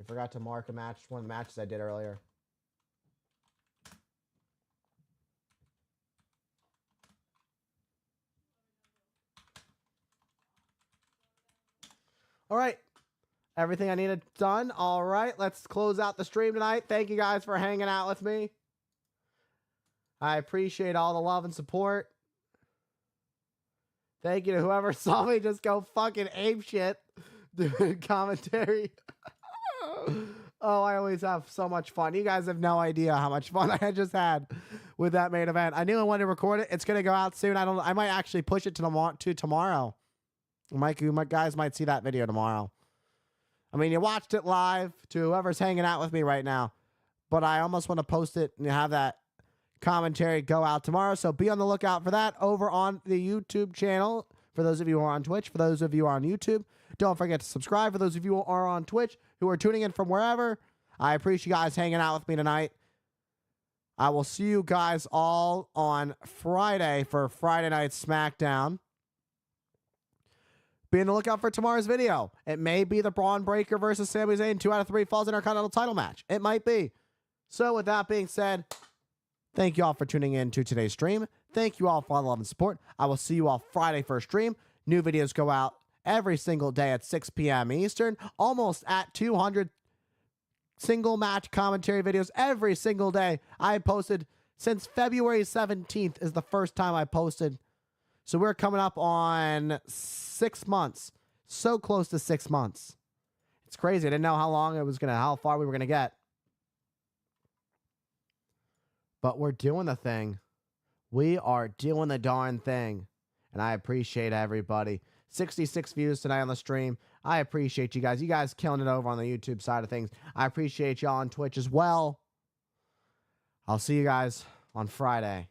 I forgot to mark a match, one of the matches I did earlier. All right. Everything I needed done. All right. Let's close out the stream tonight. Thank you guys for hanging out with me. I appreciate all the love and support. Thank you to whoever saw me just go fucking ape shit doing commentary. Oh, I always have so much fun. You guys have no idea how much fun I just had with that main event. I knew I wanted to record it. It's gonna go out soon. I might actually push it to tomorrow. You guys might see that video tomorrow. I mean, you watched it live to whoever's hanging out with me right now, but I almost want to post it and have that commentary go out tomorrow. So be on the lookout for that over on the YouTube channel. For those of you who are on Twitch, for those of you who are on YouTube, don't forget to subscribe. For those of you who are on Twitch, who are tuning in from wherever, I appreciate you guys hanging out with me tonight. I will see you guys all on Friday for Friday Night SmackDown. Be on the lookout for tomorrow's video. It may be the Braun Breaker versus Sami Zayn 2 out of 3 falls Intercontinental title match. It might be. So with that being said, thank you all for tuning in to today's stream. Thank you all for all the love and support. I will see you all Friday for a stream. New videos go out every single day at 6 p.m. Eastern. Almost at 200 single match commentary videos every single day. I posted since February 17th is the first time I posted. So we're coming up on 6 months. So close to 6 months. It's crazy. I didn't know how far we were going to get. But we're doing the thing. We are doing the darn thing. And I appreciate everybody. 66 views tonight on the stream. I appreciate you guys. You guys killing it over on the YouTube side of things. I appreciate y'all on Twitch as well. I'll see you guys on Friday.